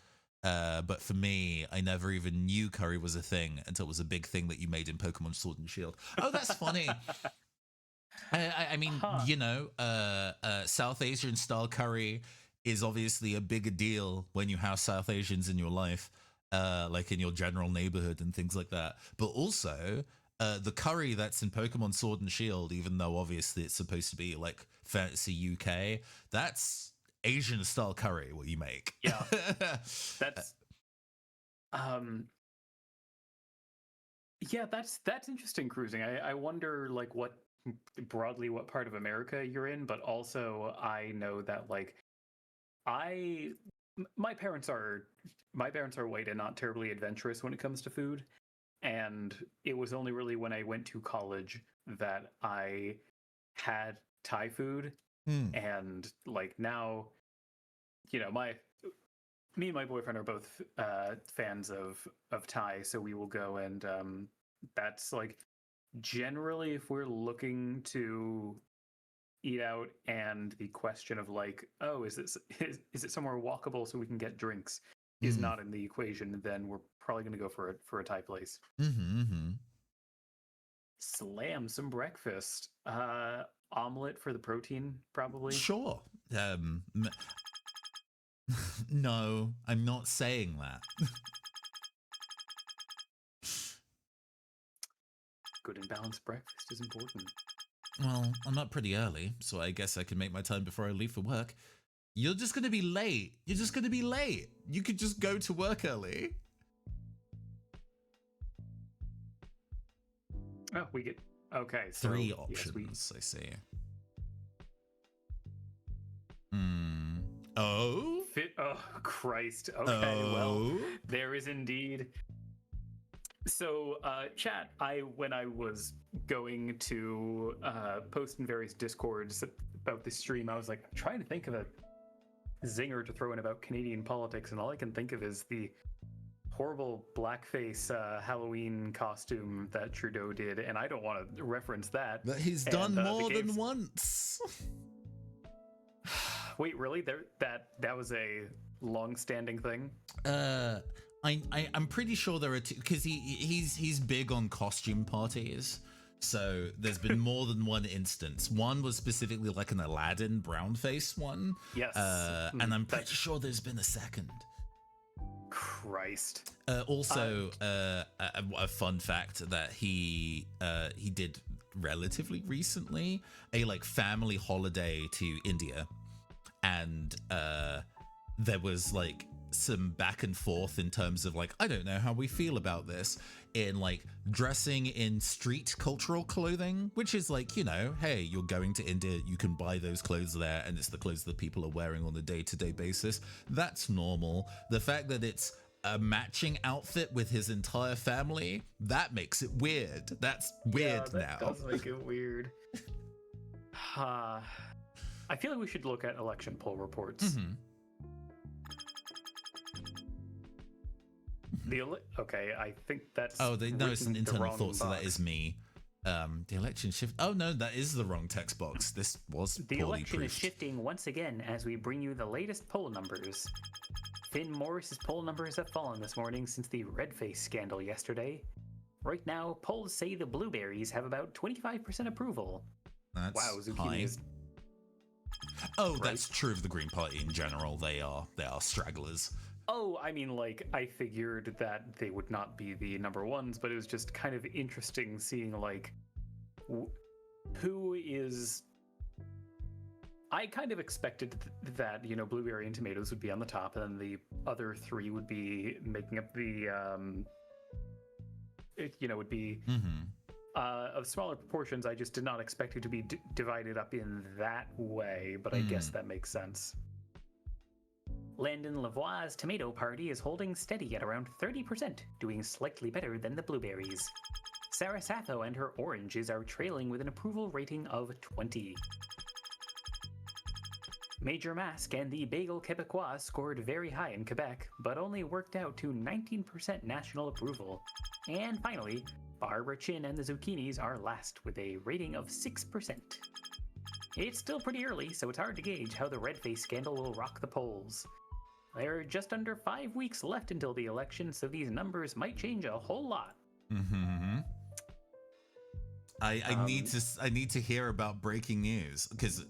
But for me, I never even knew curry was a thing until it was a big thing that you made in Pokemon Sword and Shield. Oh, that's funny. I mean, you know, South Asian style curry is obviously a bigger deal when you have South Asians in your life, like in your general neighborhood and things like that. But also, the curry that's in Pokemon Sword and Shield, even though obviously it's supposed to be like fantasy UK, that's Asian style curry, what you make. Yeah, that's yeah, that's interesting. Cruising. I wonder like what part of America you're in, but also I know that like my parents are white and not terribly adventurous when it comes to food, and it was only really when I went to college that I had Thai food. And like now, you know, me and my boyfriend are both fans of Thai, so we will go, and that's like generally if we're looking to eat out, and the question of like, oh, is it somewhere walkable so we can get drinks is not in the equation, then we're probably going to go for a Thai place. Slam some breakfast. Omelet for the protein, probably. Sure. No, I'm not saying that. Good and balanced breakfast is important. Well, I'm up pretty early, so I guess I can make my time before I leave for work. You're just going to be late. You're just going to be late. You could just go to work early. Oh, we get... Okay, so... 3 options, I see. Oh? Oh, Christ. Okay, well, there is indeed... So, chat, when I was going to post in various Discords about this stream, I was like, I'm trying to think of a zinger to throw in about Canadian politics, and all I can think of is the horrible blackface Halloween costume that Trudeau did, and I don't want to reference that. But he's done more than once. Wait, really? That was a long-standing thing? I'm pretty sure there are two, because he's big on costume parties. So there's been more than one instance. One was specifically like an Aladdin brownface one. Yes. And I'm pretty sure there's been a second. Christ. Also, a fun fact that he did relatively recently, a like family holiday to India, and there was like some back and forth in terms of like, I don't know how we feel about this, in like dressing in street cultural clothing, which is like, you know, hey, you're going to India, you can buy those clothes there, and it's the clothes that people are wearing on a day-to-day basis. That's normal. The fact that it's a matching outfit with his entire family, that makes it weird. That's weird now. That does make it weird. I feel like we should look at election poll reports. Okay, I think that's... Oh, no, it's an internal thought, so that is me. The election shift... Oh, no, that is the wrong text box. This was The election proofed. is shifting once again as we bring you the latest poll numbers. Finn Morris's poll numbers have fallen this morning since the red-face scandal yesterday. Right now, polls say the Blueberries have about 25% approval. That's wow, Zucchini high. is... Oh, right. That's true of the Green Party in general. They are stragglers. Oh, I mean, like, I figured that they would not be the number ones, but it was just kind of interesting seeing, like, who is... I kind of expected that, you know, Blueberry and Tomatoes would be on the top, and then the other three would be making up the, would be of smaller proportions. I just did not expect it to be divided up in that way, but I guess that makes sense. Landon Lavoie's Tomato Party is holding steady at around 30%, doing slightly better than the Blueberries. Sarah Sappho and her Oranges are trailing with an approval rating of 20. Major Mask and the Bagel Québécois scored very high in Quebec, but only worked out to 19% national approval. And finally, Barbara Chin and the Zucchinis are last with a rating of 6%. It's still pretty early, so it's hard to gauge how the red-face scandal will rock the polls. There are just under 5 weeks left until the election, so these numbers might change a whole lot. I need to hear about breaking news, because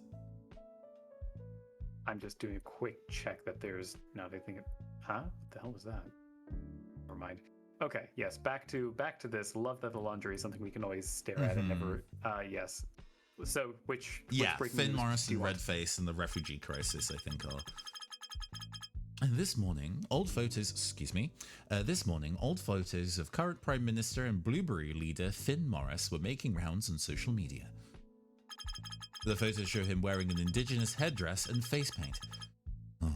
I'm just doing a quick check that there's... Now they think... Huh? What the hell was that? Never mind. Okay, yes, back to this. Love that the laundry is something we can always stare at and never... yes. So, which Finn Morris and Redface and the refugee crisis, I think, are... And this morning, old photos of current Prime Minister and Blueberry leader Finn Morris were making rounds on social media. The photos show him wearing an indigenous headdress and face paint. Oh.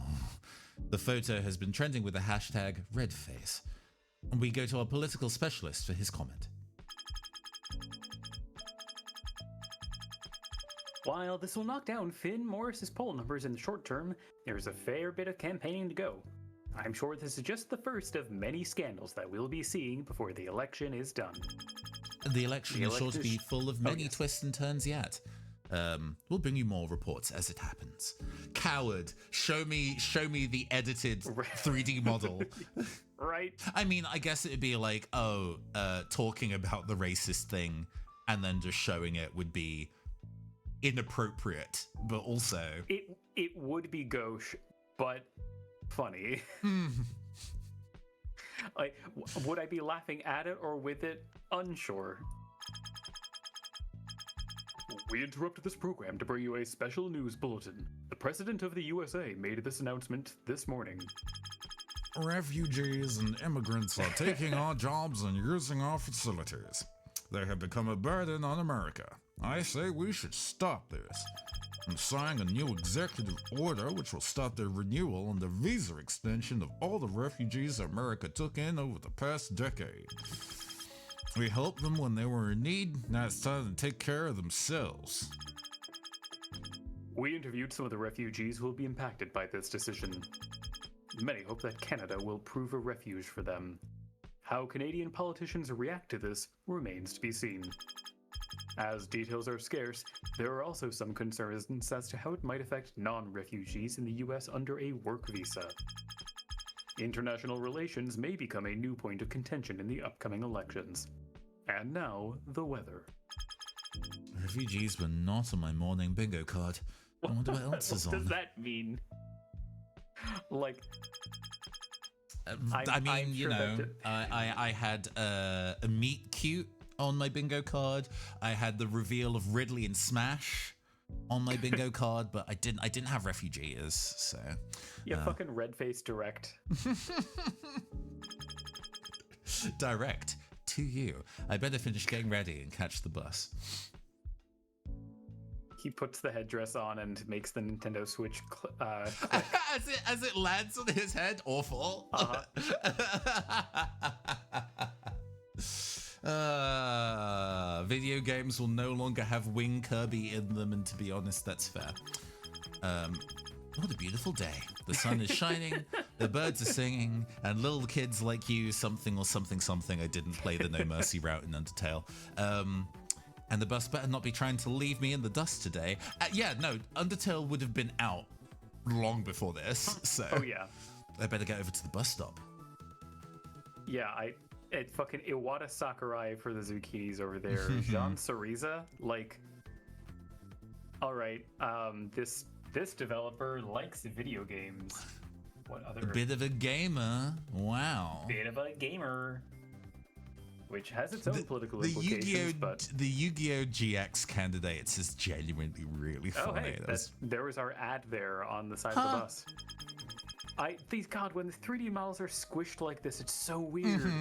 The photo has been trending with the hashtag #Redface. And we go to our political specialist for his comment. While this will knock down Finn Morris's poll numbers in the short term, there's a fair bit of campaigning to go. I'm sure this is just the first of many scandals that we'll be seeing before the election is done. The election is sure to be full of many twists and turns yet. We'll bring you more reports as it happens. Coward, show me the edited 3D model. Right. I mean, I guess it would be like, talking about the racist thing and then just showing it would be inappropriate, but also it would be gauche, but funny. Like, would I be laughing at it or with it? Unsure. We interrupted this program to bring you a special news bulletin. The President of the USA made this announcement this morning. Refugees and immigrants are taking our jobs and using our facilities. They have become a burden on America. I say we should stop this. I'm signing a new executive order which will stop the renewal and the visa extension of all the refugees America took in over the past decade. We helped them when they were in need. Now it's time to take care of themselves. We interviewed some of the refugees who will be impacted by this decision. Many hope that Canada will prove a refuge for them. How Canadian politicians react to this remains to be seen. As details are scarce, there are also some concerns as to how it might affect non-refugees in the US under a work visa. International relations may become a new point of contention in the upcoming elections. And now, the weather. Refugees were not on my morning bingo card. I wonder what else is on. What does that mean? Like, I mean, you know, I had a meet cute on my bingo card. I had the reveal of Ridley and Smash on my bingo card, but I didn't have refugees. So yeah, fucking red-faced direct. Direct to you. I better finish getting ready and catch the bus. He puts the headdress on and makes the Nintendo Switch as it lands on his head. Awful. Video games will no longer have Wing Kirby in them, and to be honest, that's fair. What a beautiful day. The sun is shining, the birds are singing, and little kids like you, something or something something. I didn't play the No Mercy route in Undertale. And the bus better not be trying to leave me in the dust today. Yeah, no, Undertale would have been out long before this, so oh yeah, I better get over to the bus stop. Yeah, it fucking Iwata Sakurai for the zucchinis over there. Jean Cereza, like, all right, this developer likes video games. What other? A bit of a gamer. Wow. Bit of a gamer. Which has its own political implications, but... The Yu-Gi-Oh! GX candidates is genuinely really funny. Oh, hey, there was our ad there on the side of the bus. God, when the 3D models are squished like this, it's so weird.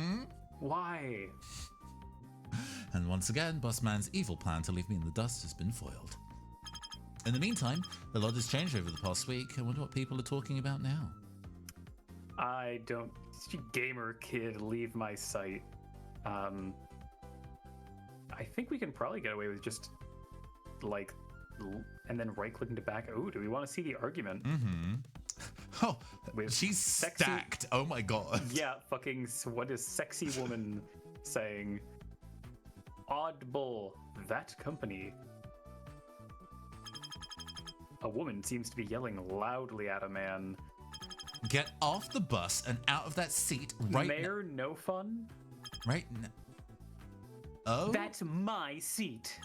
Why? And once again, Bossman's evil plan to leave me in the dust has been foiled. In the meantime, a lot has changed over the past week. I wonder what people are talking about now. I don't... Gamer kid, leave my sight. I think we can probably get away with just, like, and then right-clicking to back. Oh, do we want to see the argument? Oh, she's stacked. Oh my god. Yeah, fucking, what is sexy woman saying? Oddball, that company. A woman seems to be yelling loudly at a man. Get off the bus and out of that seat right now. Mayor No Fun? Right now. Oh? That's my seat.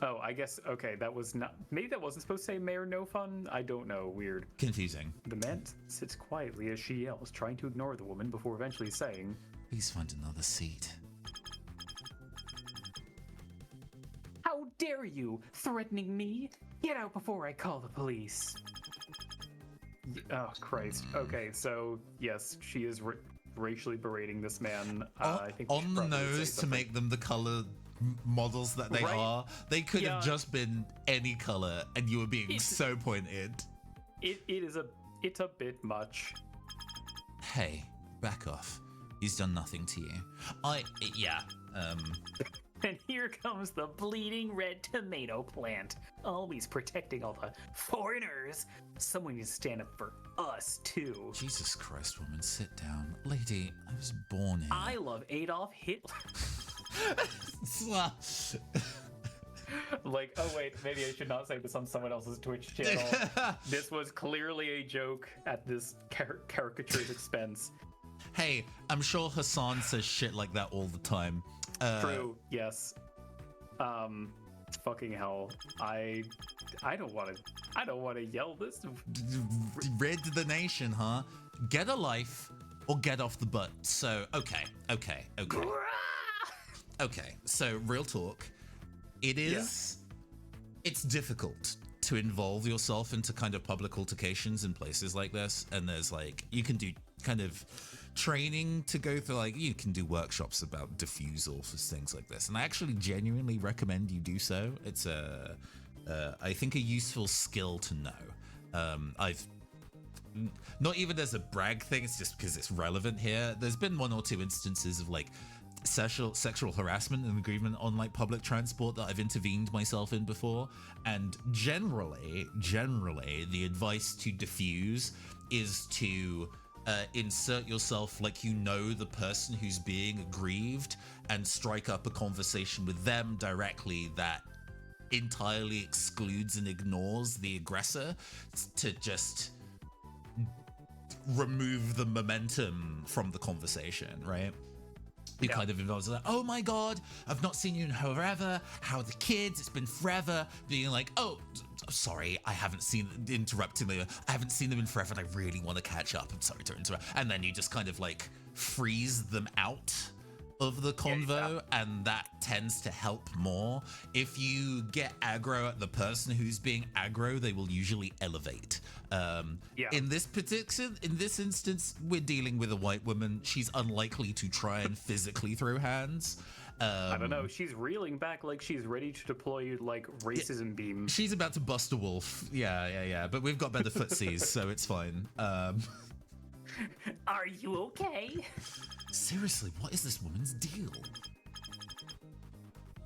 Oh, I guess, okay, that was not... Maybe that wasn't supposed to say Mayor No Fun? I don't know, weird. Confusing. The man sits quietly as she yells, trying to ignore the woman before eventually saying... Please find another seat. How dare you, threatening me? Get out before I call the police. Oh, Christ. Okay, so, yes, she is racially berating this man. I think on the nose to make them the color models that they are. They could have just been any color, and you were being so pointed. It's a bit much. Hey, back off. He's done nothing to you. And here comes the bleeding red tomato plant, always protecting all the foreigners. Someone needs to stand up for us, too. Jesus Christ, woman, sit down. Lady, I was born here. I love Adolf Hitler. Like, oh wait, maybe I should not say this on someone else's Twitch channel. This was clearly a joke at this caricature's expense. Hey, I'm sure Hassan says shit like that all the time. True, yes. Fucking hell. I don't want to yell this. Rid the nation, huh? Get a life or get off the butt. So, okay. Okay, so real talk. It's difficult to involve yourself into kind of public altercations in places like this. And there's like, you can do kind of training to go through, like you can do workshops about diffusal for things like this. And I actually genuinely recommend you do so. It's I think a useful skill to know. I've not even as a brag thing, it's just because it's relevant here. There's been one or two instances of like sexual harassment and agreement on like public transport that I've intervened myself in before, and generally the advice to diffuse is to insert yourself like you know the person who's being aggrieved and strike up a conversation with them directly that entirely excludes and ignores the aggressor, to just remove the momentum from the conversation, right? You kind of involves like, oh my god, I've not seen you in forever. How are the kids? It's been forever. Being like, oh, sorry, I haven't seen them in forever, and I really want to catch up. I'm sorry to interrupt. And then you just kind of like freeze them out of the convo, and that tends to help more. If you get aggro at the person who's being aggro, they will usually elevate. In this instance, we're dealing with a white woman. She's unlikely to try and physically throw hands. I don't know. She's reeling back like she's ready to deploy like racism beam. She's about to bust a wolf. Yeah. But we've got better footsies, so it's fine. Are you okay? Seriously, what is this woman's deal?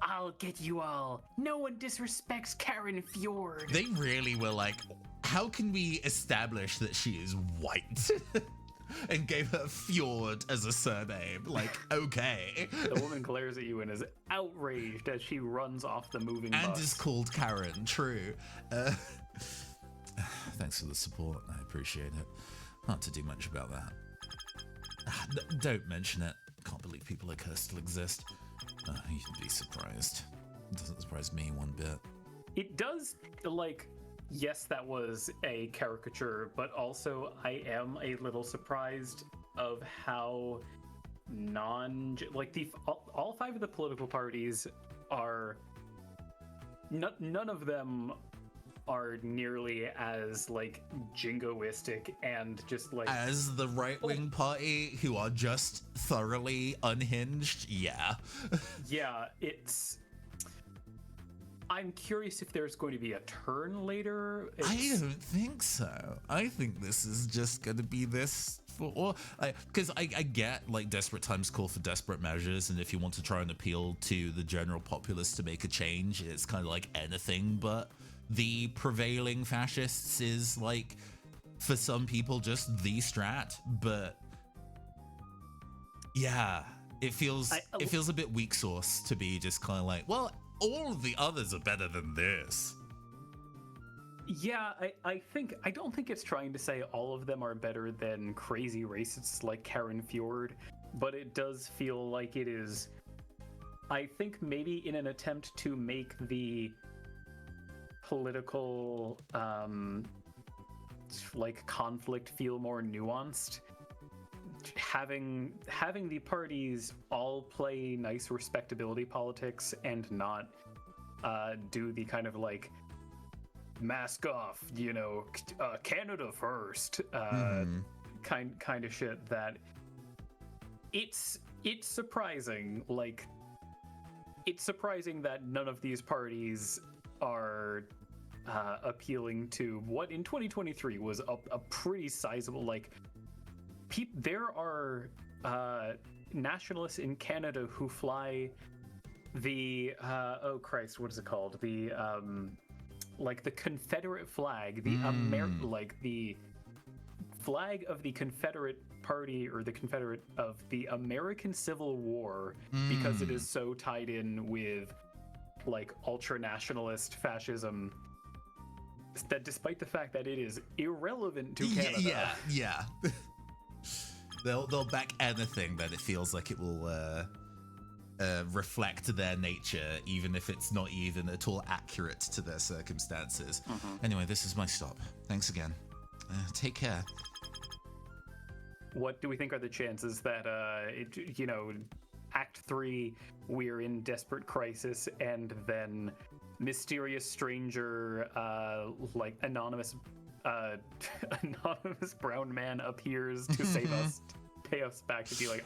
I'll get you all. No one disrespects Karen Fjord. They really were like, how can we establish that she is white? And gave her Fjord as a surname. Like, okay. The woman glares at you and is outraged as she runs off the moving bus. And is called Karen, true. Thanks for the support. I appreciate it. Not to do much about that. Don't mention it. Can't believe people like her still exist. You'd be surprised. It doesn't surprise me one bit. It does, like, yes, that was a caricature, but also I am a little surprised of how all five of the political parties are, none of them are nearly as like jingoistic and just like as the right-wing party, who are just thoroughly unhinged. Yeah. I'm curious if there's going to be a turn later. I don't think so. I think this is just going to be this for all. Because I get like desperate times call for desperate measures, and if you want to try and appeal to the general populace to make a change, it's kind of like anything but the prevailing fascists is like, for some people, just the strat. But yeah, it feels a bit weak sauce to be just kind of like, well, all of the others are better than this. Yeah, I don't think it's trying to say all of them are better than crazy racists like Karen Fjord, but it does feel like it is, I think maybe in an attempt to make the political like conflict feel more nuanced, having the parties all play nice respectability politics and not do the kind of like mask off, Canada first kind of shit. That it's surprising, like it's surprising that none of these parties are appealing to what in 2023 was a pretty sizable, like, there are nationalists in Canada who fly the oh Christ, what is it called? The like the Confederate flag, the like the flag of the Confederate Party or the Confederate of the American Civil War, because it is so tied in with like ultra-nationalist fascism, that despite the fact that it is irrelevant to Canada. Yeah. They'll back anything that it feels like it will reflect their nature, even if it's not even at all accurate to their circumstances. Anyway, this is my stop. Thanks again. Take care. What do we think are the chances that, Act 3, we're in desperate crisis, and then mysterious stranger, like anonymous brown man appears to save us, pay us back to be like,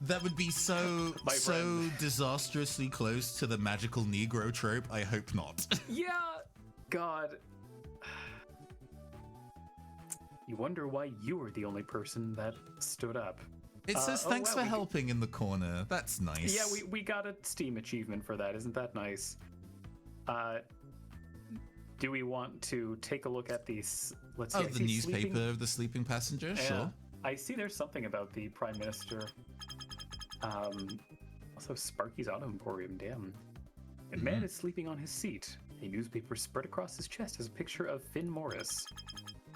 That would be so disastrously close to the magical Negro trope. I hope not. Yeah, God. You wonder why you were the only person that stood up. It says thanks for helping in the corner. That's nice. Yeah, we got a Steam achievement for that. Isn't that nice? Do we want to take a look at these? Let's see. The newspaper of the sleeping passenger. Yeah. Sure. I see. There's something about the Prime Minister. Also, Sparky's Auto Emporium. Damn. A man is sleeping on his seat. A newspaper spread across his chest has a picture of Finn Morris.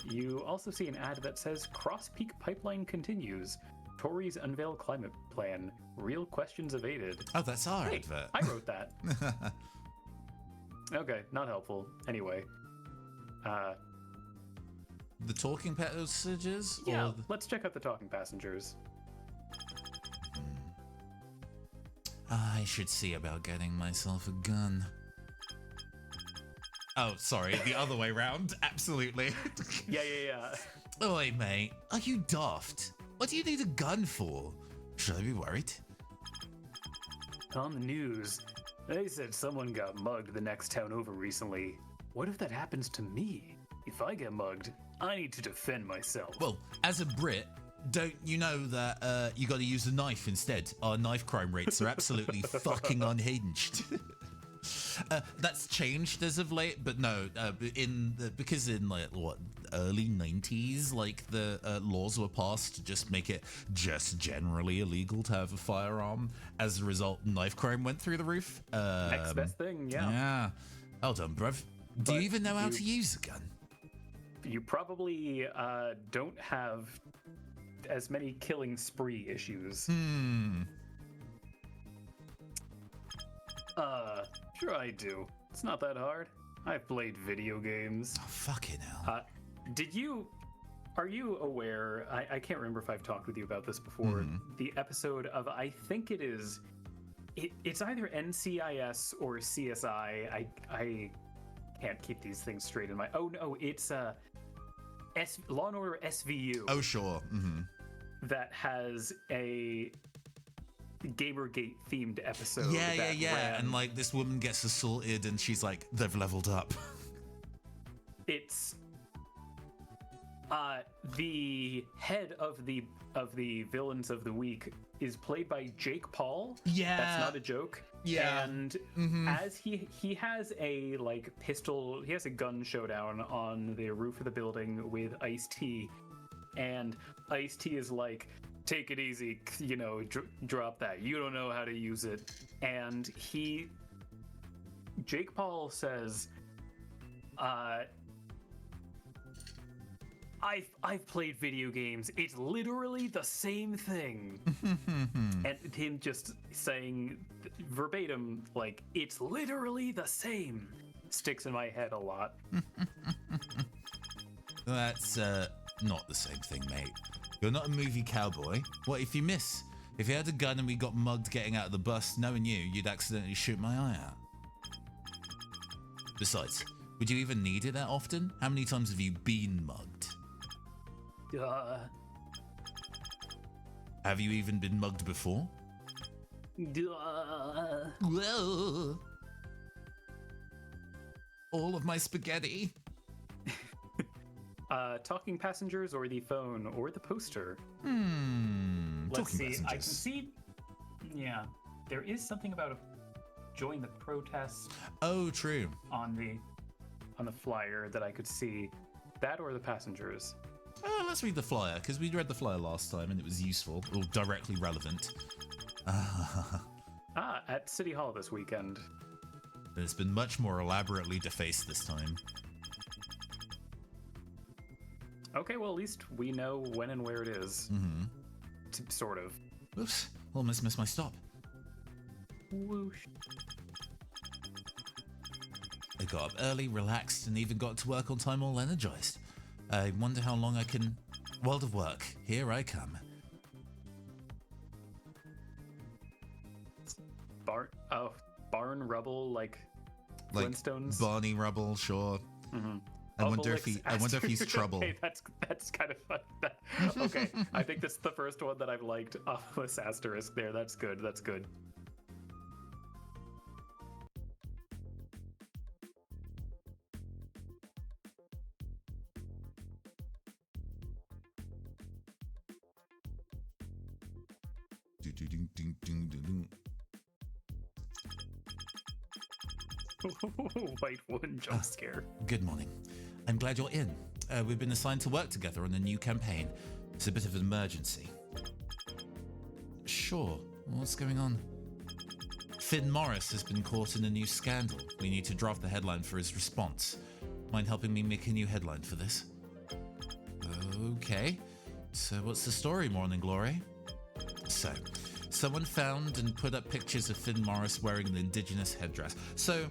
You also see an ad that says Cross Peak Pipeline continues. Tories unveil climate plan. Real questions evaded. Oh, that's our advert. I wrote that. Okay, not helpful. Anyway. The talking passages? Yeah, let's check out the talking passengers. I should see about getting myself a gun. Oh, sorry, the other way round. Absolutely. Yeah. Oi, mate, are you daft? What do you need a gun for? Should I be worried? On the news, they said someone got mugged the next town over recently. What if that happens to me? If I get mugged, I need to defend myself. Well, as a Brit, don't you know that you got to use a knife instead? Our knife crime rates are absolutely fucking unhinged. That's changed as of late, but no, because in like early 90s, like the laws were passed to just make it just generally illegal to have a firearm. As a result, knife crime went through the roof. Next best thing, yeah. Yeah. Well done, bruv. Do you even know how to use a gun? You probably don't have as many killing spree issues. Sure I do. It's not that hard. I've played video games. Oh, fucking hell. Are you aware, I can't remember if I've talked with you about this before, the episode of, I think it's either NCIS or CSI. I can't keep these things straight in my, oh no, it's Law & Order SVU. Oh, sure. That has a Gamergate themed episode. Yeah. And like this woman gets assaulted and she's like, they've leveled up. It's the head of the villains of the week is played by Jake Paul. Yeah. That's not a joke. Yeah. And as he has a like pistol, he has a gun showdown on the roof of the building with Ice-T, and Ice-T is like, take it easy, drop that. You don't know how to use it. And Jake Paul says, I've played video games. It's literally the same thing. And him just saying verbatim, like, it's literally the same, sticks in my head a lot. That's not the same thing, mate. You're not a movie cowboy. What if you miss? If you had a gun and we got mugged getting out of the bus, knowing you'd accidentally shoot my eye out. Besides, would you even need it that often? How many times have you been mugged? Have you even been mugged before? Whoa. All of my spaghetti. Talking passengers or the phone or the poster? Talking Let's see. passengers. I can see. Yeah, there is something about join the protest Oh, true. on the flyer that I could see. That or the passengers. Let's read the flyer, because we read the flyer last time and it was useful, or directly relevant. At City Hall this weekend. It's been much more elaborately defaced this time. Okay, well, at least we know when and where it is. Mm-hmm. Sort of. Oops, almost missed my stop. Whoosh. I got up early, relaxed, and even got to work on time all energized. I wonder how long I can... World of work, here I come. Barn rubble, like Flintstones? Barney Rubble, sure. Mm-hmm. I wonder if he's trouble. Hey, that's kind of fun. Okay, I think this is the first one that I've liked off this asterisk there. That's good. That's good. Wait, one jump scare. Good morning. I'm glad you're in. We've been assigned to work together on a new campaign. It's a bit of an emergency. Sure. What's going on? Finn Morris has been caught in a new scandal. We need to draft the headline for his response. Mind helping me make a new headline for this? Okay. So what's the story, Morning Glory? So, someone found and put up pictures of Finn Morris wearing an indigenous headdress. So,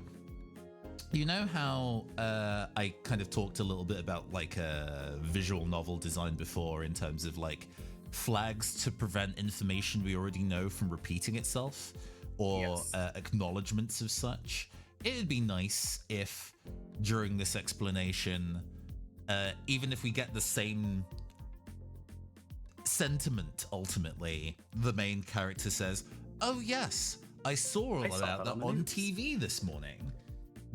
you know how I kind of talked a little bit about like a visual novel design before in terms of like flags to prevent information we already know from repeating itself, or Yes. acknowledgements of such? It'd be nice if during this explanation, even if we get the same sentiment, ultimately, the main character says, "Oh yes, I saw all about that on TV this morning."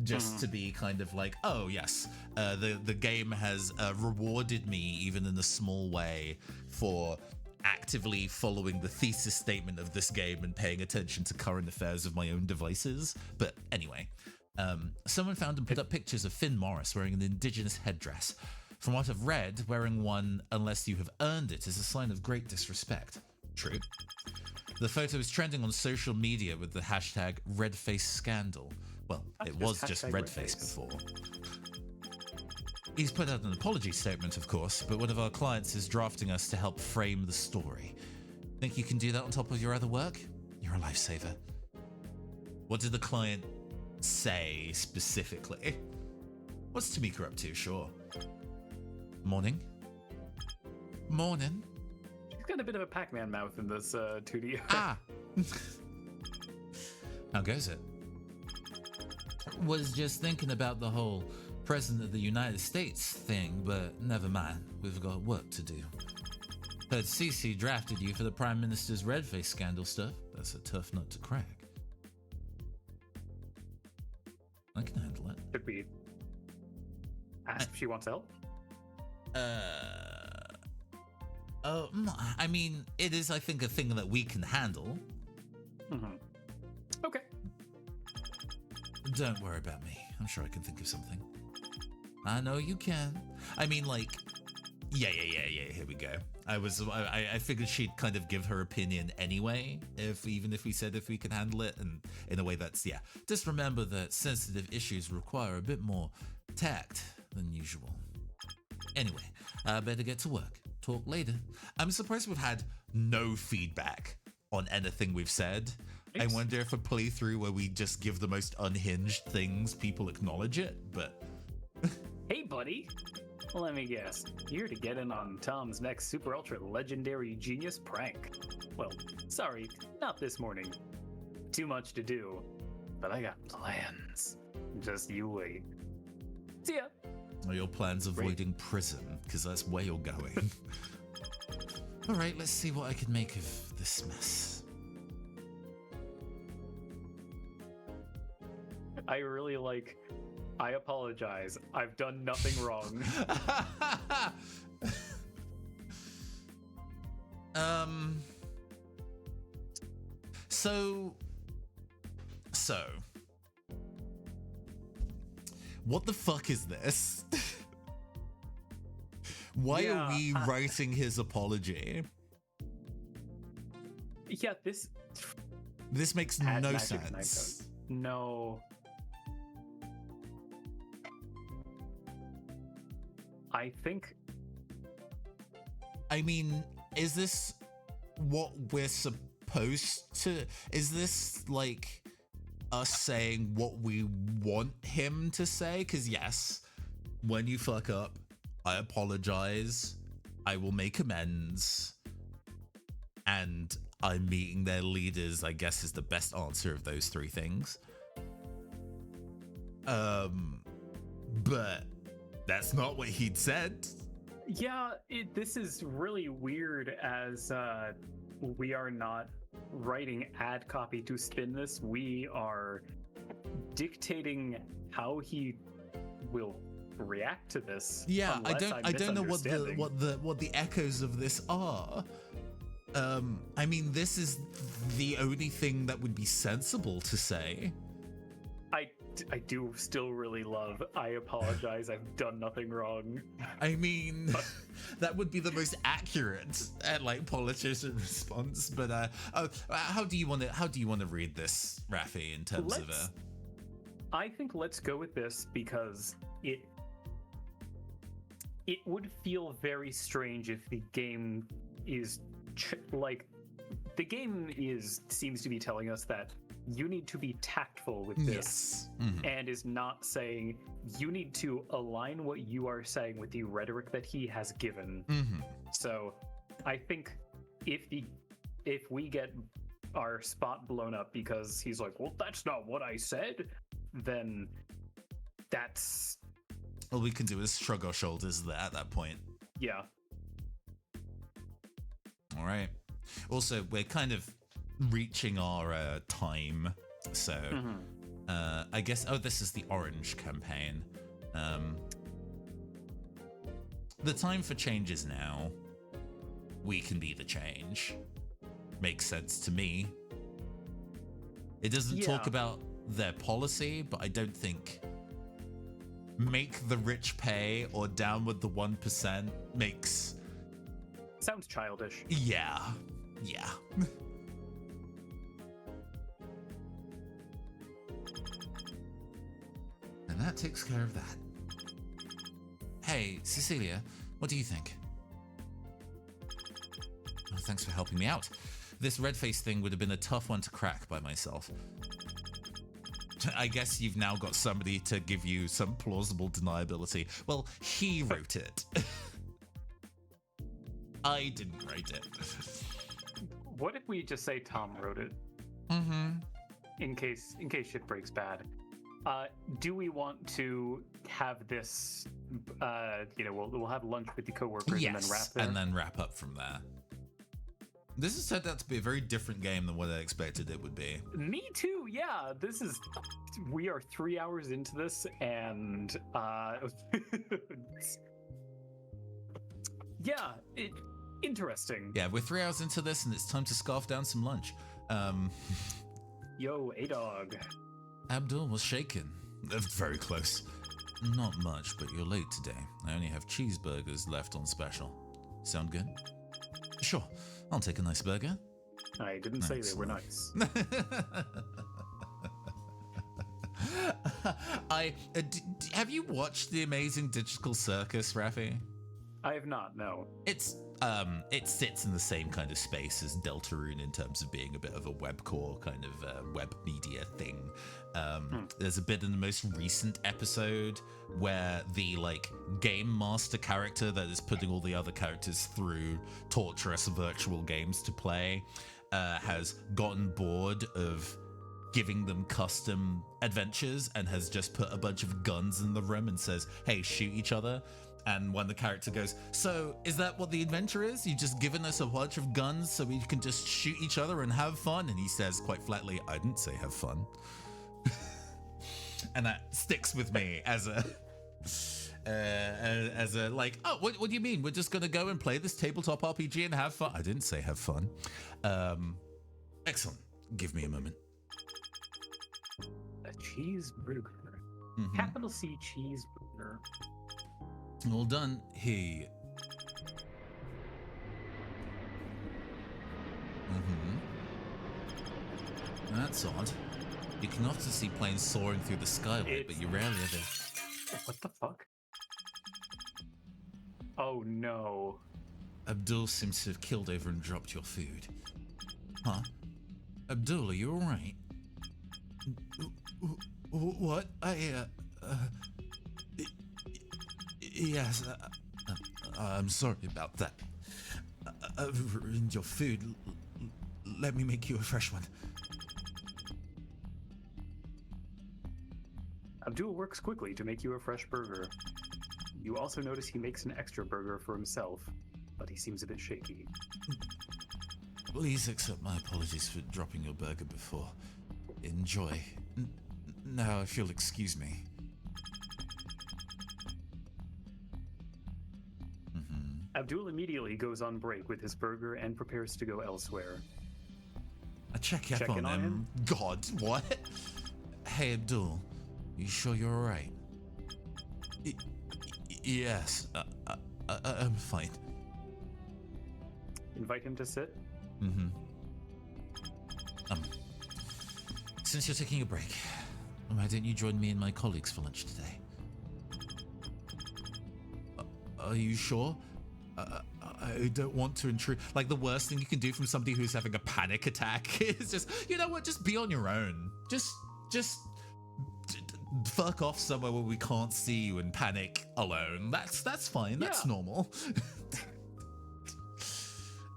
Just to be kind of like, "Oh yes, the game has rewarded me, even in a small way, for actively following the thesis statement of this game and paying attention to current affairs of my own devices." But anyway, someone found and put up pictures of Finn Morris wearing an indigenous headdress. From what I've read, wearing one unless you have earned it is a sign of great disrespect. True. The photo is trending on social media with the hashtag #RedfaceScandal. Well, it was just Redface before. He's put out an apology statement, of course, but one of our clients is drafting us to help frame the story. Think you can do that on top of your other work? You're a lifesaver. What did the client say specifically? What's Tamika up to? Sure. Morning. Morning. She's got a bit of a Pac-Man mouth in this 2D. Ah. How goes it? Was just thinking about the whole President of the United States thing, but never mind. We've got work to do. Heard CC drafted you for the Prime Minister's Redface scandal stuff. That's a tough nut to crack. I can handle it. Should we ask if she wants help? I mean, it is, I think, a thing that we can handle. Mm-hmm. Okay. Don't worry about me. I'm sure I can think of something. I know you can. I mean, like, yeah. Here we go. I figured she'd kind of give her opinion anyway, even if we said if we can handle it, and in a way that's, yeah. Just remember that sensitive issues require a bit more tact than usual. Anyway, I better get to work. Talk later. I'm surprised we've had no feedback on anything we've said. I wonder if a playthrough where we just give the most unhinged things, people acknowledge it, but... Hey, buddy. Let me guess. You're to get in on Tom's next super ultra legendary genius prank. Well, sorry, not this morning. Too much to do. But I got plans. Just you wait. See ya. Are your plans avoiding prison? Because that's where you're going. All right, let's see what I can make of this mess. I really like... I apologize. I've done nothing wrong. So what the fuck is this? Why are we writing his apology? Yeah, this makes no sense. No. I think... I mean, is this what we're supposed to... Is this, like, us saying what we want him to say? Because, yes, when you fuck up, I apologize, I will make amends, and I'm meeting their leaders, I guess, is the best answer of those three things. But that's not what he'd said. Yeah, this is really weird as we are not writing ad copy to spin this. We are dictating how he will react to this. Yeah, I don't know what the echoes of this are. I mean, this is the only thing that would be sensible to say. I do still really love, I apologize, I've done nothing wrong. I mean, that would be the most accurate politician response. But how do you want to read this, Rafi, in terms of I think let's go with this because it would feel very strange if the game is seems to be telling us that you need to be tactful with this, and is not saying you need to align what you are saying with the rhetoric that he has given. So I think if we get our spot blown up because he's like, well, that's not what I said, then that's... All we can do is shrug our shoulders at that point. Yeah. All right. Also, we're kind of reaching our time, so I guess this is the orange campaign. The time for change is now. We can be the change. Makes sense to me. It doesn't talk about their policy, but I don't think make the rich pay or down with the 1% makes... Sounds childish. Yeah. And that takes care of that. Hey, Cecilia, what do you think? Oh, thanks for helping me out. This red face thing would have been a tough one to crack by myself. I guess you've now got somebody to give you some plausible deniability. Well, he wrote it. I didn't write it. What if we just say Tom wrote it? In case shit breaks bad. Do we want to have this? We'll have lunch with the coworkers and then wrap there? And then wrap up from there. This has turned out to be a very different game than what I expected it would be. Me too. Yeah, we are 3 hours into this, and interesting. Yeah, we're 3 hours into this, and it's time to scarf down some lunch. Yo, A-Dog. Abdul was shaken. Very close. Not much, but you're late today. I only have cheeseburgers left on special. Sound good? Sure, I'll take a nice burger. I didn't say they were nice. Have you watched The Amazing Digital Circus, Rafi? I have not, no. It sits in the same kind of space as Deltarune in terms of being a bit of a webcore kind of web media thing. There's a bit in the most recent episode where the game master character that is putting all the other characters through torturous virtual games to play has gotten bored of giving them custom adventures and has just put a bunch of guns in the room and says, hey, shoot each other. And when the character goes, so is that what the adventure is? You've just given us a bunch of guns so we can just shoot each other and have fun? And he says quite flatly, I didn't say have fun. And that sticks with me as a oh, what do you mean? We're just going to go and play this tabletop RPG and have fun? I didn't say have fun. Excellent. Give me a moment. A cheeseburger. Capital C cheeseburger. All done. Here. That's odd. You can often see planes soaring through the skylight, but you rarely ever... What the fuck? Oh no. Abdul seems to have killed over and dropped your food. Huh? Abdul, are you alright? What? Yes, I'm sorry about that. I've ruined your food. Let me make you a fresh one. Abdul works quickly to make you a fresh burger. You also notice he makes an extra burger for himself, but he seems a bit shaky. Please accept my apologies for dropping your burger before. Enjoy. Now, if you'll excuse me. Abdul immediately goes on break with his burger and prepares to go elsewhere. A check on him. God, what? Hey, Abdul, you sure you're alright? Yes, I'm fine. Invite him to sit? Since you're taking a break, why don't you join me and my colleagues for lunch today? Are you sure? I don't want to intrude. Like, the worst thing you can do from somebody who's having a panic attack is just, you know what, just be on your own. Just fuck off somewhere where we can't see you and panic alone. That's fine. That's normal.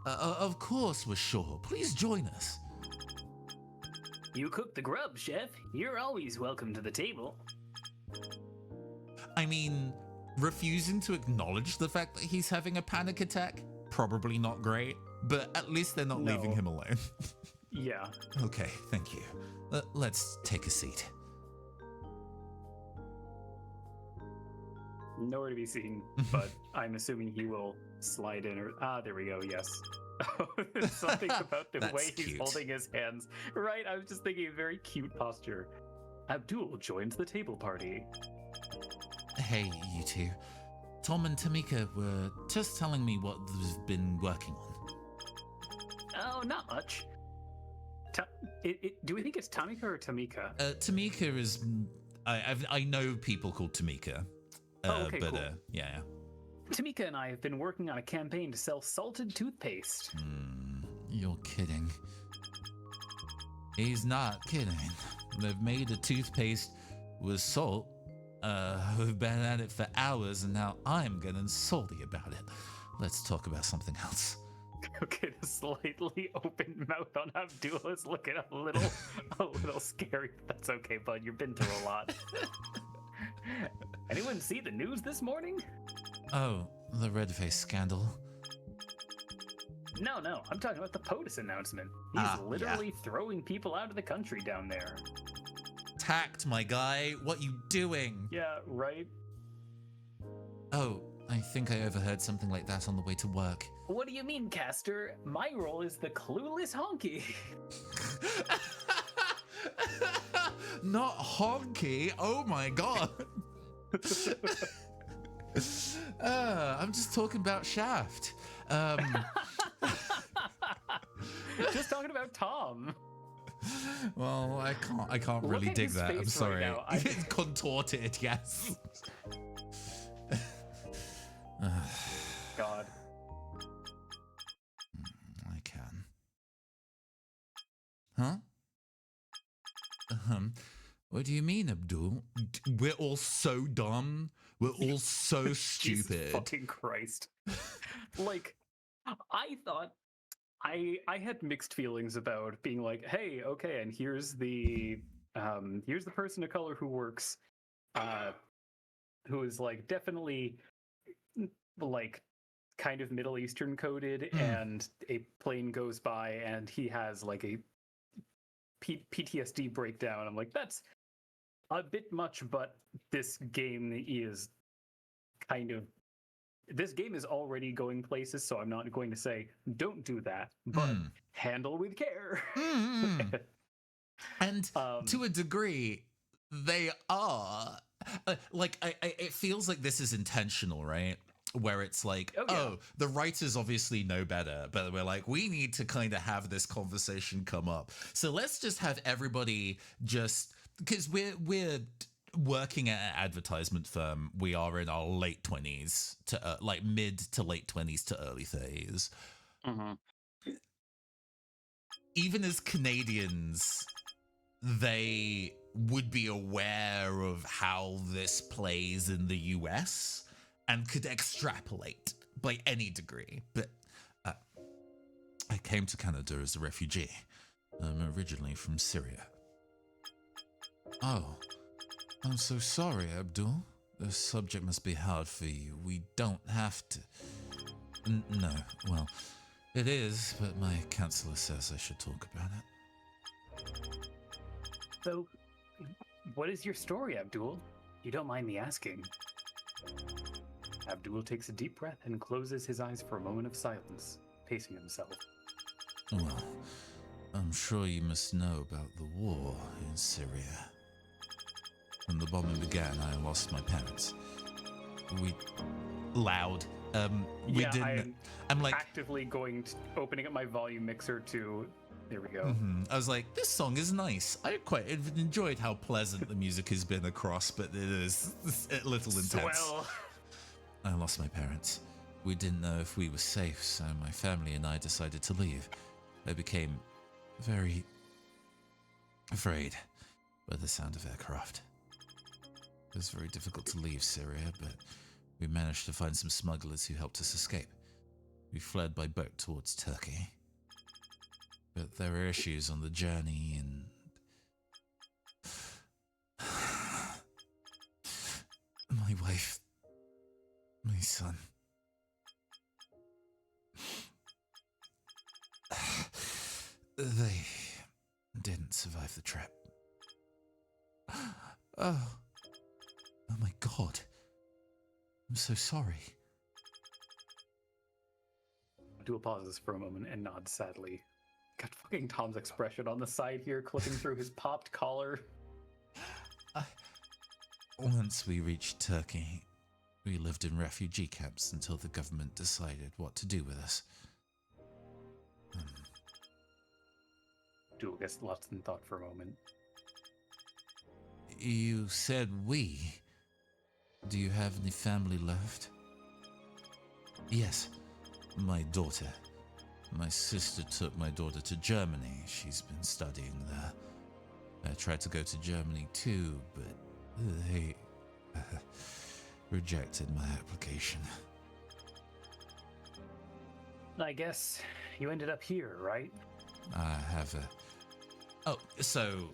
Of course we're sure. Please join us. You cook the grub, chef. You're always welcome to the table. I mean, refusing to acknowledge the fact that he's having a panic attack, probably not great, but at least they're not leaving him alone. Yeah. Okay, thank you. Let's take a seat. Nowhere to be seen, but I'm assuming he will slide in or... there we go, yes. Something about the way he's holding his hands. Right, I was just thinking a very cute posture. Abdul joins the table party. Hey, you two. Tom and Tamika were just telling me what they've been working on. Oh, not much. Do we think it's Tamika or Tamika? Tamika is... I know people called Tamika. Okay, but cool. Yeah. Tamika and I have been working on a campaign to sell salted toothpaste. You're kidding. He's not kidding. They've made a toothpaste with salt. We've been at it for hours, and now I'm getting salty about it. Let's talk about something else. Okay, the slightly open mouth on Abdul is looking a little scary. That's okay, bud. You've been through a lot. Anyone see the news this morning? Oh, the red-face scandal. No, I'm talking about the POTUS announcement. He's literally throwing people out of the country down there. Tact, my guy. What you doing? Yeah, right? Oh, I think I overheard something like that on the way to work. What do you mean, Caster? My role is the clueless honky. Not honky. Oh my god. I'm just talking about Shaft. Just talking about Tom. Well, I can't really dig that. I'm sorry. Right Contorted, yes. God. I can. Huh? What do you mean, Abdul? We're all so dumb. We're all so stupid. Jesus fucking Christ. Like, I thought I had mixed feelings about being like, hey, okay, and here's the person of color who works, who is like definitely like kind of Middle Eastern coded, and a plane goes by and he has like a PTSD breakdown. I'm like, that's a bit much, but this game is already going places, so I'm not going to say don't do that, but handle with care. And to a degree, they are. It feels like this is intentional, right? Where it's like, Oh, yeah. the writers obviously know better, but we're like, we need to kind of have this conversation come up. So let's just have everybody just, because we're working at an advertisement firm. We are in our late 20s to like mid to late 20s to early 30s. Mm-hmm. Even as Canadians, they would be aware of how this plays in the US and could extrapolate by any degree. But I came to Canada as a refugee. I'm originally from Syria. Oh, I'm so sorry, Abdul. The subject must be hard for you. We don't have to. No, well, it is, but my counselor says I should talk about it. So, what is your story, Abdul? You don't mind me asking. Abdul takes a deep breath and closes his eyes for a moment of silence, pacing himself. Well, I'm sure you must know about the war in Syria. When the bombing began, I lost my parents. Loud. We yeah, didn't. I'm like actively opening up my volume mixer to. There we go. I was like, this song is nice. I quite enjoyed how pleasant the music has been across, but it is a little intense. Swell. I lost my parents. We didn't know if we were safe, so my family and I decided to leave. I became very afraid by the sound of aircraft. It was very difficult to leave Syria, but we managed to find some smugglers who helped us escape. We fled by boat towards Turkey. But there were issues on the journey, and my wife, my son. They didn't survive the trip. Oh my God. I'm so sorry. Abdul pauses for a moment and nods sadly. Got fucking Tom's expression on the side here, clicking through his popped collar. Once we reached Turkey, we lived in refugee camps until the government decided what to do with us. Abdul gets lost in thought for a moment. You said we. Do you have any family left? Yes, my daughter. My sister took my daughter to Germany. She's been studying there. I tried to go to Germany too, but they rejected my application. I guess you ended up here, right? I have a... Oh, so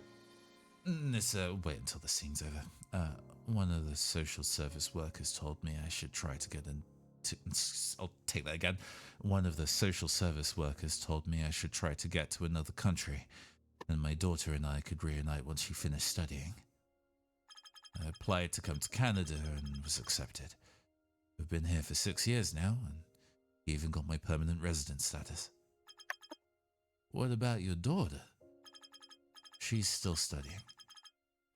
wait until the scene's over. One of the social service workers told me I should try to get into... I'll take that again. One of the social service workers told me I should try to get to another country, and my daughter and I could reunite once she finished studying. I applied to come to Canada and was accepted. I've been here for 6 years now, and even got my permanent resident status. What about your daughter? She's still studying.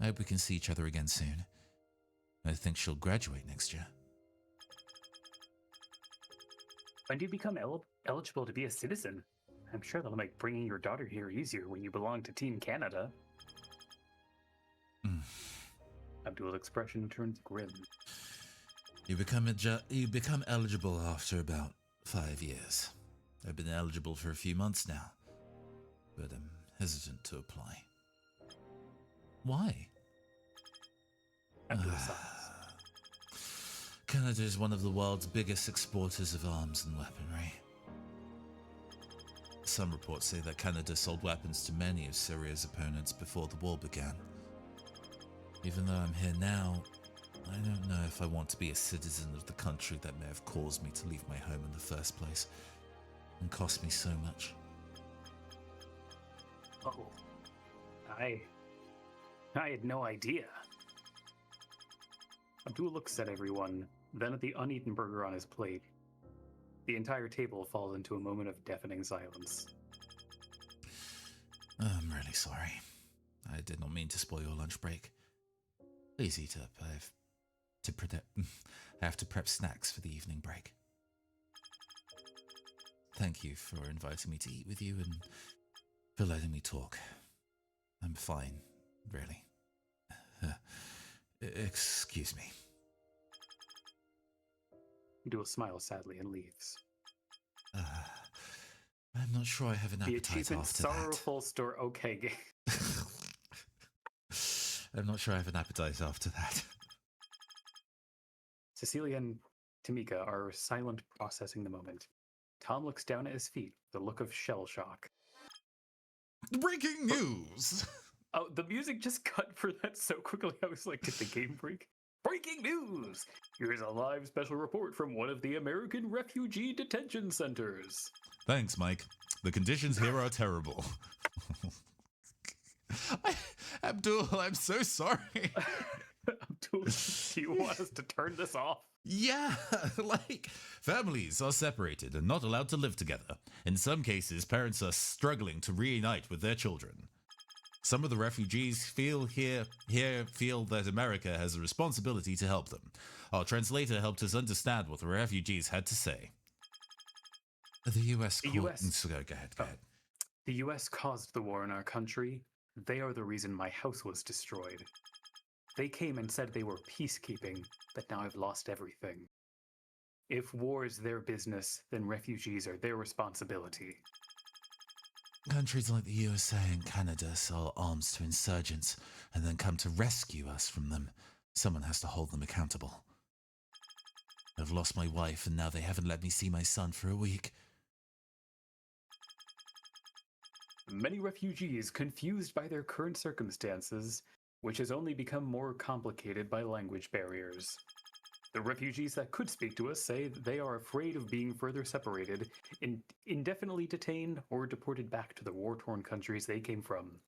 I hope we can see each other again soon. I think she'll graduate next year. When do you become eligible to be a citizen? I'm sure that'll make bringing your daughter here easier when you belong to Team Canada. Abdul's expression turns grim. You become eligible after about 5 years. I've been eligible for a few months now, but I'm hesitant to apply. Why? Abdul sighs. Canada is one of the world's biggest exporters of arms and weaponry. Some reports say that Canada sold weapons to many of Syria's opponents before the war began. Even though I'm here now, I don't know if I want to be a citizen of the country that may have caused me to leave my home in the first place and cost me so much. Oh, I had no idea. Abdul looks at everyone, then at the uneaten burger on his plate. The entire table falls into a moment of deafening silence. I'm really sorry. I did not mean to spoil your lunch break. Please eat up. I have to prep snacks for the evening break. Thank you for inviting me to eat with you and for letting me talk. I'm fine, really. Excuse me. Dual smiles sadly and leaves. I'm not sure I have an appetite after that. Sorrowful store. Okay, game. I'm not sure I have an appetite after that. Cecilia and Tamika are silent, processing the moment. Tom looks down at his feet, the look of shell shock. Breaking news! Oh, the music just cut for that so quickly. I was like, did the game break? Breaking news! Here's a live special report from one of the American refugee detention centers. Thanks, Mike. The conditions here are terrible. Abdul, I'm so sorry. Abdul, do you want us to turn this off? Yeah, like, families are separated and not allowed to live together. In some cases, parents are struggling to reunite with their children. Some of the refugees feel that America has a responsibility to help them. Our translator helped us understand what the refugees had to say. The U.S. Go ahead. The U.S. caused the war in our country. They are the reason my house was destroyed. They came and said they were peacekeeping, but now I've lost everything. If war is their business, then refugees are their responsibility. Countries like the USA and Canada sell arms to insurgents and then come to rescue us from them. Someone has to hold them accountable. I've lost my wife and now they haven't let me see my son for a week. Many refugees, confused by their current circumstances, which has only become more complicated by language barriers. The refugees that could speak to us say that they are afraid of being further separated, indefinitely detained, or deported back to the war-torn countries they came from.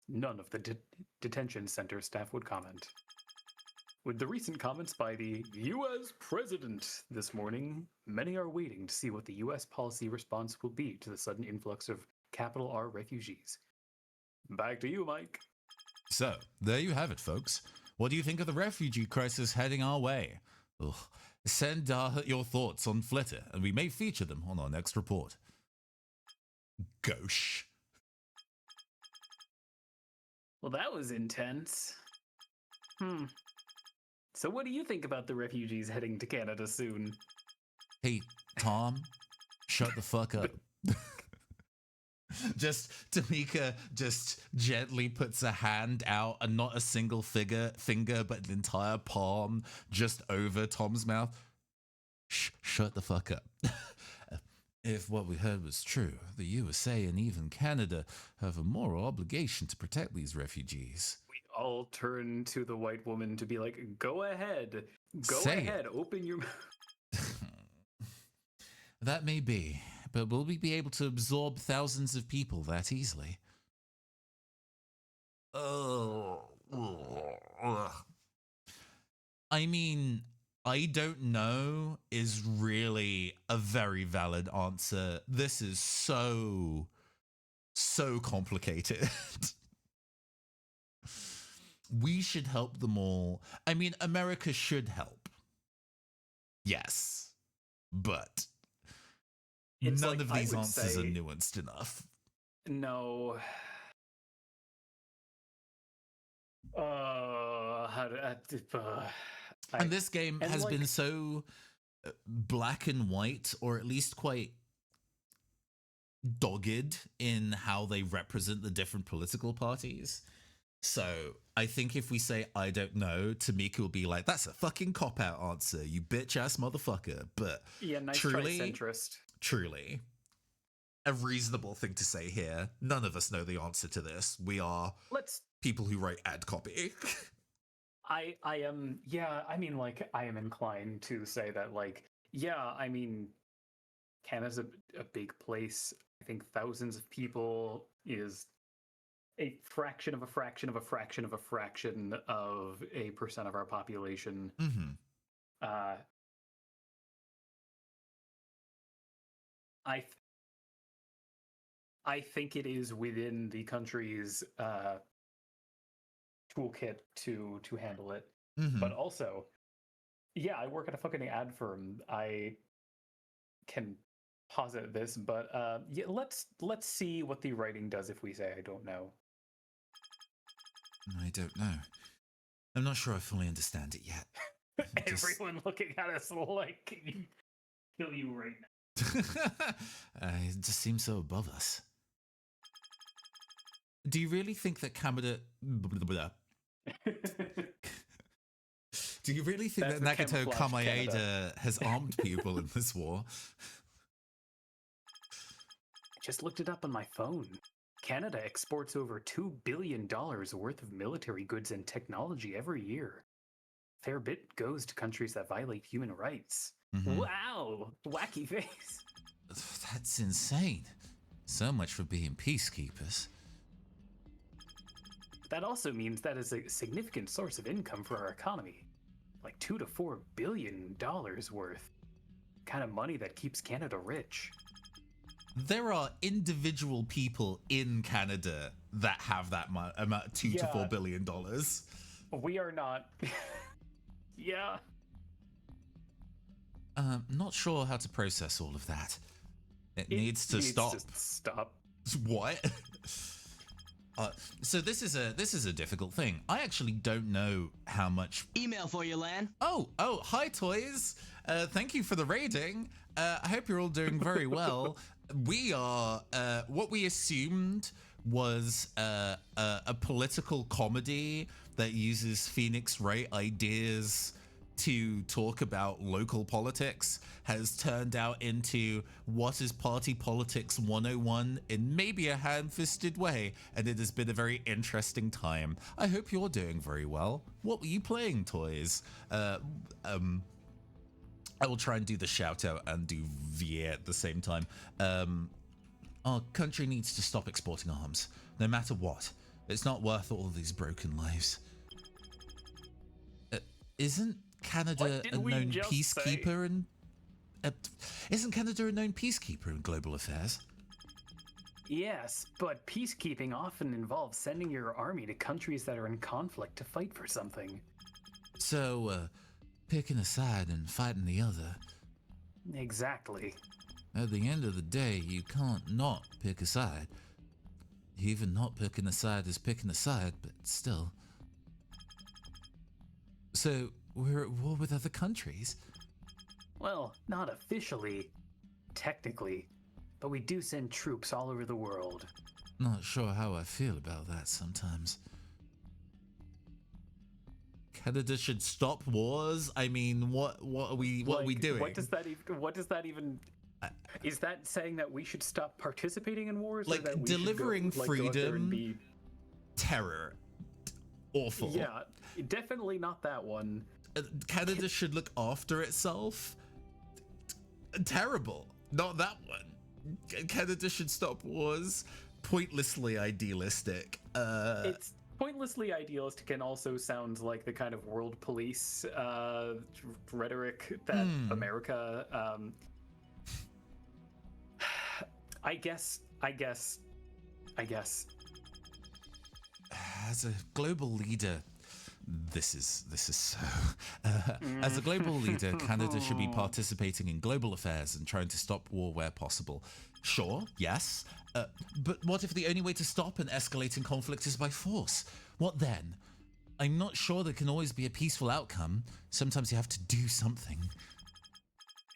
None of the detention center staff would comment. With the recent comments by the U.S. President this morning, many are waiting to see what the U.S. policy response will be to the sudden influx of capital R refugees. Back to you, Mike. So, there you have it, folks. What do you think of the refugee crisis heading our way? Ugh. Send your thoughts on Flitter, and we may feature them on our next report. Gauche. Well, that was intense. So what do you think about the refugees heading to Canada soon? Hey, Tom, shut the fuck up. Tamika just gently puts a hand out and not a single finger, but an entire palm just over Tom's mouth. Shut the fuck up. If what we heard was true, the USA and even Canada have a moral obligation to protect these refugees. We all turn to the white woman to be like, go ahead, open your mouth. That may be. But will we be able to absorb thousands of people that easily? I mean, I don't know is really a very valid answer. This is so complicated. We should help them all. I mean, America should help. Yes. But none of these answers are nuanced enough. No. And this game has been so black and white, or at least quite dogged in how they represent the different political parties. So I think if we say, I don't know, Tamika will be like, that's a fucking cop-out answer, you bitch-ass motherfucker. But yeah, nice truly, try, centrist. Truly, a reasonable thing to say here. None of us know the answer to this. We are people who write ad copy. I am, yeah, I mean, like, I am inclined to say that, like, yeah, I mean, Canada's a big place. I think thousands of people is a fraction of a fraction of a fraction of a fraction of a percent of our population. Mm-hmm. I think it is within the country's toolkit to handle it. Mhm. But also, yeah, I work at a fucking ad firm. I can posit this, but yeah, let's see what the writing does if we say I don't know. I don't know. I'm not sure I fully understand it yet. Everyone looking at us like, can you kill you right now? It just seems so above us. Do you really think that Canada... Do you really think That's that the Nagato camouflage Kamaeda Canada. has armed people in this war? I just looked it up on my phone. Canada exports over $2 billion worth of military goods and technology every year. Fair bit goes to countries that violate human rights. Mhm. Wow! Wacky face. That's insane. So much for being peacekeepers. That also means that is a significant source of income for our economy. Like $2 to $4 billion worth. Kind of money that keeps Canada rich. There are individual people in Canada that have that amount, $2 to Yeah. $4 billion. We are not. Yeah. Not sure how to process all of that. It needs to needs stop. to stop. What? So this is a difficult thing. I actually don't know how much. Email for you, Lan. Oh, hi, toys. Thank you for the raiding. I hope you're all doing very well. We are what we assumed was a political comedy that uses Phoenix Wright ideas to talk about local politics has turned out into what is party politics 101 in maybe a ham-fisted way, and it has been a very interesting time. I hope you're doing very well. What were you playing, toys? I will try and do the shout out and do VA at the same time. Our country needs to stop exporting arms, no matter what. It's not worth all these broken lives. Isn't Canada What did a we known just peacekeeper in? Isn't Canada a known peacekeeper in global affairs? Yes, but peacekeeping often involves sending your army to countries that are in conflict to fight for something. So, picking a side and fighting the other. Exactly. At the end of the day, you can't not pick a side. Even not picking a side is picking a side, but still. So, we're at war with other countries? Well, not officially, technically, but we do send troops all over the world. Not sure how I feel about that sometimes. Canada should stop wars? I mean, what are we doing? What does that even is that saying that we should stop participating in wars? Like, or that we delivering should go, like, go out there and freedom? be... Terror. Awful. Yeah, definitely not that one. Canada should look after itself? Terrible. Not that one. Canada should stop wars? Pointlessly idealistic. It's pointlessly idealistic and also sounds like the kind of world police rhetoric that America I guess As a global leader, this is so. As a global leader, Canada should be participating in global affairs and trying to stop war where possible. Sure, yes, but what if the only way to stop an escalating conflict is by force? What then? I'm not sure there can always be a peaceful outcome. Sometimes you have to do something.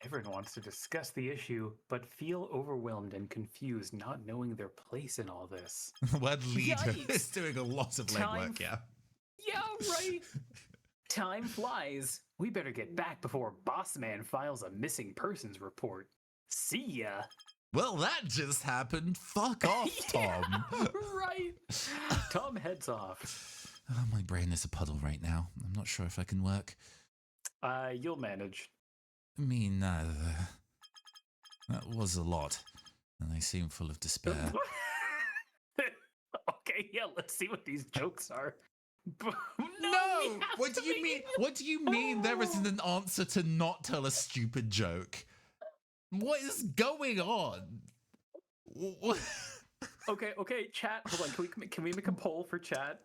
Everyone wants to discuss the issue, but feel overwhelmed and confused, not knowing their place in all this. The word leader Yikes. is doing a lot of legwork, yeah. yeah, right. Time flies. We better get back before Boss Man files a missing persons report. See ya. Well, that just happened. Fuck off, Tom. Right. Tom heads off. Oh, my brain is a puddle right now. I'm not sure if I can work. You'll manage. Me neither. That was a lot, and they seem full of despair. Okay, yeah, let's see what these jokes are. No! What do you mean? What do you mean there isn't an answer to not tell a stupid joke? What is going on? What? Okay, chat. Hold on. Can we make a poll for chat?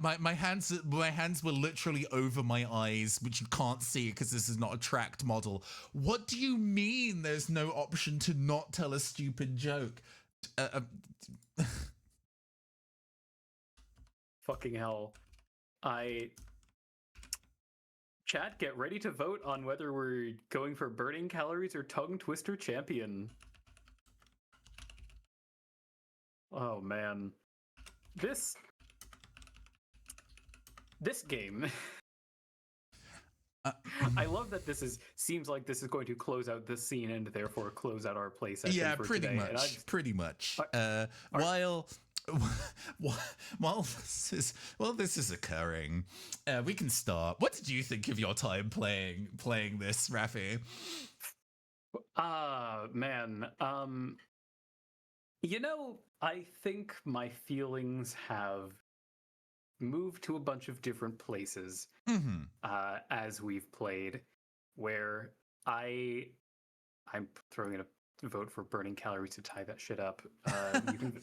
My hands were literally over my eyes, which you can't see because this is not a tracked model. What do you mean there's no option to not tell a stupid joke? Fucking hell. Chat, get ready to vote on whether we're going for burning calories or tongue twister champion. Oh man. This game. I love that seems like this is going to close out this scene and therefore close out our play session. Yeah, for pretty today. much. Pretty much. While this is occurring, we can start. What did you think of your time playing this, Rafi? Man. I think my feelings have moved to a bunch of different places as we've played, where I'm throwing in a vote for burning calories to tie that shit up.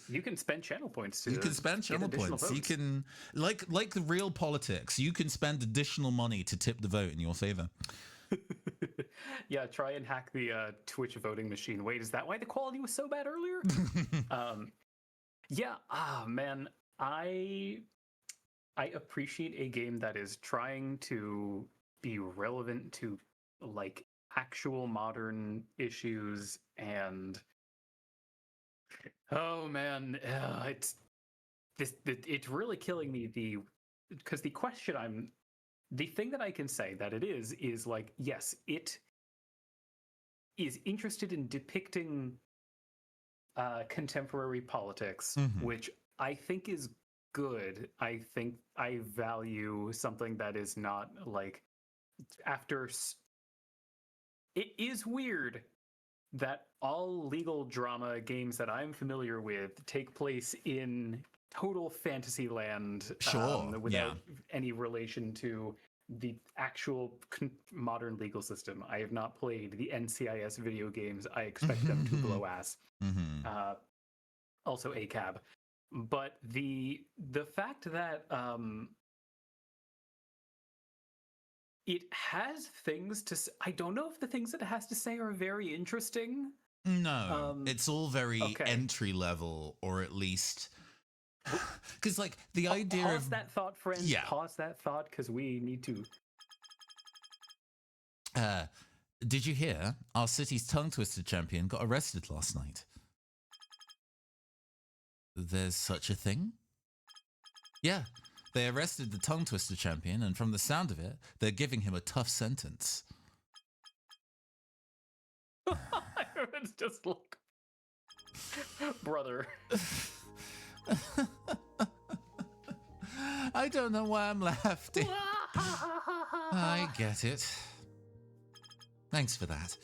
You can spend channel points to. You can spend channel points. Votes. You can like the real politics. You can spend additional money to tip the vote in your favor. Yeah, try and hack the Twitch voting machine. Wait, is that why the quality was so bad earlier? Man, I appreciate a game that is trying to be relevant to like actual modern issues, and oh man, it's really killing me because the thing that I can say that it is like, yes, it is interested in depicting contemporary politics, which I think is good. I think I value something that is not like it is weird that all legal drama games that I'm familiar with take place in total fantasy land, without any relation to the actual modern legal system. I have not played the NCIS video games. I expect them to blow ass. Also ACAB. But the fact that it has things to say, I don't know if the things that it has to say are very interesting. No, it's all very entry level, or at least because like the idea pause of that thought, friends. Yeah. Pause that thought because we need to. Did you hear our city's tongue twister champion got arrested last night? There's such a thing? Yeah, they arrested the tongue twister champion, and from the sound of it, they're giving him a tough sentence. It's just like, brother. I don't know why I'm laughing. I get it. Thanks for that.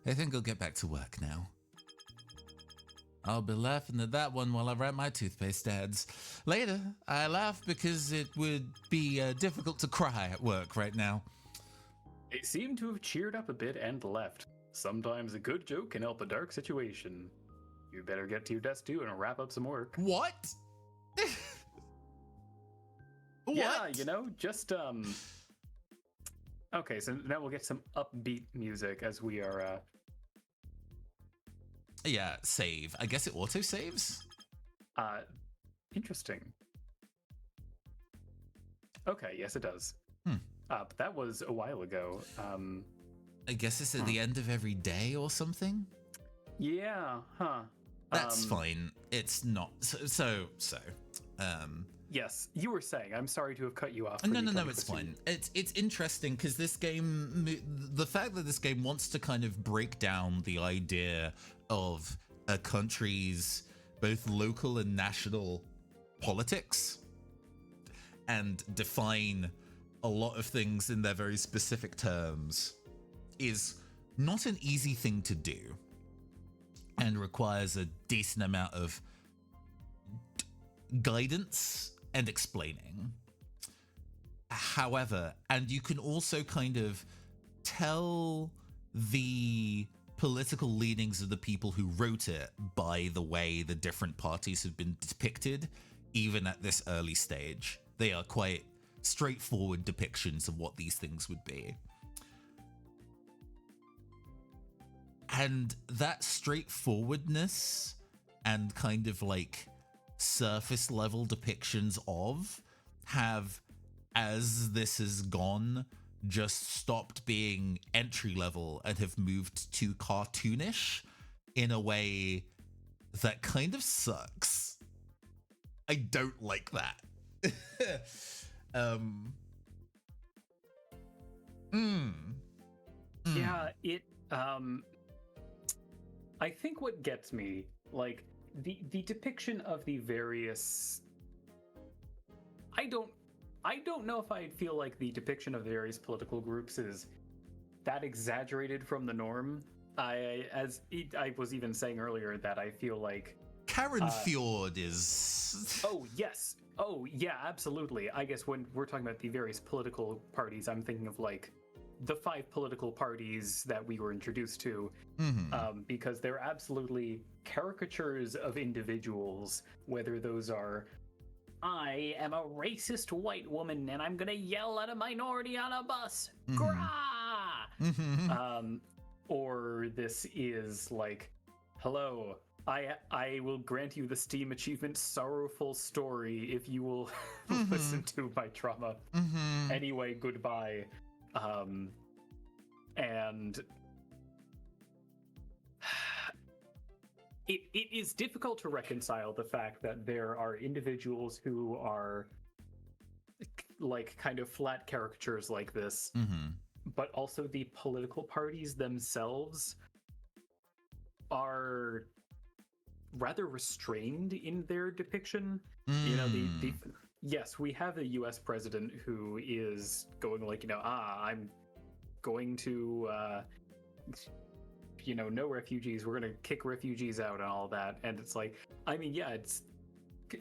I think I'll get back to work now. I'll be laughing at that one while I write my toothpaste ads. Later, I laugh because it would be difficult to cry at work right now. They seem to have cheered up a bit and left. Sometimes a good joke can help a dark situation. You better get to your desk too and wrap up some work. What? What? Yeah, just Okay, so now we'll get some upbeat music as we are Yeah, save. I guess it auto saves? Interesting. Okay, yes it does. But that was a while ago. I guess it's at the end of every day or something? Yeah, huh. That's fine. It's not. So. Yes, you were saying. I'm sorry to have cut you off. No, it's fine. It's interesting because this game, the fact that this game wants to kind of break down the idea of a country's both local and national politics and define a lot of things in their very specific terms is not an easy thing to do and requires a decent amount of guidance and explaining. However, and you can also kind of tell the political leanings of the people who wrote it by the way the different parties have been depicted, even at this early stage. They are quite straightforward depictions of what these things would be. And that straightforwardness and kind of like surface level depictions of have, as this has gone, just stopped being entry level and have moved to cartoonish in a way that kind of sucks. I don't like that. Yeah, it I think what gets me, like, the depiction of the various, I don't know if I feel like the depiction of the various political groups is that exaggerated from the norm. I was even saying earlier that I feel like Karen Fjord is... Oh, yes. Oh, yeah, absolutely. I guess when we're talking about the various political parties, I'm thinking of like the 5 political parties that we were introduced to, because they're absolutely caricatures of individuals, whether those are, I am a racist white woman and I'm gonna yell at a minority on a bus, grah! Or this is like, hello, I will grant you the Steam achievement Sorrowful Story if you will listen to my trauma. Anyway, goodbye. And it is difficult to reconcile the fact that there are individuals who are like kind of flat caricatures like this, but also the political parties themselves are rather restrained in their depiction. You know, yes, we have a US president who is going like, you know, I'm going to, you know, no refugees, we're going to kick refugees out and all that. And it's like, I mean, yeah,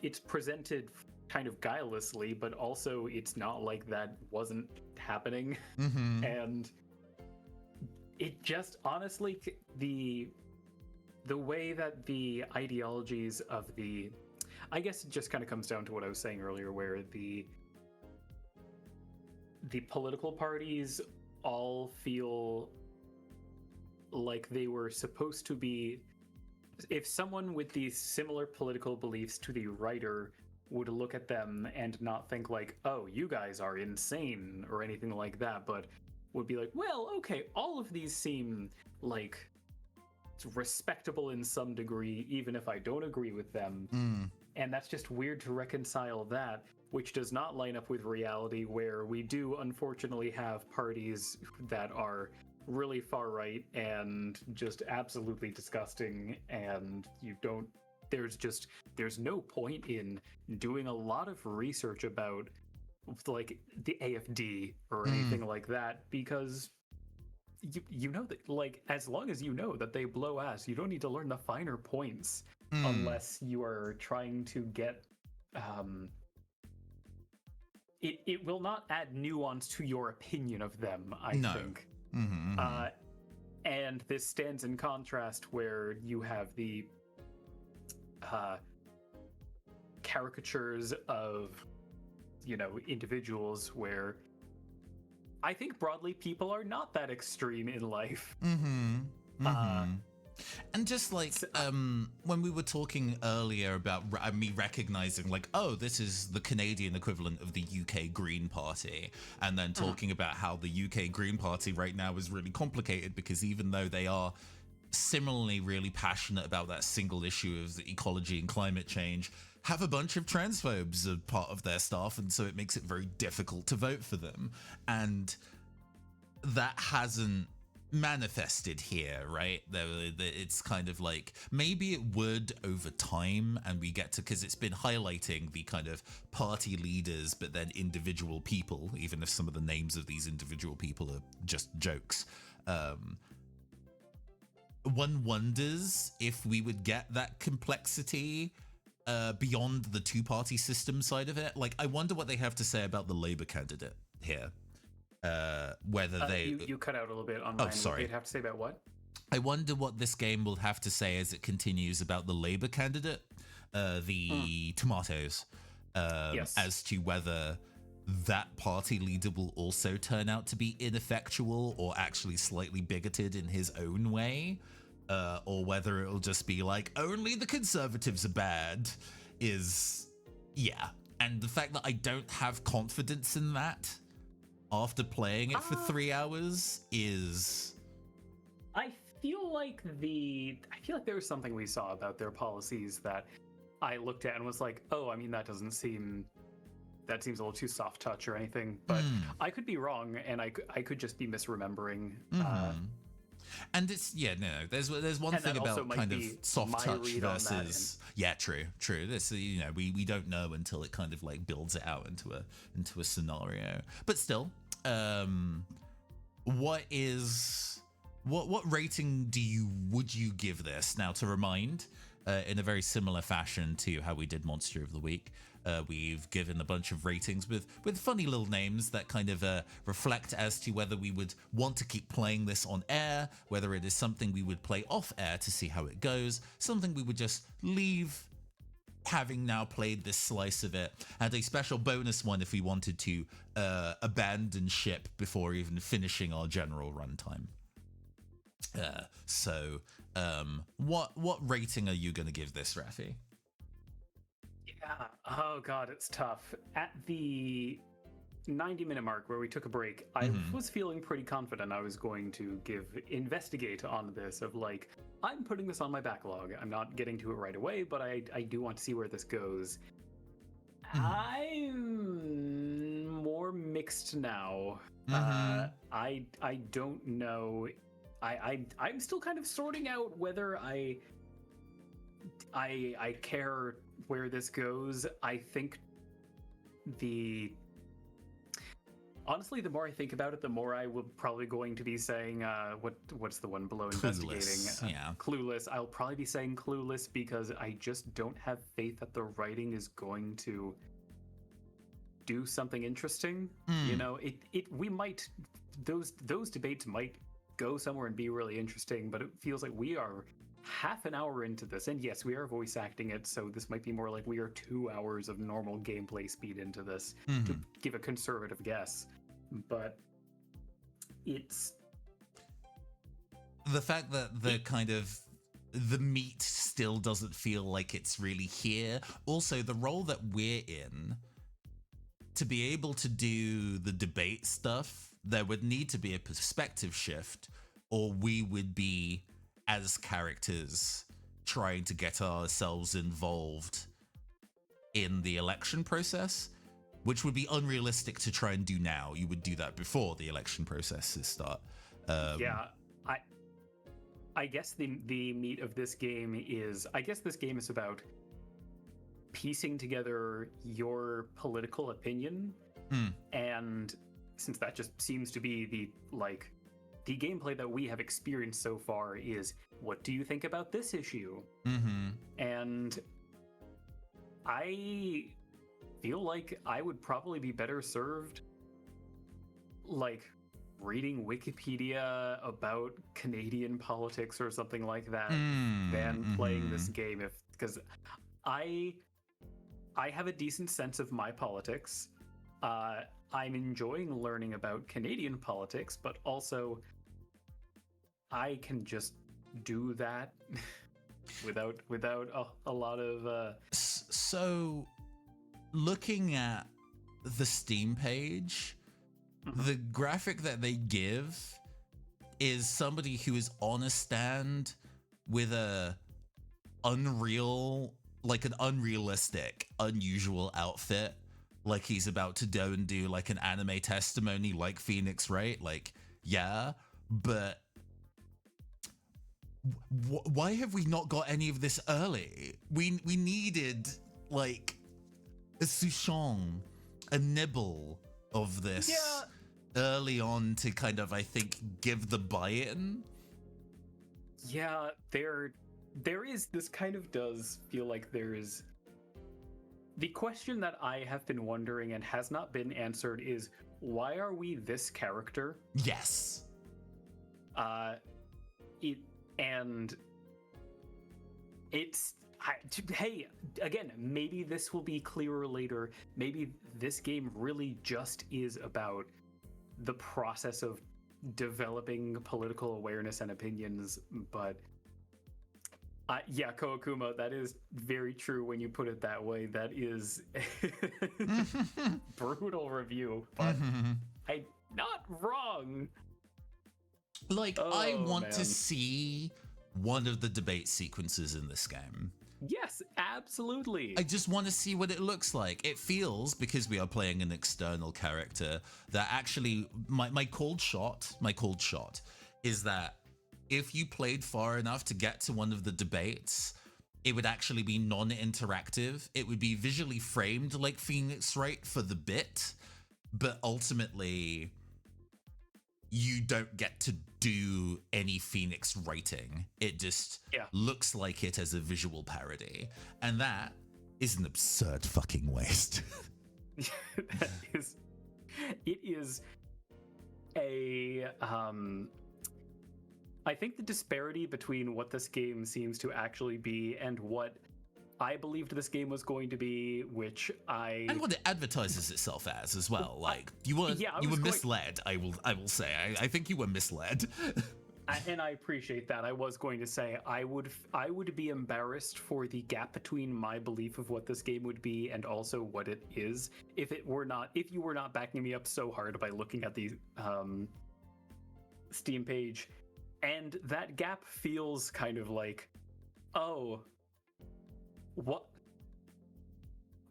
it's presented kind of guilelessly, but also it's not like that wasn't happening. And it just, honestly, the way that the ideologies of the, I guess it just kind of comes down to what I was saying earlier, where the political parties all feel like they were supposed to be, if someone with these similar political beliefs to the writer would look at them and not think like, oh, you guys are insane or anything like that, but would be like, well, okay, all of these seem like respectable in some degree, even if I don't agree with them. And that's just weird to reconcile that, which does not line up with reality, where we do unfortunately have parties that are really far right and just absolutely disgusting, and there's no point in doing a lot of research about like the AFD or anything like that, because you know that, like, as long as you know that they blow ass, you don't need to learn the finer points unless you are trying to get it will not add nuance to your opinion of them, I think. And this stands in contrast where you have the caricatures of, you know, individuals where I think broadly people are not that extreme in life. And just like when we were talking earlier about me recognizing like, oh, this is the Canadian equivalent of the UK Green Party, and then talking about how the UK Green Party right now is really complicated because even though they are similarly really passionate about that single issue of the ecology and climate change, have a bunch of transphobes as part of their staff, and so it makes it very difficult to vote for them. And that hasn't manifested here, right? It's kind of like, maybe it would over time, and we get to, because it's been highlighting the kind of party leaders, but then individual people, even if some of the names of these individual people are just jokes. One wonders if we would get that complexity beyond the two-party system side of it. Like, I wonder what they have to say about the Labour candidate here. Whether they... You cut out a little bit on mine. Oh, sorry. They'd have to say about what? I wonder what this game will have to say as it continues about the Labour candidate, the tomatoes, Yes. as to whether that party leader will also turn out to be ineffectual or actually slightly bigoted in his own way, or whether it'll just be like, only the Conservatives are bad, yeah. And the fact that I don't have confidence in that after playing it for 3 hours is... I feel like there was something we saw about their policies that I looked at and was like, oh, I mean, that seems a little too soft touch or anything, but I could be wrong, and I could just be misremembering. And it's there's one thing about kind of soft touch versus true. This we don't know until it kind of like builds it out into a scenario. But still, what rating would you give this? Now, to remind, in a very similar fashion to how we did Monster of the Week, we've given a bunch of ratings with funny little names that kind of reflect as to whether we would want to keep playing this on air, whether it is something we would play off air to see how it goes, something we would just leave having now played this slice of it, and a special bonus one if we wanted to abandon ship before even finishing our general runtime. What rating are you going to give this, Rafi? Yeah. Oh god, it's tough. At the 90-minute mark where we took a break, I was feeling pretty confident I was going to investigate on this of like, I'm putting this on my backlog. I'm not getting to it right away, but I do want to see where this goes. I'm more mixed now. I don't know. I'm still kind of sorting out whether I care where this goes. I think honestly, the more I think about it, the more I will probably going to be saying what's the one below investigating? Clueless. I'll probably be saying Clueless because I just don't have faith that the writing is going to do something interesting. We might those debates might go somewhere and be really interesting, but it feels like we are half an hour into this, and yes, we are voice acting it, so this might be more like we are 2 hours of normal gameplay speed into this to give a conservative guess. But it's the fact that the meat still doesn't feel like it's really here. Also, the role that we're in, to be able to do the debate stuff, there would need to be a perspective shift, or we would be, as characters, trying to get ourselves involved in the election process, which would be unrealistic to try and do now. You would do that before the election processes start. I guess the meat of this game is, this game is about piecing together your political opinion, and since that just seems to be the gameplay that we have experienced so far is, what do you think about this issue? And I feel like I would probably be better served reading Wikipedia about Canadian politics or something like that than playing this game, because I have a decent sense of my politics. I'm enjoying learning about Canadian politics, but also I can just do that without a lot of So looking at the Steam page, the graphic that they give is somebody who is on a stand with an unrealistic, unusual outfit, like he's about to go and do like an anime testimony like Phoenix Wright. But why have we not got any of this early? We needed like a souchon, a nibble of this early on to kind of, I think, give the buy-in. Yeah, there is, this kind of does feel like there is. The question that I have been wondering and has not been answered is, why are we this character? Yes. And hey, again, maybe this will be clearer later. Maybe this game really just is about the process of developing political awareness and opinions, but yeah, Koakuma, that is very true when you put it that way. That is brutal review, but I'm not wrong. Like, I want to see one of the debate sequences in this game. Yes, absolutely. I just want to see what it looks like. It feels, because we are playing an external character, that actually my cold shot is that if you played far enough to get to one of the debates, it would actually be non-interactive. It would be visually framed like Phoenix Wright for the bit, but ultimately you don't get to do any Phoenix writing. It just looks like it as a visual parody. And that is an absurd fucking waste. It is a I think the disparity between what this game seems to actually be and what I believed this game was going to be, and what it advertises itself as well. Like, you were misled. I will say. I think you were misled. And I appreciate that. I was going to say I would be embarrassed for the gap between my belief of what this game would be and also what it is if you were not backing me up so hard by looking at the Steam page. And that gap feels kind of like, oh, what?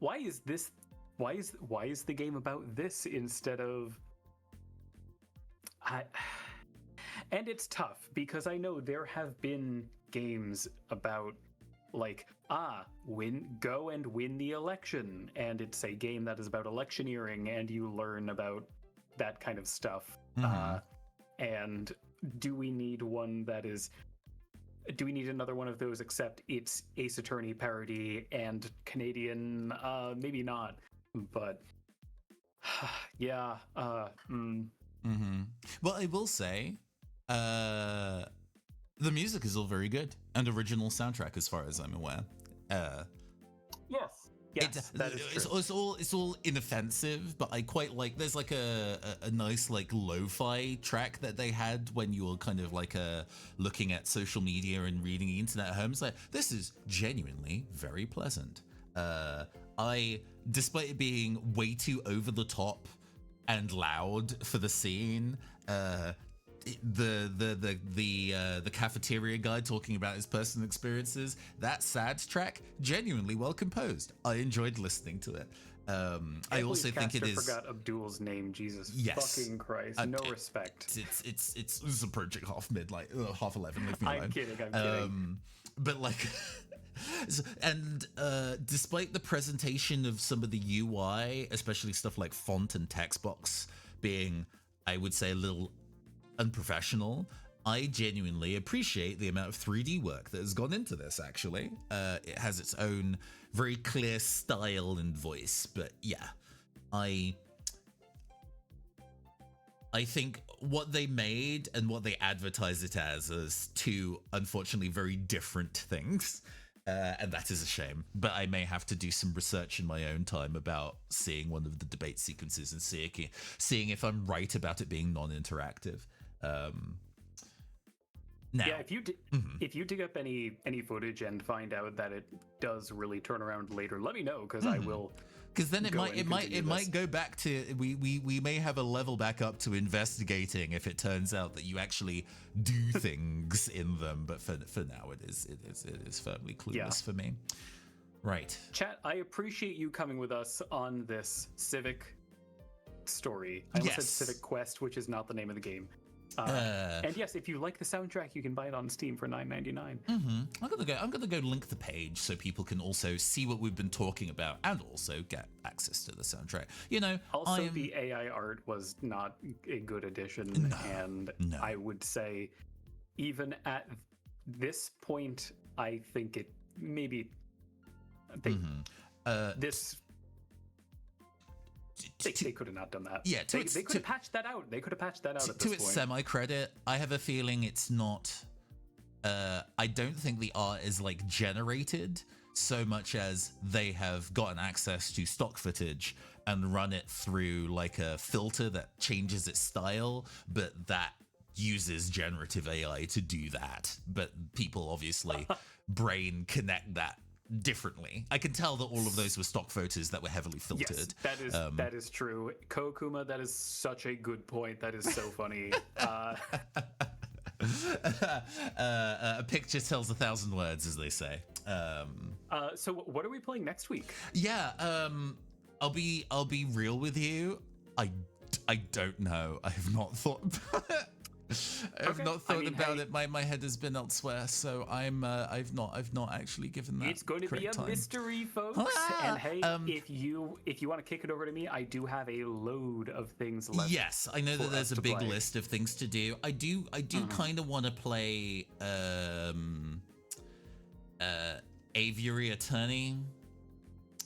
Why is this? Why is the game about this instead of? And it's tough because I know there have been games about like go and win the election, and it's a game that is about electioneering, and you learn about that kind of stuff. And do we need another one of those, except it's Ace Attorney parody and Canadian? Maybe not, but yeah. Well, I will say, the music is all very good and original soundtrack as far as I'm aware. Yes, that is true. It's all inoffensive, but I quite like. There's like a nice like lo-fi track that they had when you were kind of like looking at social media and reading the internet at home. It's like, this is genuinely very pleasant. Despite it being way too over the top and loud for the scene, the cafeteria guy talking about his personal experiences, that sad track, genuinely well composed. I enjoyed listeing to it. I also think it is. Forgot Abdul's name. Jesus fucking Christ! No respect. It's approaching half 11. Leave me alone. I'm kidding. But like, and despite the presentation of some of the UI, especially stuff like font and text box being, I would say, a little unprofessional, I genuinely appreciate the amount of 3D work that has gone into this, actually. It has its own very clear style and voice, but yeah, I think what they made and what they advertise it as two, unfortunately, very different things. And that is a shame, but I may have to do some research in my own time about seeing one of the debate sequences and seeing if I'm right about it being non-interactive. Now, yeah, if you dig up any footage and find out that it does really turn around later, let me know, because I will. Because then it might go back to we may have a level back up to investigating if it turns out that you actually do things in them. But for now, it is firmly clueless for me. Right, chat. I appreciate you coming with us on this Civic Story. I almost said Civic Quest, which is not the name of the game. And yes, if you like the soundtrack, you can buy it on Steam for $9.99. I'm gonna go link the page so people can also see what we've been talking about and also get access to the soundtrack. You know, also the AI art was not a good addition, No. I would say even at this point, I think it maybe this. They could have not done that. Yeah, they could have patched that out. They could have patched that out at this to point. its semi-credit, I have a feeling it's not I don't think the art is like generated so much as they have gotten access to stock footage and run it through like a filter that changes its style, but that uses generative AI to do that. But people obviously brain connect that differently. I can tell that all of those were stock photos that were heavily filtered. Yes, that is true. Kokuma, that is such a good point. That is so funny. A picture tells 1,000 words, as they say. So what are we playing next week? Yeah, I'll be real with you. I don't know. I have not thought about it. I've not thought about it. My head has been elsewhere, so I've not actually given that. It's going to be a time. Mystery, folks. And hey, if you want to kick it over to me, I do have a load of things left. Yes, I know that there's a big list of things to do. I do kind of want to play Aviary Attorney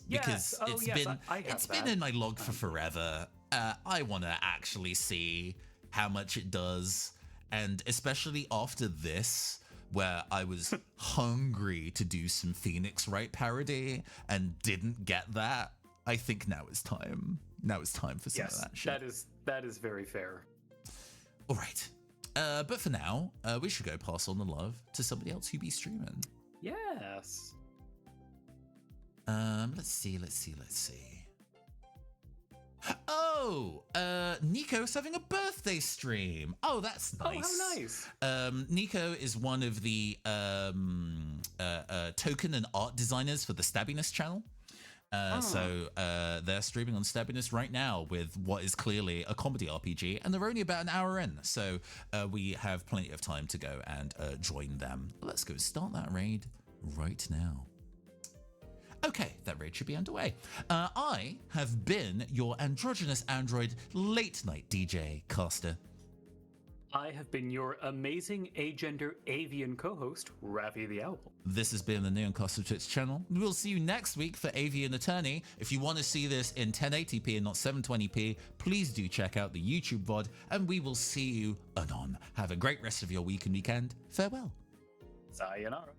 because it's been in my log for forever. I want to actually see how much it does, and especially after this, where I was hungry to do some Phoenix Wright parody and didn't get that, I think now is time. Now is time for some of that shit. That is very fair. All right, but for now, we should go pass on the love to somebody else who be streaming. Yes. Let's see. Oh, Nico's having a birthday stream. Oh, that's nice. Oh, how nice. Nico is one of the token and art designers for the Stabbiness channel. So they're streaming on Stabbiness right now with what is clearly a comedy RPG, and they're only about an hour in, so we have plenty of time to go and join them. Let's go start that raid right now. Okay, that raid should be underway. I have been your androgynous android late night DJ caster. I have been your amazing agender avian co-host, Ravi the Owl. This has been the Neon Caster Twitch channel. We'll see you next week for Avian Attorney. If you want to see this in 1080p and not 720p, please do check out the YouTube VOD, and we will see you anon. Have a great rest of your week and weekend. Farewell. Sayonara.